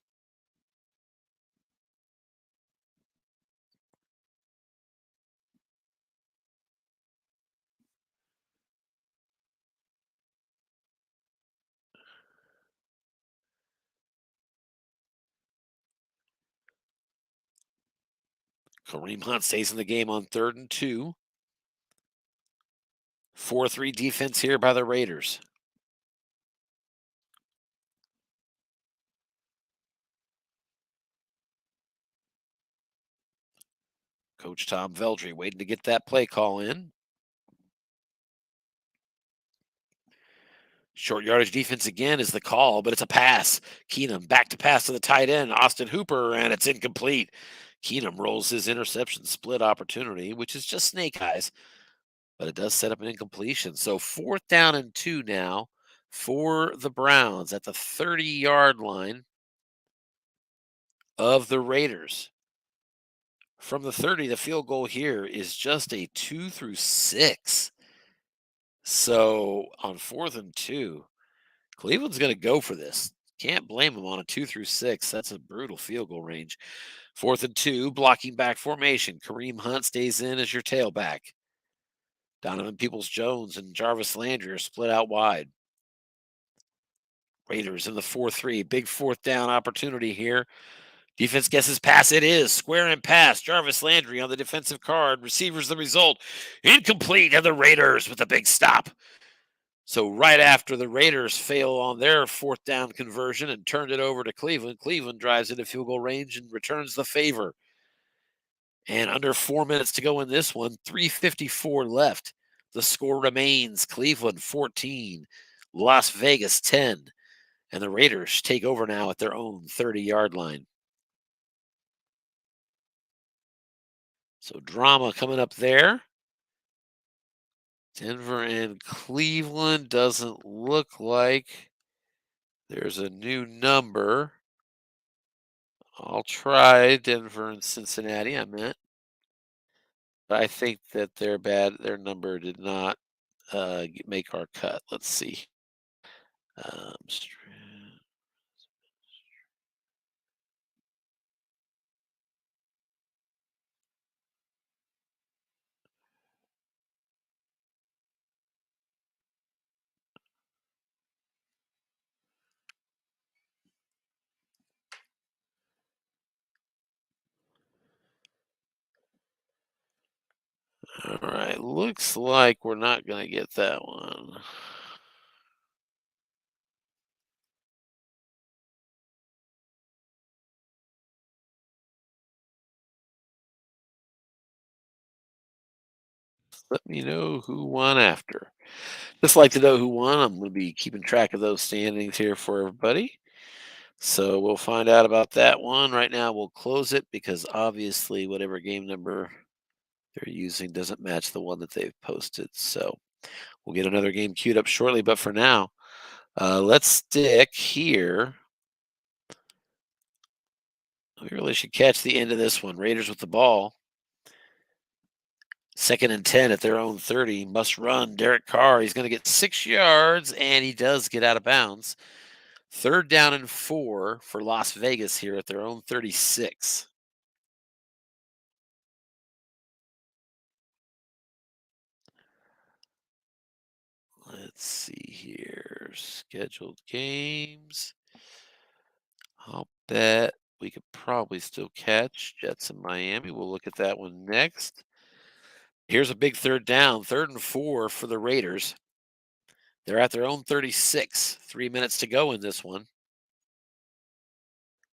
Kareem Hunt stays in the game on 3rd and 2. 4-3 defense here by the Raiders. Coach Tom Veldry waiting to get that play call in. Short yardage defense again is the call, but it's a pass. Keenum back to pass to the tight end, Austin Hooper, and it's incomplete. Keenum rolls his interception split opportunity, which is just snake eyes, but it does set up an incompletion. So 4th down and 2 now for the Browns at the 30-yard line of the Raiders. From the 30, the field goal here is just a 2 through 6. So on 4th and 2, Cleveland's going to go for this. Can't blame them on a 2 through 6. That's a brutal field goal range. 4th and 2, blocking back formation. Kareem Hunt stays in as your tailback. Donovan Peoples-Jones and Jarvis Landry are split out wide. Raiders in the 4-3. Big 4th down opportunity here. Defense guesses pass. It is. Square and pass. Jarvis Landry on the defensive card. Receivers the result. Incomplete. And the Raiders with a big stop. So right after the Raiders fail on their 4th down conversion and turned it over to Cleveland, Cleveland drives into field goal range and returns the favor. And under 4 minutes to go in this one, 3:54 left. The score remains Cleveland 14, Las Vegas 10. And the Raiders take over now at their own 30-yard line. So drama coming up there. Denver and Cleveland doesn't look like there's a new number. I'll try Denver and Cincinnati, I meant. But I think that their number did not make our cut. Let's see. Um, All right, looks like we're not going to get that one. Let me know who won after. Just like to know who won. I'm going to be keeping track of those standings here for everybody. So we'll find out about that one. Right now, we'll close it because obviously, whatever game number they're using doesn't match the one that they've posted. So we'll get another game queued up shortly. But for now, let's stick here. We really should catch the end of this one. Raiders with the ball. 2nd and 10 at their own 30. Must run. Derek Carr. He's going to get 6 yards, and he does get out of bounds. 3rd down and 4 for Las Vegas here at their own 36. Let's see here. Scheduled games. I'll bet we could probably still catch Jets in Miami. We'll look at that one next. Here's a big 3rd down. 3rd and 4 for the Raiders. They're at their own 36. 3 minutes to go in this one.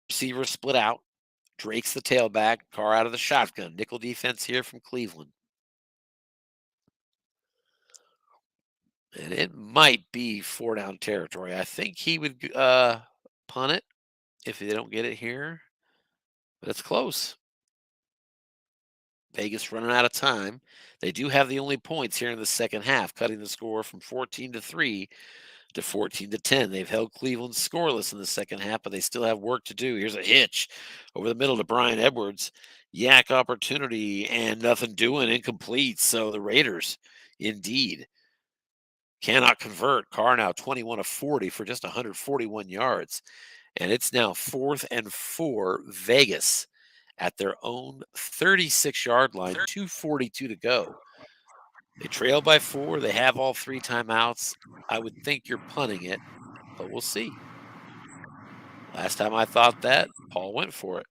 Receivers split out. Drake's the tailback. Carr out of the shotgun. Nickel defense here from Cleveland. And it might be 4-down territory. I think he would punt it if they don't get it here. But it's close. Vegas running out of time. They do have the only points here in the second half, cutting the score from 14-3 to 14-10. They've held Cleveland scoreless in the second half, but they still have work to do. Here's a hitch over the middle to Brian Edwards. Yak opportunity and nothing doing, incomplete. So the Raiders, indeed, cannot convert. Carr now 21 of 40 for just 141 yards. And it's now 4th and 4, Vegas at their own 36-yard line, 2:42 to go. They trail by 4. They have all 3 timeouts. I would think you're punting it, but we'll see. Last time I thought that, Paul went for it.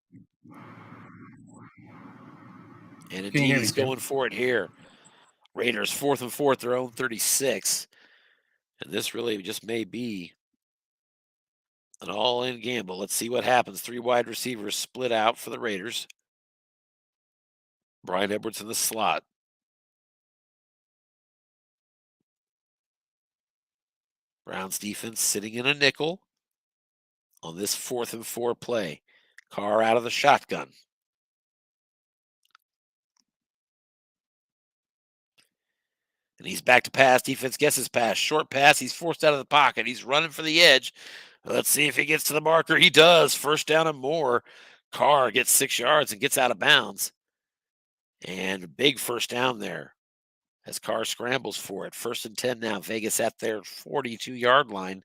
And indeed, he's going for it here. Raiders 4th and 4 at their own 36. And this really just may be an all-in gamble. Let's see what happens. 3 wide receivers split out for the Raiders. Brian Edwards in the slot. Browns defense sitting in a nickel on this 4th and 4 play. Carr out of the shotgun. And he's back to pass. Defense guesses pass. Short pass. He's forced out of the pocket. He's running for the edge. Let's see if he gets to the marker. He does. First down and more. Carr gets 6 yards and gets out of bounds. And big first down there as Carr scrambles for it. 1st and 10 now. Vegas at their 42-yard line.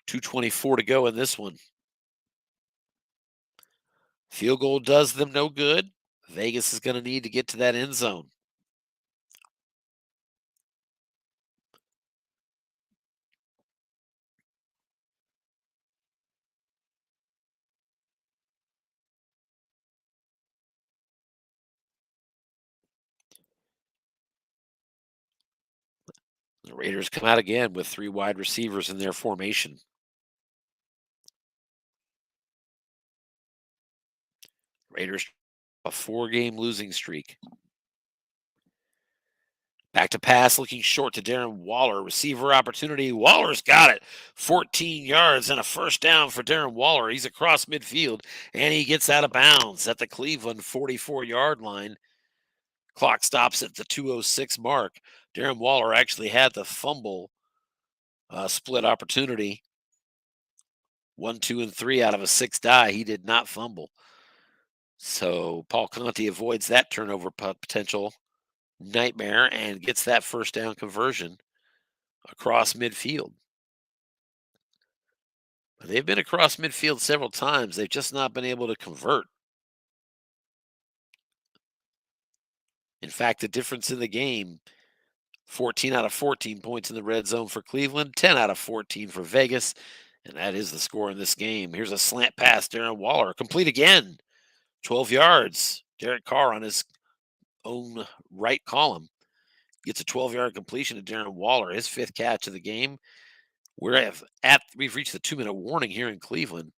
2:24 to go in this one. Field goal does them no good. Vegas is going to need to get to that end zone. The Raiders come out again with 3 wide receivers in their formation. Raiders a 4-game losing streak. Back to pass, looking short to Darren Waller. Receiver opportunity. Waller's got it. 14 yards and a first down for Darren Waller. He's across midfield, and he gets out of bounds at the Cleveland 44-yard line. Clock stops at the 2:06 mark. Darren Waller actually had the fumble split opportunity. 1, 2, and 3 out of a 6 die. He did not fumble. So Paul Conti avoids that turnover potential nightmare and gets that first down conversion across midfield. They've been across midfield several times. They've just not been able to convert. In fact, the difference in the game, 14 out of 14 points in the red zone for Cleveland, 10 out of 14 for Vegas, and that is the score in this game. Here's a slant pass, Darren Waller, complete again, 12 yards. Derek Carr on his own right column gets a 12-yard completion to Darren Waller, his 5th catch of the game. We've reached the 2-minute warning here in Cleveland.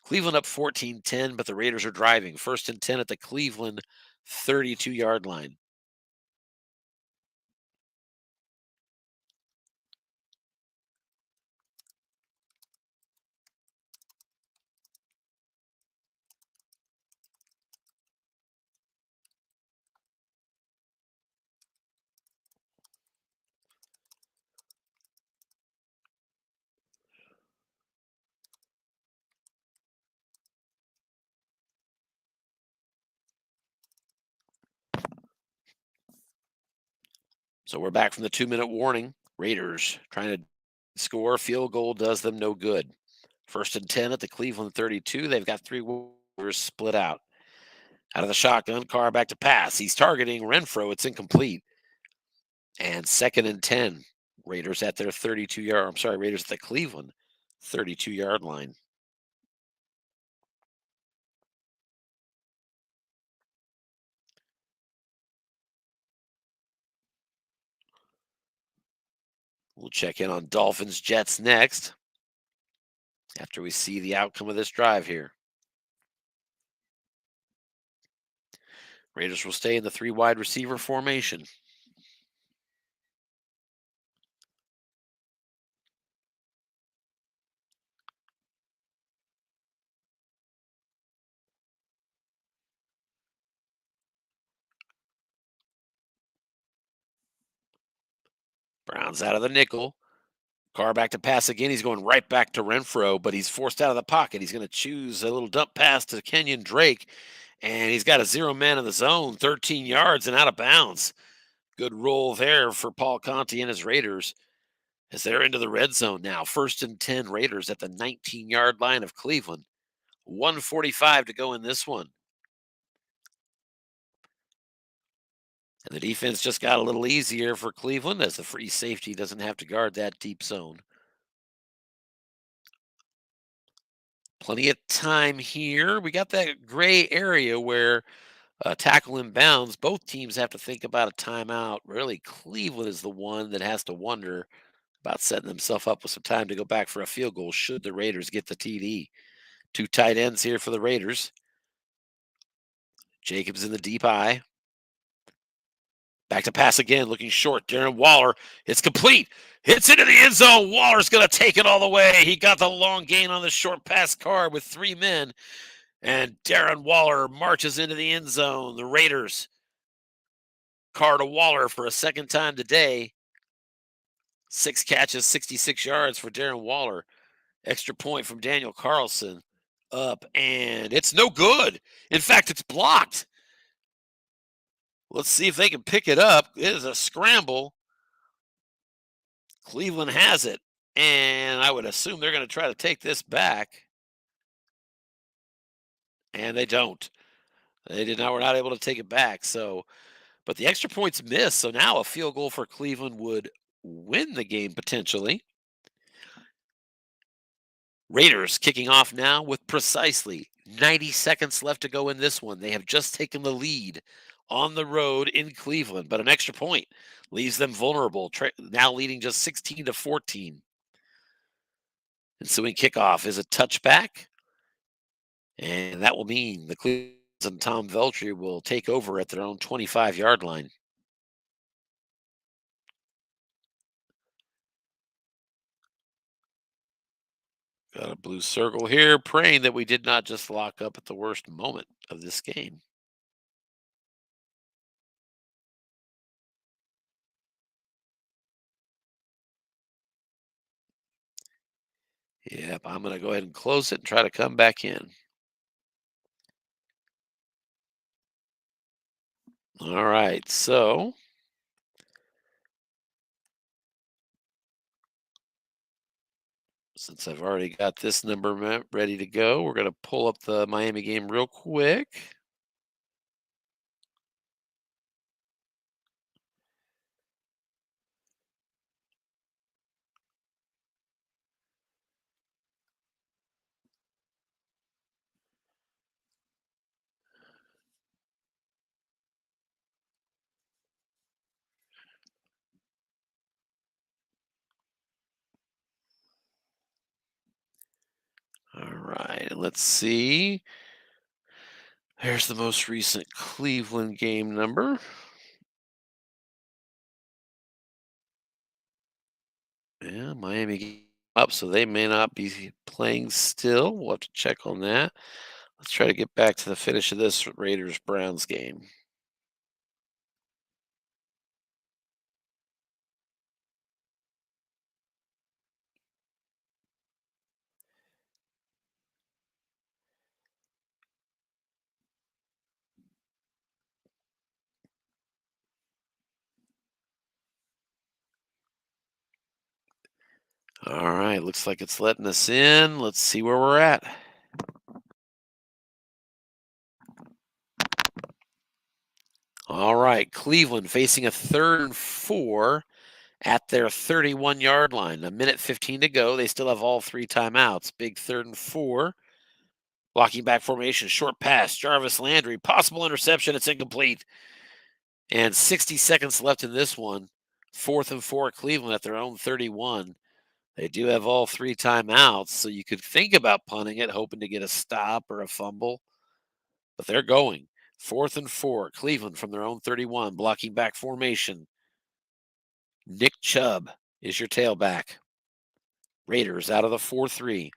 Cleveland up 14-10, but the Raiders are driving. 1st and 10 at the Cleveland 32-yard line. So we're back from the 2-minute warning. Raiders trying to score. Field goal does them no good. 1st and 10 at the Cleveland 32. They've got 3 warriors split out. Out of the shotgun, Carr back to pass. He's targeting Renfro. It's incomplete. And 2nd and 10. Raiders at their 32-yard. Raiders at the Cleveland 32-yard line. We'll check in on Dolphins Jets next after we see the outcome of this drive here. Raiders will stay in the 3 wide receiver formation. Browns out of the nickel. Carr back to pass again. He's going right back to Renfro, but he's forced out of the pocket. He's going to choose a little dump pass to Kenyon Drake, and he's got a 0-man in the zone, 13 yards and out of bounds. Good roll there for Paul Conti and his Raiders as they're into the red zone now. 1st and 10 Raiders at the 19-yard line of Cleveland. 1:45 to go in this one. And the defense just got a little easier for Cleveland as the free safety doesn't have to guard that deep zone. Plenty of time here. We got that gray area where tackle inbounds. Both teams have to think about a timeout. Really, Cleveland is the one that has to wonder about setting themselves up with some time to go back for a field goal should the Raiders get the TD. 2 tight ends here for the Raiders. Jacobs in the deep eye. Back to pass again, looking short. Darren Waller, it's complete. Hits into the end zone. Waller's going to take it all the way. He got the long gain on the short pass card with 3 men. And Darren Waller marches into the end zone. The Raiders card to Waller for a second time today. 6 catches, 66 yards for Darren Waller. Extra point from Daniel Carlson. Up, and it's no good. In fact, it's blocked. Let's see if they can pick it up. It is a scramble. Cleveland has it, and I would assume they're going to try to take this back. And they don't. They did not. Were not able to take it back. So, but the extra points missed. So now a field goal for Cleveland would win the game potentially. Raiders kicking off now with precisely 90 seconds left to go in this one. They have just taken the lead on the road in Cleveland, but an extra point leaves them vulnerable, now leading just 16-14. Ensuing kickoff is a touchback, and that will mean the Cleveland and Tom Veltri will take over at their own 25-yard line. Got a blue circle here, praying that we did not just lock up at the worst moment of this game. Yep, I'm going to go ahead and close it and try to come back in. All right, so since I've already got this number ready to go, we're going to pull up the Miami game real quick. All right, let's see. Here's the most recent Cleveland game number. Yeah, Miami up, so they may not be playing still. We'll have to check on that. Let's try to get back to the finish of this Raiders-Browns game. All right, looks like it's letting us in. Let's see where we're at. All right, Cleveland facing a 3rd and 4 at their 31-yard line. A minute 15 to go. They still have all 3 timeouts. Big 3rd and 4. Blocking back formation, short pass. Jarvis Landry, possible interception. It's incomplete. And 60 seconds left in this one. 4th and 4 Cleveland at their own 31. They do have all 3 timeouts, so you could think about punting it, hoping to get a stop or a fumble. But they're going. 4th and 4, Cleveland from their own 31, blocking back formation. Nick Chubb is your tailback. Raiders out of the 4-3.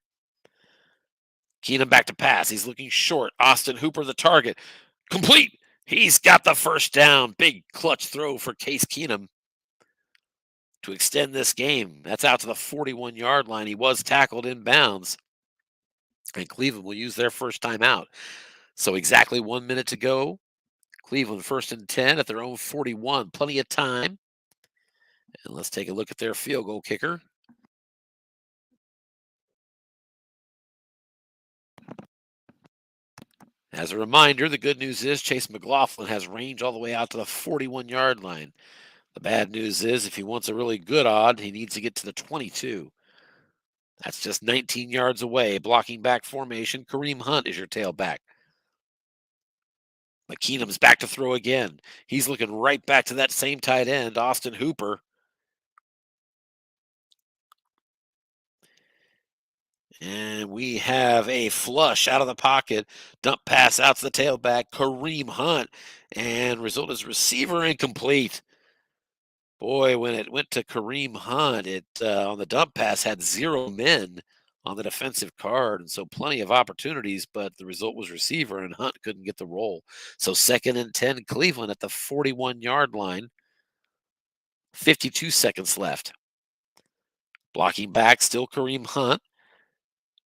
Keenum back to pass. He's looking short. Austin Hooper the target. Complete. He's got the first down. Big clutch throw for Case Keenum to extend this game. That's out to the 41-yard line. He was tackled in bounds. And Cleveland will use their first timeout. So exactly 1 minute to go. Cleveland 1st and 10 at their own 41. Plenty of time. And let's take a look at their field goal kicker. As a reminder, the good news is Chase McLaughlin has range all the way out to the 41-yard line. The bad news is if he wants a really good odd, he needs to get to the 22. That's just 19 yards away. Blocking back formation. Kareem Hunt is your tailback. McKeenum's back to throw again. He's looking right back to that same tight end, Austin Hooper. And we have a flush out of the pocket. Dump pass out to the tailback, Kareem Hunt. And result is receiver incomplete. Boy, when it went to Kareem Hunt, it on the dump pass had 0 men on the defensive card. And so plenty of opportunities, but the result was receiver, and Hunt couldn't get the roll. So 2nd and 10, Cleveland at the 41-yard line. 52 seconds left. Blocking back, still Kareem Hunt.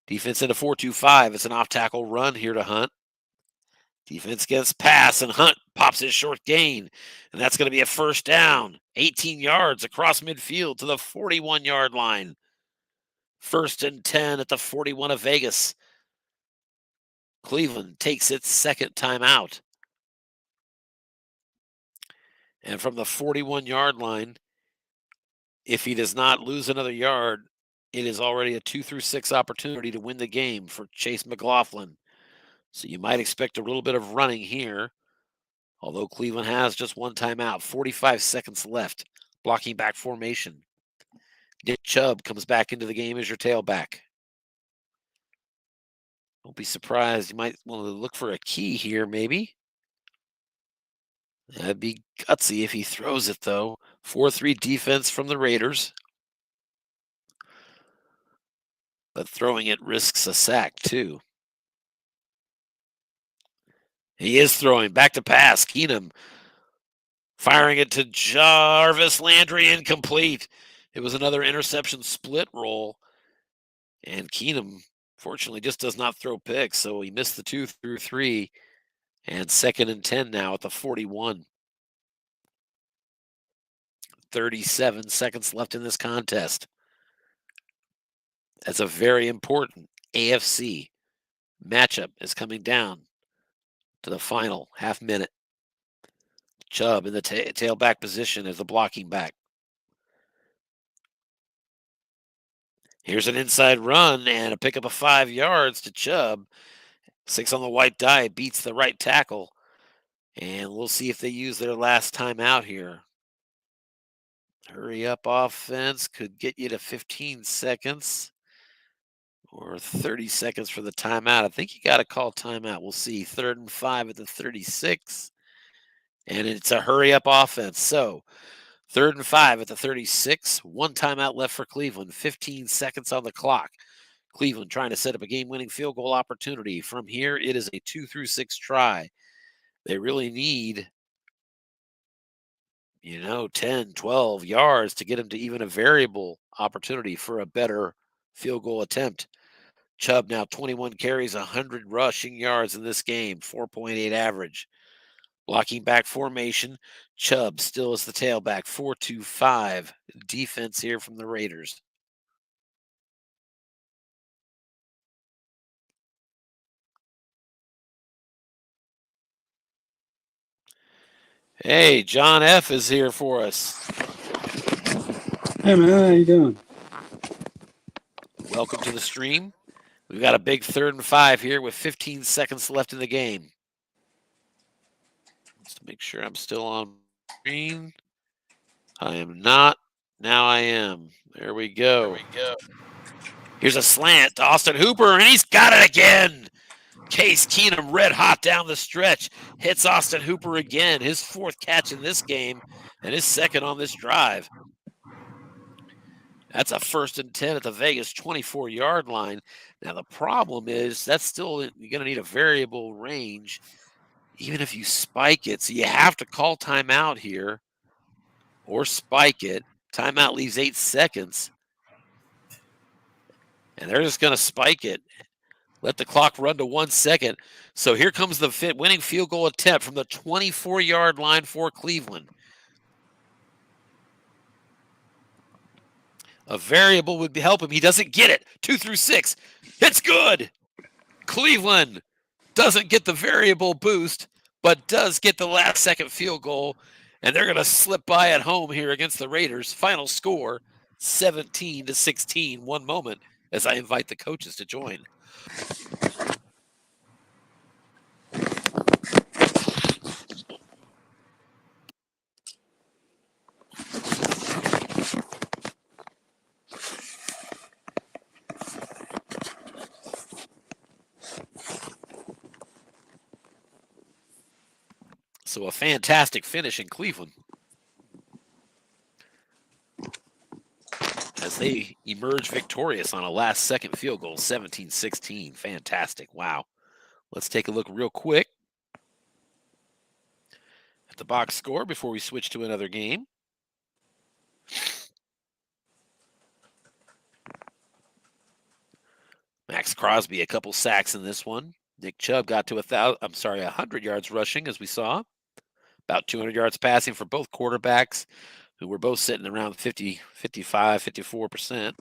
Defense into 4-2-5. It's an off-tackle run here to Hunt. Defense gets pass, and Hunt pops his short gain. And that's going to be a first down. 18 yards across midfield to the 41-yard line. 1st and 10 at the 41 of Vegas. Cleveland takes its 2nd timeout. And from the 41-yard line, if he does not lose another yard, it is already a 2-6 opportunity to win the game for Chase McLaughlin. So you might expect a little bit of running here, although Cleveland has just 1 timeout. 45 seconds left. Blocking back formation. Nick Chubb comes back into the game as your tailback. Don't be surprised. You might want to look for a key here, maybe. That'd be gutsy if he throws it, though. 4-3 defense from the Raiders. But throwing it risks a sack, too. He is throwing. Back to pass. Keenum firing it to Jarvis Landry, incomplete. It was another interception split roll. And Keenum, fortunately, just does not throw picks, so he missed the 2-3. And 2nd and 10 now at the 41. 37 seconds left in this contest. That's a very important AFC matchup is coming down to the final half minute. Chubb in the tailback position as the blocking back. Here's an inside run and a pickup of 5 yards to Chubb. 6 on the white die, beats the right tackle. And we'll see if they use their last time out here. Hurry up offense could get you to 15 seconds or 30 seconds for the timeout. I think you got to call timeout. We'll see. 3rd and 5 at the 36. And it's a hurry up offense. So 3rd and 5 at the 36. 1 timeout left for Cleveland. 15 seconds on the clock. Cleveland trying to set up a game-winning field goal opportunity. From here, it is a 2-6 try. They really need, 10, 12 yards to get them to even a variable opportunity for a better field goal attempt. Chubb now 21 carries, 100 rushing yards in this game, 4.8 average. Blocking back formation, Chubb still is the tailback, 4-2-5 defense here from the Raiders. Hey, John F. is here for us. Hey man, how you doing? Welcome to the stream. We've got a big 3rd and 5 here with 15 seconds left in the game. Let's make sure I'm still on screen. I am not. Now I am. There we go. Here's a slant to Austin Hooper, and he's got it again. Case Keenum red hot down the stretch. Hits Austin Hooper again. His 4th catch in this game and his 2nd on this drive. That's a 1st and 10 at the Vegas 24-yard line. Now, the problem is that's still, you're going to need a variable range, even if you spike it. So you have to call timeout here or spike it. Timeout leaves 8 seconds. And they're just going to spike it. Let the clock run to 1 second. So here comes the winning field goal attempt from the 24-yard line for Cleveland. A variable would help him. He doesn't get it. 2-6. It's good. Cleveland doesn't get the variable boost, but does get the last second field goal. And they're going to slip by at home here against the Raiders. Final score, 17-16. One moment as I invite the coaches to join. So a fantastic finish in Cleveland as they emerge victorious on a last-second field goal, 17-16. Fantastic. Wow. Let's take a look real quick at the box score before we switch to another game. Max Crosby, a couple sacks in this one. Nick Chubb got to 100 yards rushing, as we saw. About 200 yards passing for both quarterbacks, who were both sitting around 50, 55, 54%.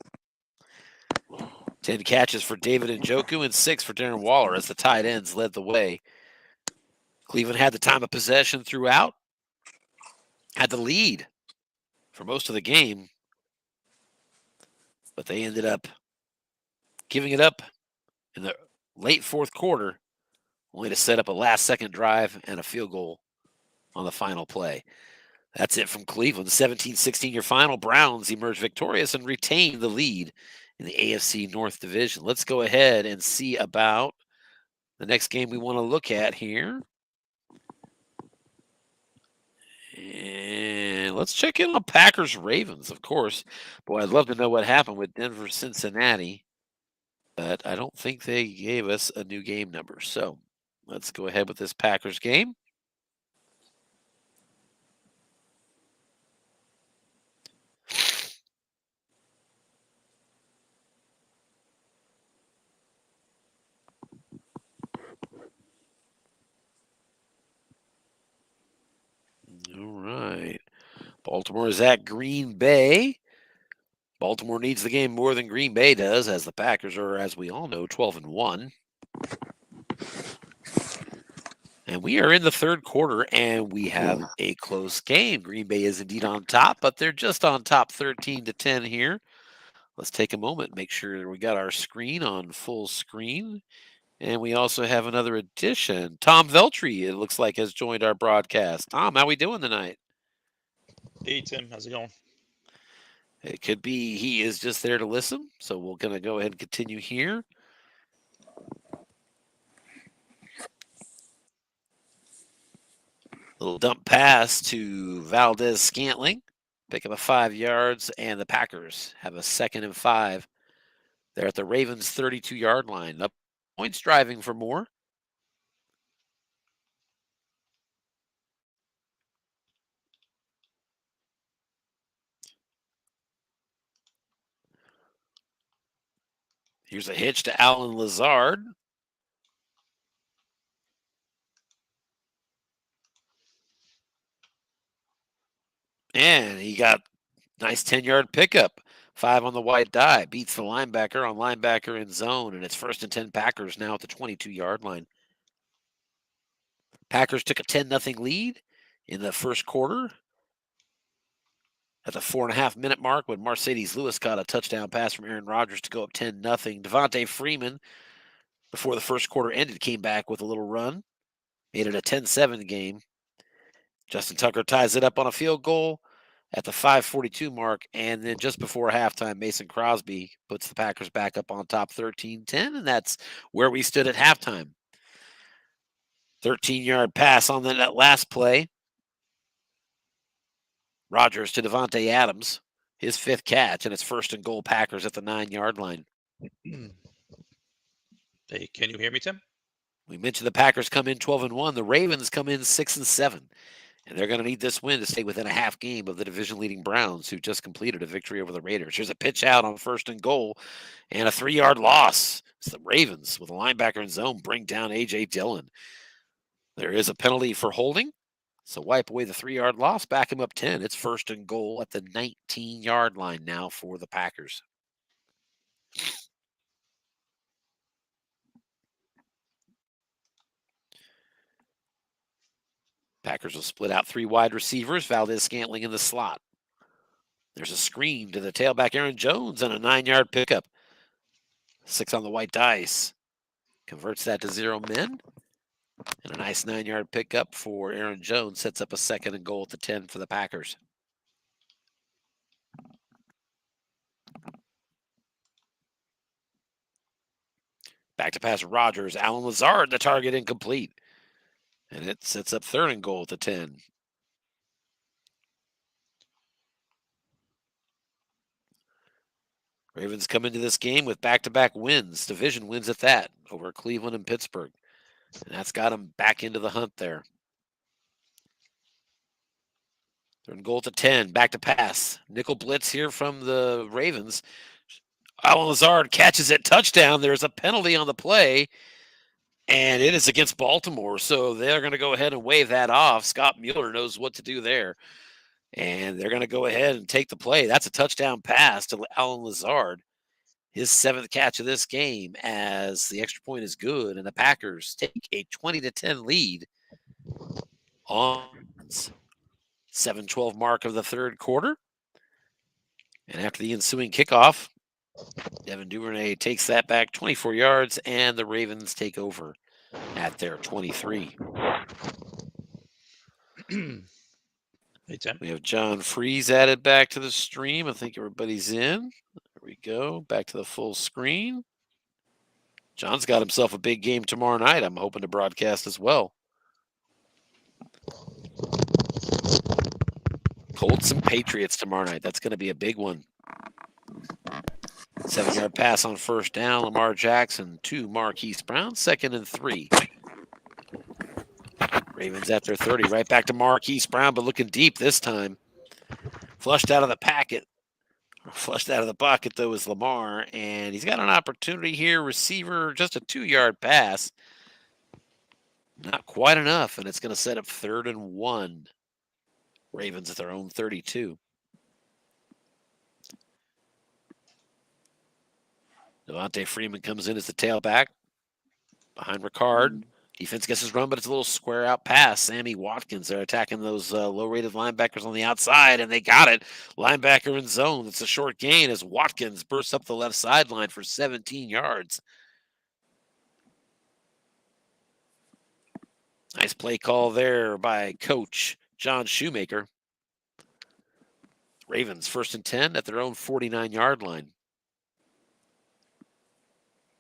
10 catches for David Njoku and 6 for Darren Waller as the tight ends led the way. Cleveland had the time of possession throughout, had the lead for most of the game, but they ended up giving it up in the late fourth quarter, only to set up a last-second drive and a field goal on the final play. That's it from Cleveland. 17-16 your final. Browns emerge victorious and retain the lead in the AFC North Division. Let's go ahead and see about the next game we want to look at here. And let's check in on Packers-Ravens, of course. Boy, I'd love to know what happened with Denver-Cincinnati, but I don't think they gave us a new game number. So let's go ahead with this Packers game. All right. Baltimore is at Green Bay. Baltimore needs the game more than Green Bay does, as the Packers are, as we all know, 12-1. And we are in the third quarter, and we have a close game. Green Bay is indeed on top, but they're just on top 13-10 here. Let's take a moment, make sure we got our screen on full screen. And we also have another addition. Tom Veltri, it looks like, has joined our broadcast. Tom, how we doing tonight? Hey, Tim. How's it going? It could be he is just there to listen, so we're going to go ahead and continue here. Little dump pass to Valdez-Scantling. Pick up a 5 yards, and the Packers have a 2nd and 5. They're at the Ravens' 32-yard line. Up points driving for more. Here's a hitch to Alan Lazard. And he got nice 10-yard pickup. 5 on the white die. Beats the linebacker on linebacker in zone. And it's 1st and 10 Packers now at the 22-yard line. Packers took a 10-0 lead in the first quarter. At the 4.5-minute mark, when Mercedes Lewis caught a touchdown pass from Aaron Rodgers to go up 10-0. Devontae Freeman, before the first quarter ended, came back with a little run. Made it a 10-7 game. Justin Tucker ties it up on a field goal at the 5:42 mark, and then just before halftime, Mason Crosby puts the Packers back up on top 13-10, and that's where we stood at halftime. 13-yard pass on that last play. Rodgers to Devontae Adams, his 5th catch, and it's 1st and goal Packers at the 9-yard line. Hey, can you hear me, Tim? We mentioned the Packers come in 12-1. The Ravens come in 6-7. And they're going to need this win to stay within a half game of the division-leading Browns, who just completed a victory over the Raiders. Here's a pitch out on 1st and goal and a 3-yard loss. It's the Ravens with a linebacker in zone bring down A.J. Dillon. There is a penalty for holding, so wipe away the 3-yard loss, back him up 10. It's 1st and goal at the 19-yard line now for the Packers. Packers will split out 3 wide receivers, Valdez-Scantling in the slot. There's a screen to the tailback, Aaron Jones, and a 9-yard pickup. 6 on the white dice. Converts that to 0 men. And a nice 9-yard pickup for Aaron Jones. Sets up a 2nd and goal at the 10 for the Packers. Back to pass Rodgers. Alan Lazard, the target incomplete. And it sets up 3rd and goal at the 10. Ravens come into this game with back-to-back wins, division wins at that, over Cleveland and Pittsburgh. And that's got them back into the hunt there. 3rd and goal at the 10, back to pass. Nickel blitz here from the Ravens. Alan Lazard catches it, touchdown. There's a penalty on the play, and it is against Baltimore, so they're going to go ahead and wave that off. Scott Mueller knows what to do there, and they're going to go ahead and take the play. That's a touchdown pass to Alan Lazard, his 7th catch of this game, as the extra point is good, and the Packers take a 20-10 lead on 7:12 mark of the 3rd quarter. And after the ensuing kickoff, Devin Duvernay takes that back 24 yards, and the Ravens take over at their 23. Hey, Tim. We have John Freeze added back to the stream. I think everybody's in. There we go. Back to the full screen. John's got himself a big game tomorrow night. I'm hoping to broadcast as well. Colts and Patriots tomorrow night. That's going to be a big one. 7-yard pass on 1st down. Lamar Jackson to Marquise Brown. 2nd and 3. Ravens at their 30. Right back to Marquise Brown, but looking deep this time. Flushed out of the pocket. Flushed out of the pocket, though, is Lamar. And he's got an opportunity here. Receiver, just a 2-yard pass. Not quite enough, and it's going to set up 3rd and 1. Ravens at their own 32. Devontae Freeman comes in as the tailback behind Ricard. Defense gets his run, but it's a little square out pass. Sammy Watkins, they're attacking those low-rated linebackers on the outside, and they got it. Linebacker in zone. It's a short gain as Watkins bursts up the left sideline for 17 yards. Nice play call there by Coach John Shoemaker. Ravens 1st and 10 at their own 49-yard line.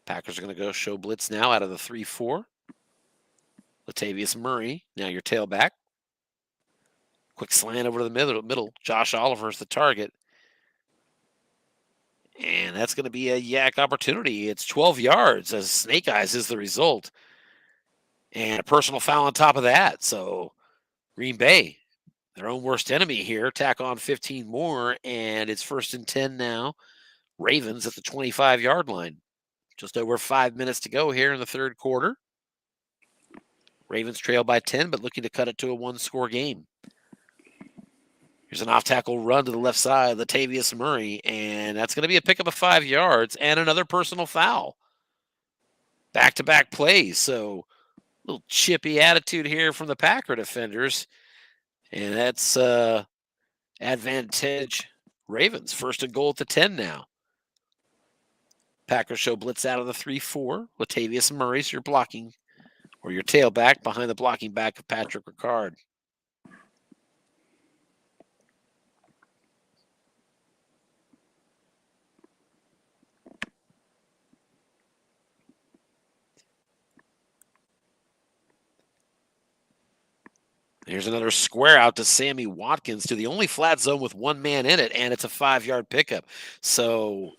Packers are going to go show blitz now out of the 3-4. Latavius Murray, now your tailback. Quick slant over to the middle. Josh Oliver is the target. And that's going to be a yak opportunity. It's 12 yards as Snake Eyes is the result. And a personal foul on top of that. So Green Bay, their own worst enemy here, tack on 15 more, and it's 1st and 10 now. Ravens at the 25-yard line. Just over 5 minutes to go here in the 3rd quarter. Ravens trail by 10, but looking to cut it to a 1-score game. Here's an off-tackle run to the left side, Latavius Murray, and that's going to be a pickup of 5 yards and another personal foul. Back-to-back plays, so a little chippy attitude here from the Packer defenders, and that's advantage Ravens. 1st and goal at the 10 now. Packers show blitz out of the 3-4. Latavius Murray's your blocking, or your tailback behind the blocking back of Patrick Ricard. Here's another square out to Sammy Watkins to the only flat zone with 1 man in it, and it's a 5-yard pickup. So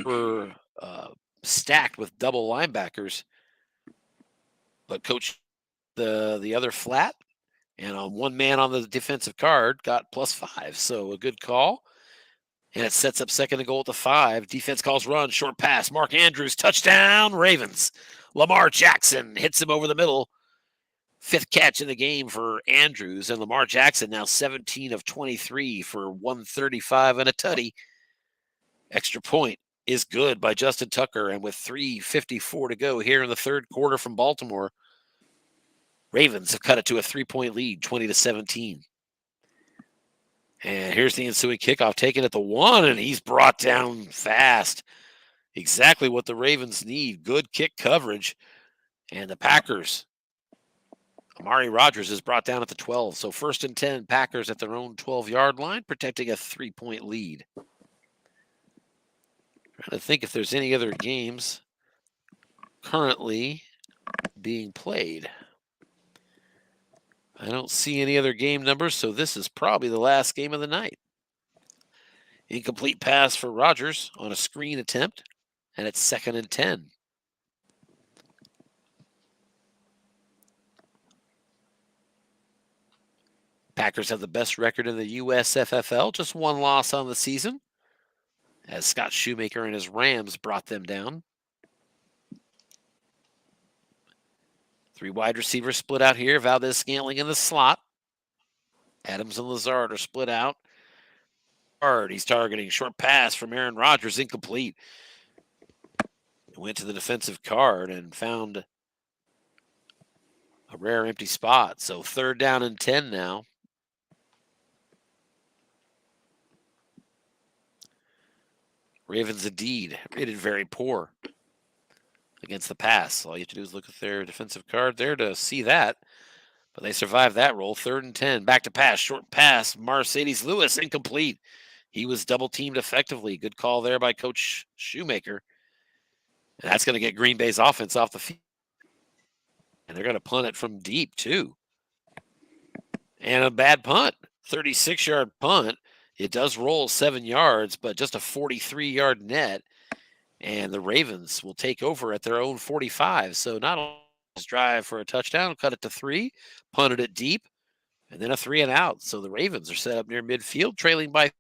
we're stacked with double linebackers. But Coach, the other flat, and on 1 man on the defensive card got +5. So a good call. And it sets up 2nd and goal at the 5. Defense calls run, short pass. Mark Andrews, touchdown, Ravens. Lamar Jackson hits him over the middle. 5th catch in the game for Andrews, and Lamar Jackson now 17 of 23 for 135 and a tutty. Extra point is good by Justin Tucker, and with 3:54 to go here in the 3rd quarter from Baltimore, Ravens have cut it to a 3-point lead, 20-17. And here's the ensuing kickoff, taken at the 1, and he's brought down fast. Exactly what the Ravens need. Good kick coverage. And the Packers, Amari Rodgers is brought down at the 12. So 1st and 10, Packers at their own 12-yard line, protecting a 3-point lead. Trying to think if there's any other games currently being played. I don't see any other game numbers, so this is probably the last game of the night. Incomplete pass for Rodgers on a screen attempt, and it's 2nd and 10. Packers have the best record in the USFFL, just 1 loss on the season, as Scott Shoemaker and his Rams brought them down. 3 wide receivers split out here. Valdez-Scantling in the slot. Adams and Lazard are split out. He's targeting short pass from Aaron Rodgers, incomplete. Went to the defensive card and found a rare empty spot. So 3rd down and 10 now. Ravens indeed rated very poor against the pass. All you have to do is look at their defensive card there to see that. But they survived that roll. 3rd and 10. Back to pass. Short pass. Mercedes Lewis, incomplete. He was double teamed effectively. Good call there by Coach Shoemaker. And that's going to get Green Bay's offense off the field. And they're going to punt it from deep, too. And a bad punt. 36-yard punt. It does roll 7 yards, but just a 43-yard net. And the Ravens will take over at their own 45. So not only drive for a touchdown, cut it to 3, punted it deep, and then a 3 and out. So the Ravens are set up near midfield, trailing by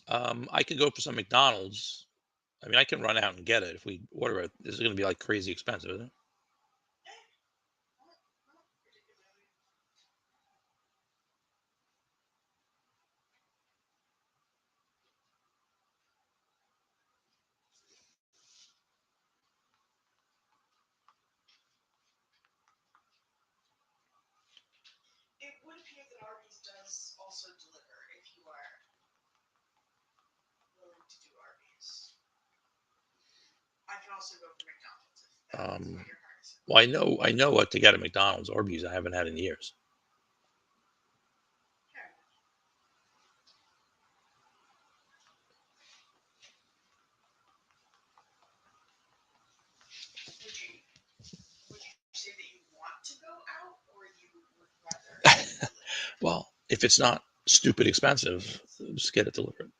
I could go for some McDonald's. I mean, I can run out and get it if we order it. This is going to be like crazy expensive, isn't it? It would appear that Arby's does also deliver if you are willing to do Arby's. I can also go for McDonald's if that's what your heart is. Well, I know what to get at McDonald's. Arby's, I haven't had in years. Fair enough. Would you say that you want to go out, or you would rather? Well, if it's not stupid expensive, just get it delivered.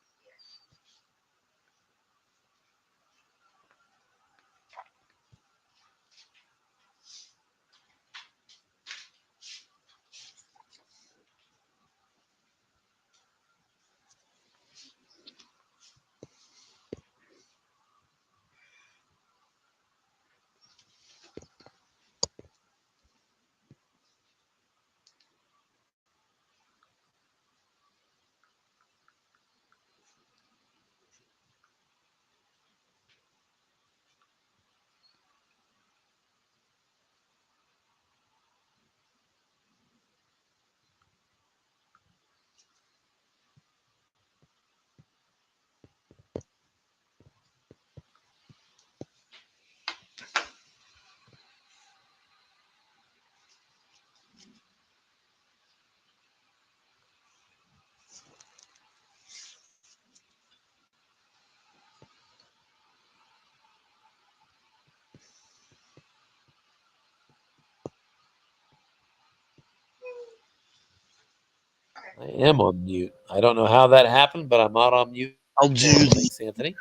I am on mute. I don't know how that happened, but I'm not on mute. I'll do the Thanks, Anthony.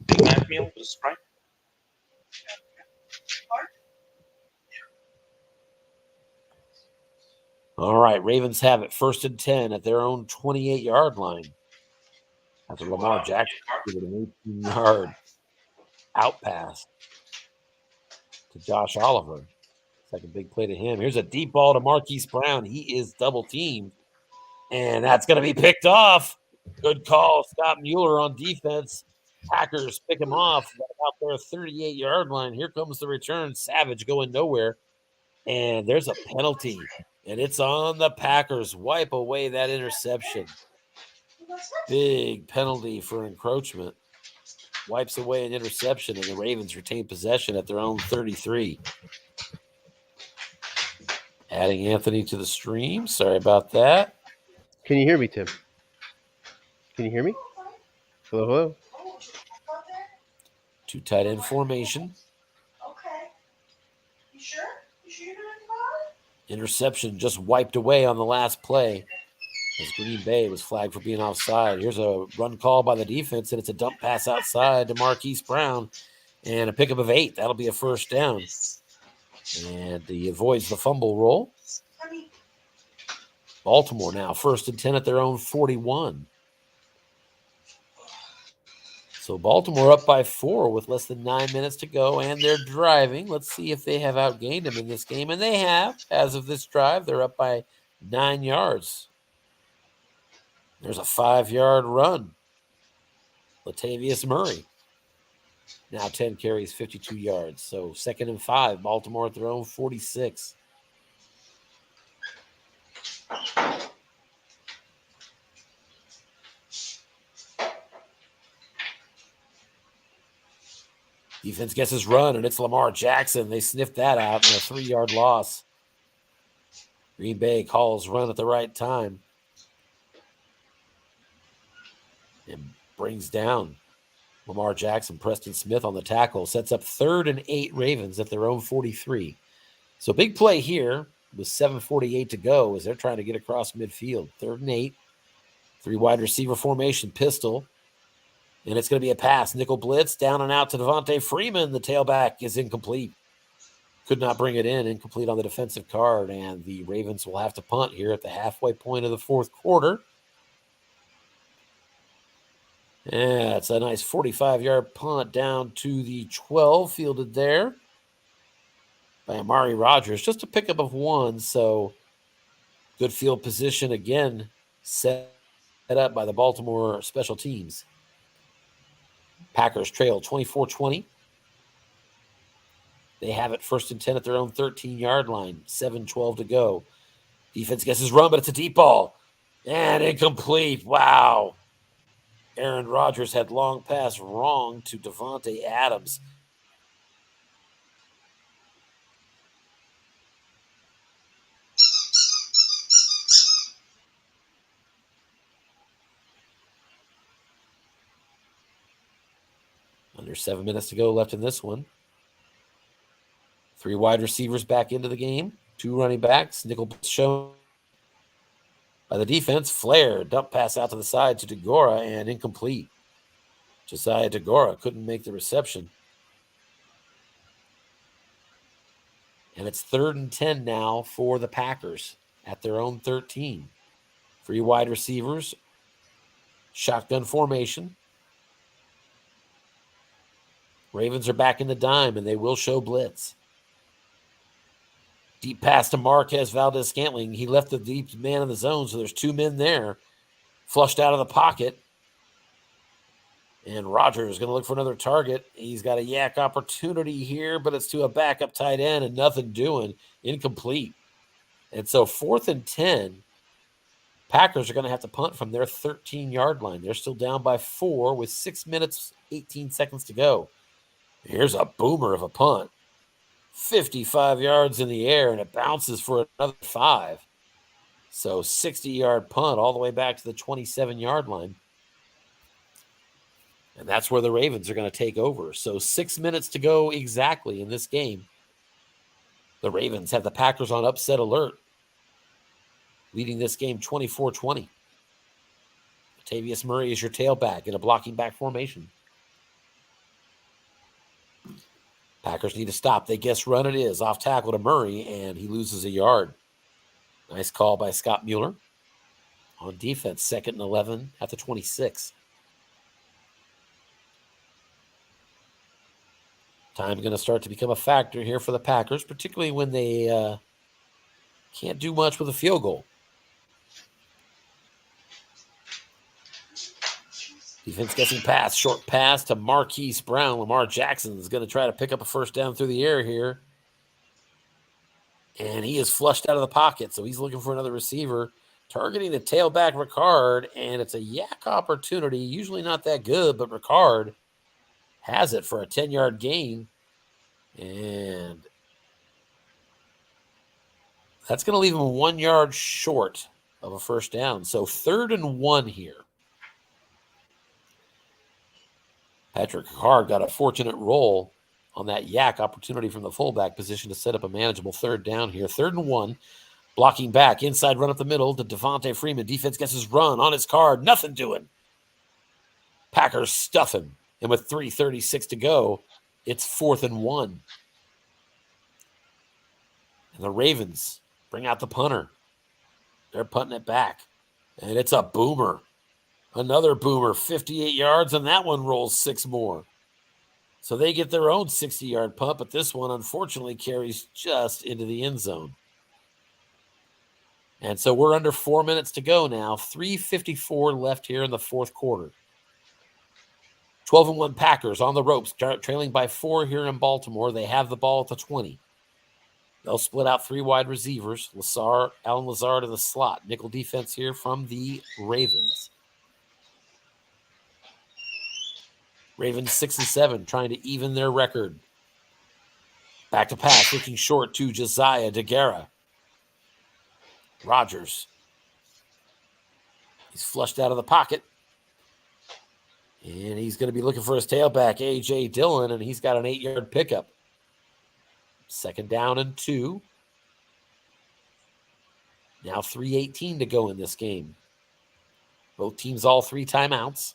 Big Mac meal with a Sprite. All right, Ravens have it 1st and 10 at their own 28-yard line. After Lamar Jackson did an 18-yard out pass to Josh Oliver. Second big play to him. Here's a deep ball to Marquise Brown. He is double teamed, and that's going to be picked off. Good call, Scott Mueller on defense. Packers pick him off at about their 38-yard line. Here comes the return. Savage going nowhere, and there's a penalty, and it's on the Packers. Wipe away that interception. Big penalty for encroachment. Wipes away an interception, and the Ravens retain possession at their own 33. Adding Anthony to the stream. Sorry about that. Can you hear me, Tim? Can you hear me? Hello, hello. Two tight end formation. Okay. You sure? You sure you're doing fine? Interception just wiped away on the last play as Green Bay was flagged for being offside. Here's a run call by the defense, and it's a dump pass outside to Marquise Brown and a pickup of 8. That'll be a first down. And he avoids the fumble roll. Baltimore now 1st and 10 at their own 41. So Baltimore up by 4 with less than 9 minutes to go, and they're driving. Let's see if they have outgained them in this game, and they have. As of this drive, they're up by 9 yards. There's a 5-yard run. Latavius Murray. Now 10 carries, 52 yards. So 2nd and 5, Baltimore at their own 46. Defense gets his run, and it's Lamar Jackson. They sniffed that out in a 3-yard loss. Green Bay calls run at the right time and brings down Lamar Jackson. Preston Smith on the tackle sets up 3rd and 8 Ravens at their own 43. So big play here with 7:48 to go as they're trying to get across midfield. 3rd and 8. 3 wide receiver formation, pistol. And it's going to be a pass. Nickel blitz down and out to Devontae Freeman. The tailback is incomplete. Could not bring it in. Incomplete on the defensive card. And the Ravens will have to punt here at the halfway point of the 4th quarter. Yeah, it's a nice 45-yard punt down to the 12, fielded there by Amari Rogers. Just a pickup of 1, so good field position again set up by the Baltimore special teams. Packers trail 24-20. They have it 1st and 10 at their own 13-yard line. 7:12 to go. Defense gets his run, but it's a deep ball. And incomplete. Wow. Aaron Rodgers had long pass wrong to Davante Adams. Under 7 minutes to go left in this one. 3 wide receivers back into the game. 2 running backs. Nickel shown by the defense. Flair, dump pass out to the side to DeGora and incomplete. Josiah DeGora couldn't make the reception. And it's 3rd and 10 now for the Packers at their own 13. 3 wide receivers. Shotgun formation. Ravens are back in the dime, and they will show blitz. Deep pass to Marquez Valdez-Scantling. He left the deep man in the zone, so there's 2 men there. Flushed out of the pocket. And Rodgers is going to look for another target. He's got a yak opportunity here, but it's to a backup tight end and nothing doing. Incomplete. And so 4th and 10, Packers are going to have to punt from their 13-yard line. They're still down by 4 with 6 minutes, 18 seconds to go. Here's a boomer of a punt. 55 yards in the air, and it bounces for another 5. So 60-yard punt all the way back to the 27-yard line. And that's where the Ravens are going to take over. So 6 minutes to go exactly in this game. The Ravens have the Packers on upset alert, leading this game 24-20. Latavius Murray is your tailback in a blocking back formation. Packers need to stop. They guess run it is. Off tackle to Murray, and he loses a yard. Nice call by Scott Mueller. On defense, 2nd and 11 at the 26. Time going to start to become a factor here for the Packers, particularly when they can't do much with a field goal. Defense guessing pass, short pass to Marquise Brown. Lamar Jackson is going to try to pick up a 1st down through the air here. And he is flushed out of the pocket, so he's looking for another receiver. Targeting the tailback Ricard, and it's a yak opportunity. Usually not that good, but Ricard has it for a 10-yard gain. And that's going to leave him 1 yard short of a 1st down. So 3rd and 1 here. Patrick Ricard got a fortunate roll on that yak opportunity from the fullback position to set up a manageable 3rd down here. 3rd and 1. Blocking back. Inside run up the middle to Devontae Freeman. Defense gets his run on his card. Nothing doing. Packers stuff him. And with 3:36 to go, it's 4th and 1. And the Ravens bring out the punter. They're punting it back. And it's a boomer. Another boomer, 58 yards, and that one rolls 6 more. So they get their own 60-yard punt, but this one, unfortunately, carries just into the end zone. And so we're under 4 minutes to go now. 3:54 left here in the 4th quarter. 12-1 Packers on the ropes, trailing by 4 here in Baltimore. They have the ball at the 20. They'll split out 3 wide receivers. Alan Lazard in the slot. Nickel defense here from the Ravens. Ravens 6-7, trying to even their record. Back to pass, looking short to Josiah DeGuara. Rodgers. He's flushed out of the pocket. And he's going to be looking for his tailback, A.J. Dillon, and he's got an 8-yard pickup. 2nd down and 2. Now 3:18 to go in this game. Both teams all 3 timeouts.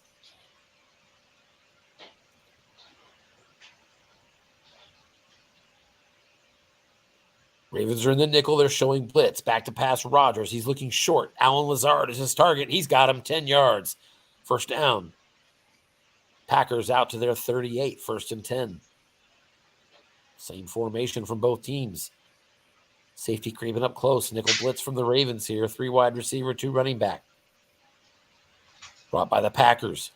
Ravens are in the nickel. They're showing blitz. Back to pass Rodgers. He's looking short. Alan Lazard is his target. He's got him 10 yards. 1st down. Packers out to their 38, 1st and 10. Same formation from both teams. Safety creeping up close. Nickel blitz from the Ravens here. 3 wide receiver, 2 running back. Brought by the Packers.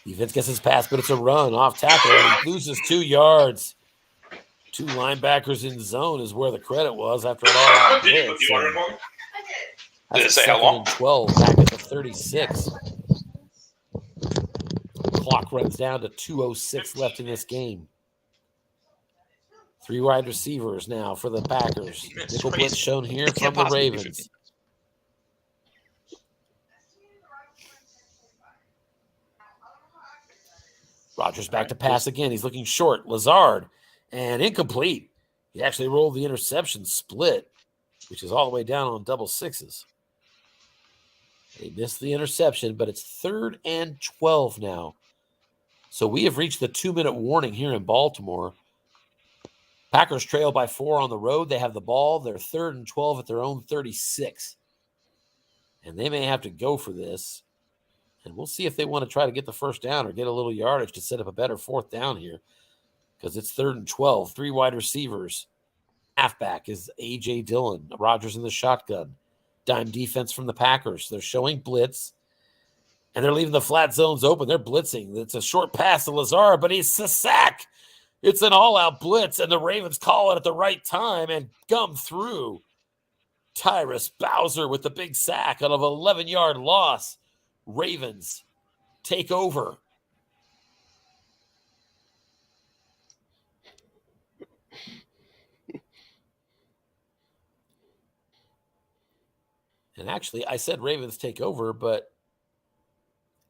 Defense gets his pass, but it's a run off tackle, and he loses 2 yards. 2 linebackers in zone is where the credit was after it all. Did you put the order for me? That's Did it say how 2nd long? and 12 back at the 36. Clock runs down to 2:06 left in this game. 3 wide receivers now for the Packers. Nickel blitz shown here from the Ravens. Rodgers back to pass again. He's looking short. Lazard, and incomplete. He actually rolled the interception split, which is all the way down on double sixes. They missed the interception, but it's 3rd and 12 now. So we have reached the 2-minute warning here in Baltimore. Packers trail by 4 on the road. They have the ball. They're 3rd and 12 at their own 36. And they may have to go for this. And we'll see if they want to try to get the first down or get a little yardage to set up a better 4th down here. Because it's 3rd and 12. 3 wide receivers. Halfback is A.J. Dillon. Rodgers in the shotgun. Dime defense from the Packers. They're showing blitz. And they're leaving the flat zones open. They're blitzing. It's a short pass to Lazard, but he's a sack. It's an all-out blitz, and the Ravens call it at the right time and gum through. Tyrus Bowser with the big sack out of an 11-yard loss. Ravens take over. And actually, I said Ravens take over, but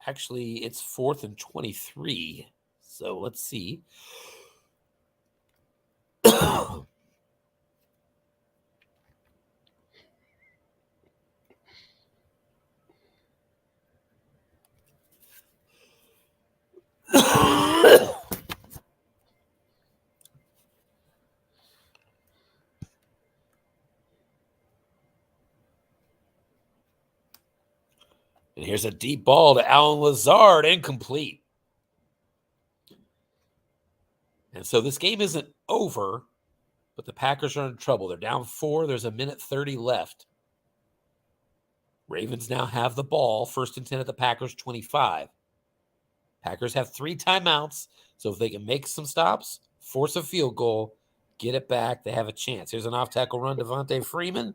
actually it's 4th and 23. So let's see. And here's a deep ball to Alan Lazard, incomplete. And so this game isn't over, but the Packers are in trouble. They're down 4. There's 1:30 left. Ravens now have the ball, 1st and 10 at the Packers 25. Packers have 3 timeouts, so if they can make some stops, force a field goal, get it back, they have a chance. Here's an off-tackle run, Devontae Freeman.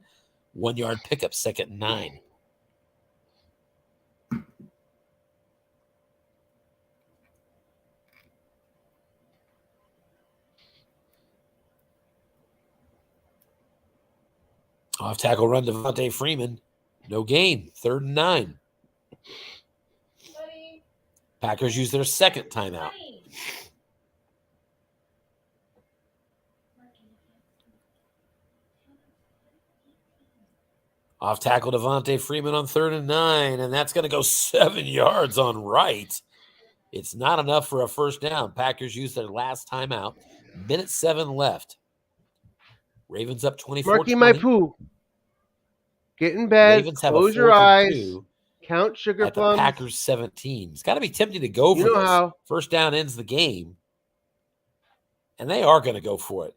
1-yard pickup, 2nd and 9. Off-tackle run, Devontae Freeman. No gain, 3rd and 9. Packers use their 2nd timeout. Off tackle Devontae Freeman on 3rd and 9, and that's going to go 7 yards on right. It's not enough for a first down. Packers use their last timeout. 1:07 left. Ravens up 24-20. Marky my poo. Get in bed. Ravens have Close a your 4th and eyes. 2 Count sugar at the plums. Packers 17. It's got to be tempting to go You for know this. how. First down ends the game. And they are going to go for it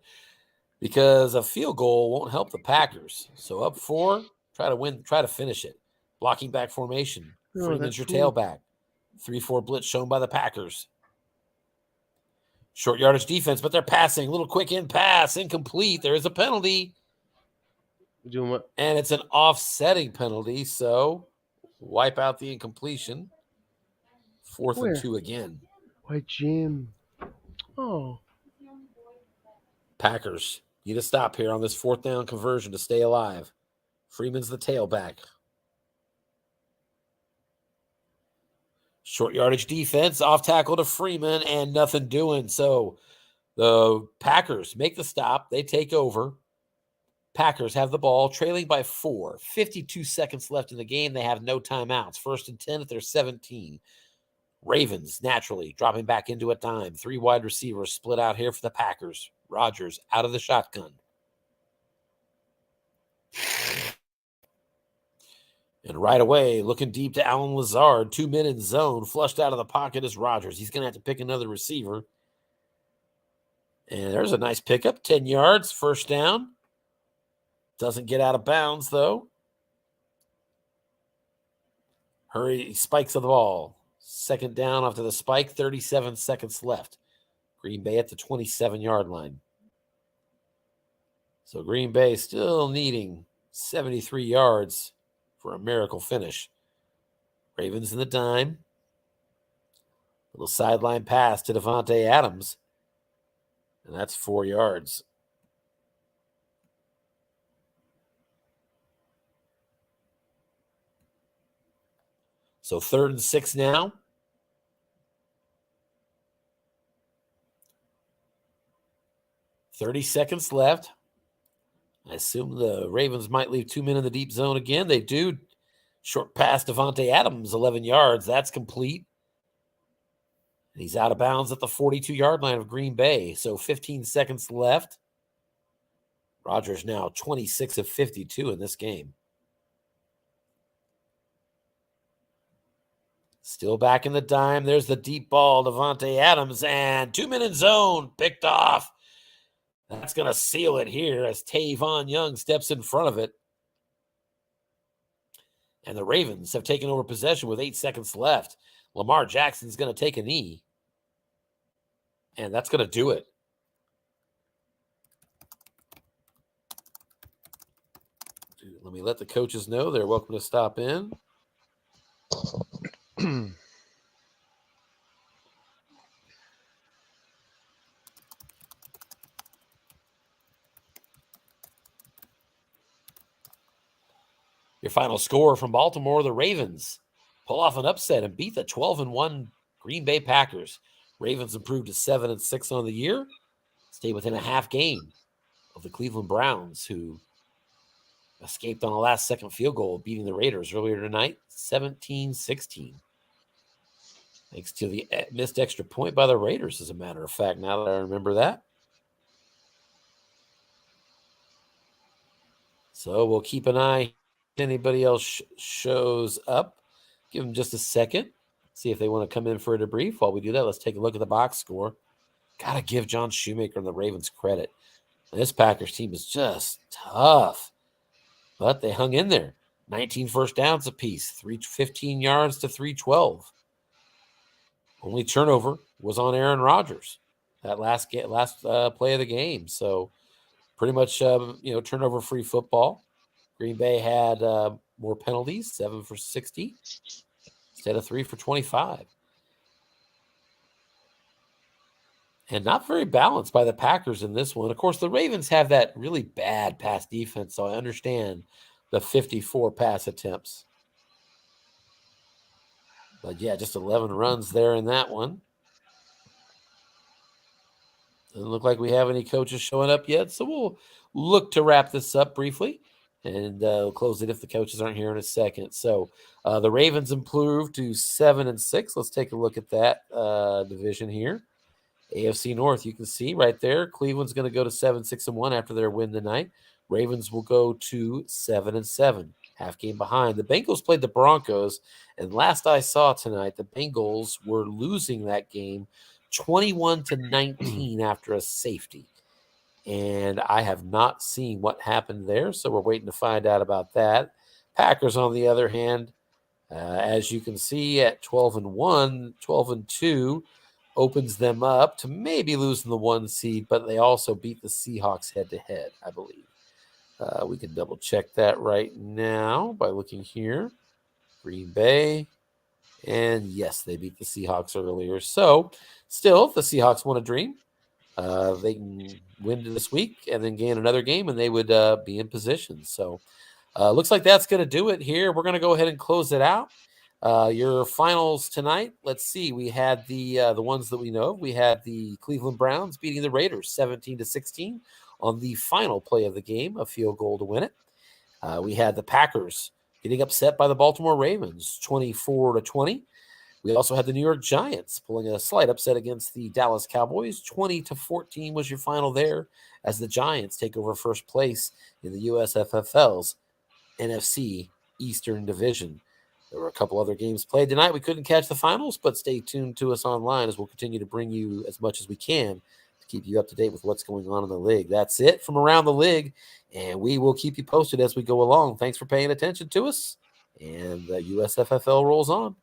because a field goal won't help the Packers. So up 4, try to win, try to finish it. Blocking back formation. Oh, Freeman's that's your cool. tailback. 3-4 blitz shown by the Packers. Short yardage defense, but they're passing. Little quick in pass, incomplete. There is a penalty. Doing what? And it's an offsetting penalty, so wipe out the incompletion. 4th Where? and 2 again. Why, Jim? Oh. Packers need a stop here on this 4th down conversion to stay alive. Freeman's the tailback. Short yardage defense, off tackle to Freeman, and nothing doing. So the Packers make the stop. They take over. Packers have the ball, trailing by 4. 52 seconds left in the game. They have no timeouts. 1st and 10 at their 17. Ravens, naturally, dropping back into a dime. 3 wide receivers split out here for the Packers. Rodgers out of the shotgun. And right away, looking deep to Allen Lazard. 2 men in zone. Flushed out of the pocket is Rodgers. He's going to have to pick another receiver. And there's a nice pickup. 10 yards, first down. Doesn't get out of bounds, though. He spikes of the ball. Second down after the spike, 37 seconds left. Green Bay at the 27-yard line. So Green Bay still needing 73 yards for a miracle finish. Ravens in the dime. Little sideline pass to Davante Adams. And that's 4 yards. So 3rd and 6 now. $30 seconds left. I assume the Ravens might leave 2 men in the deep zone again. They do. Short pass to Davante Adams, 11 yards. That's complete. And he's out of bounds at the 42-yard line of Green Bay. So 15 seconds left. Rodgers now 26 of 52 in this game. Still back in the dime. There's the deep ball, Davante Adams, and 2 men in zone, picked off. That's going to seal it here as Tavon Young steps in front of it. And the Ravens have taken over possession with 8 seconds left. Lamar Jackson's going to take a knee. And that's going to do it. Let me let the coaches know they're welcome to stop in. Your final score from Baltimore, the Ravens pull off an upset and beat the 12-1 Green Bay Packers. Ravens improved to 7-6 on the year, stay within a half game of the Cleveland Browns, who escaped on a last-second field goal, beating the Raiders earlier tonight, 17-16. Thanks to the missed extra point by the Raiders, as a matter of fact, now that I remember that. So we'll keep an eye. If anybody else shows up, give them just a second. See if they want to come in for a debrief. While we do that, let's take a look at the box score. Got to give John Shoemaker and the Ravens credit. This Packers team is just tough. But they hung in there. 19 first downs apiece, 315 yards to 312. Only turnover was on Aaron Rodgers, that last play of the game. So pretty much, turnover-free football. Green Bay had more penalties, 7 for 60 instead of 3 for 25. And not very balanced by the Packers in this one. Of course, the Ravens have that really bad pass defense, so I understand the 54 pass attempts. But, yeah, just 11 runs there in that one. Doesn't look like we have any coaches showing up yet, so we'll look to wrap this up briefly. And we'll close it if the coaches aren't here in a second. So the Ravens improved to 7-6. Let's take a look at that division here. AFC North, you can see right there. Cleveland's going to go to 7-6-1 after their win tonight. Ravens will go to 7-7, half game behind. The Bengals played the Broncos, and last I saw tonight, the Bengals were losing that game 21-19 after a safety. And I have not seen what happened there, so we're waiting to find out about that. Packers, on the other hand, as you can see, at 12-1, 12-2, opens them up to maybe losing the 1 seed, but they also beat the Seahawks head-to-head, I believe. We can double-check that right now by looking here. Green Bay. And, yes, they beat the Seahawks earlier. So, still, if the Seahawks want a dream, they can win this week and then gain another game, and they would be in position. So, looks like that's going to do it here. We're going to go ahead and close it out. Your finals tonight, let's see. We had the ones that we know. We had the Cleveland Browns beating the Raiders 17-16 on the final play of the game, a field goal to win it. We had the Packers getting upset by the Baltimore Ravens 24-20. We also had the New York Giants pulling a slight upset against the Dallas Cowboys. 20-14 was your final there, as the Giants take over first place in the USFFL's NFC Eastern Division. There were a couple other games played tonight. We couldn't catch the finals, but stay tuned to us online as we'll continue to bring you as much as we can to keep you up to date with what's going on in the league. That's it from around the league, and we will keep you posted as we go along. Thanks for paying attention to us, and the USFFL rolls on.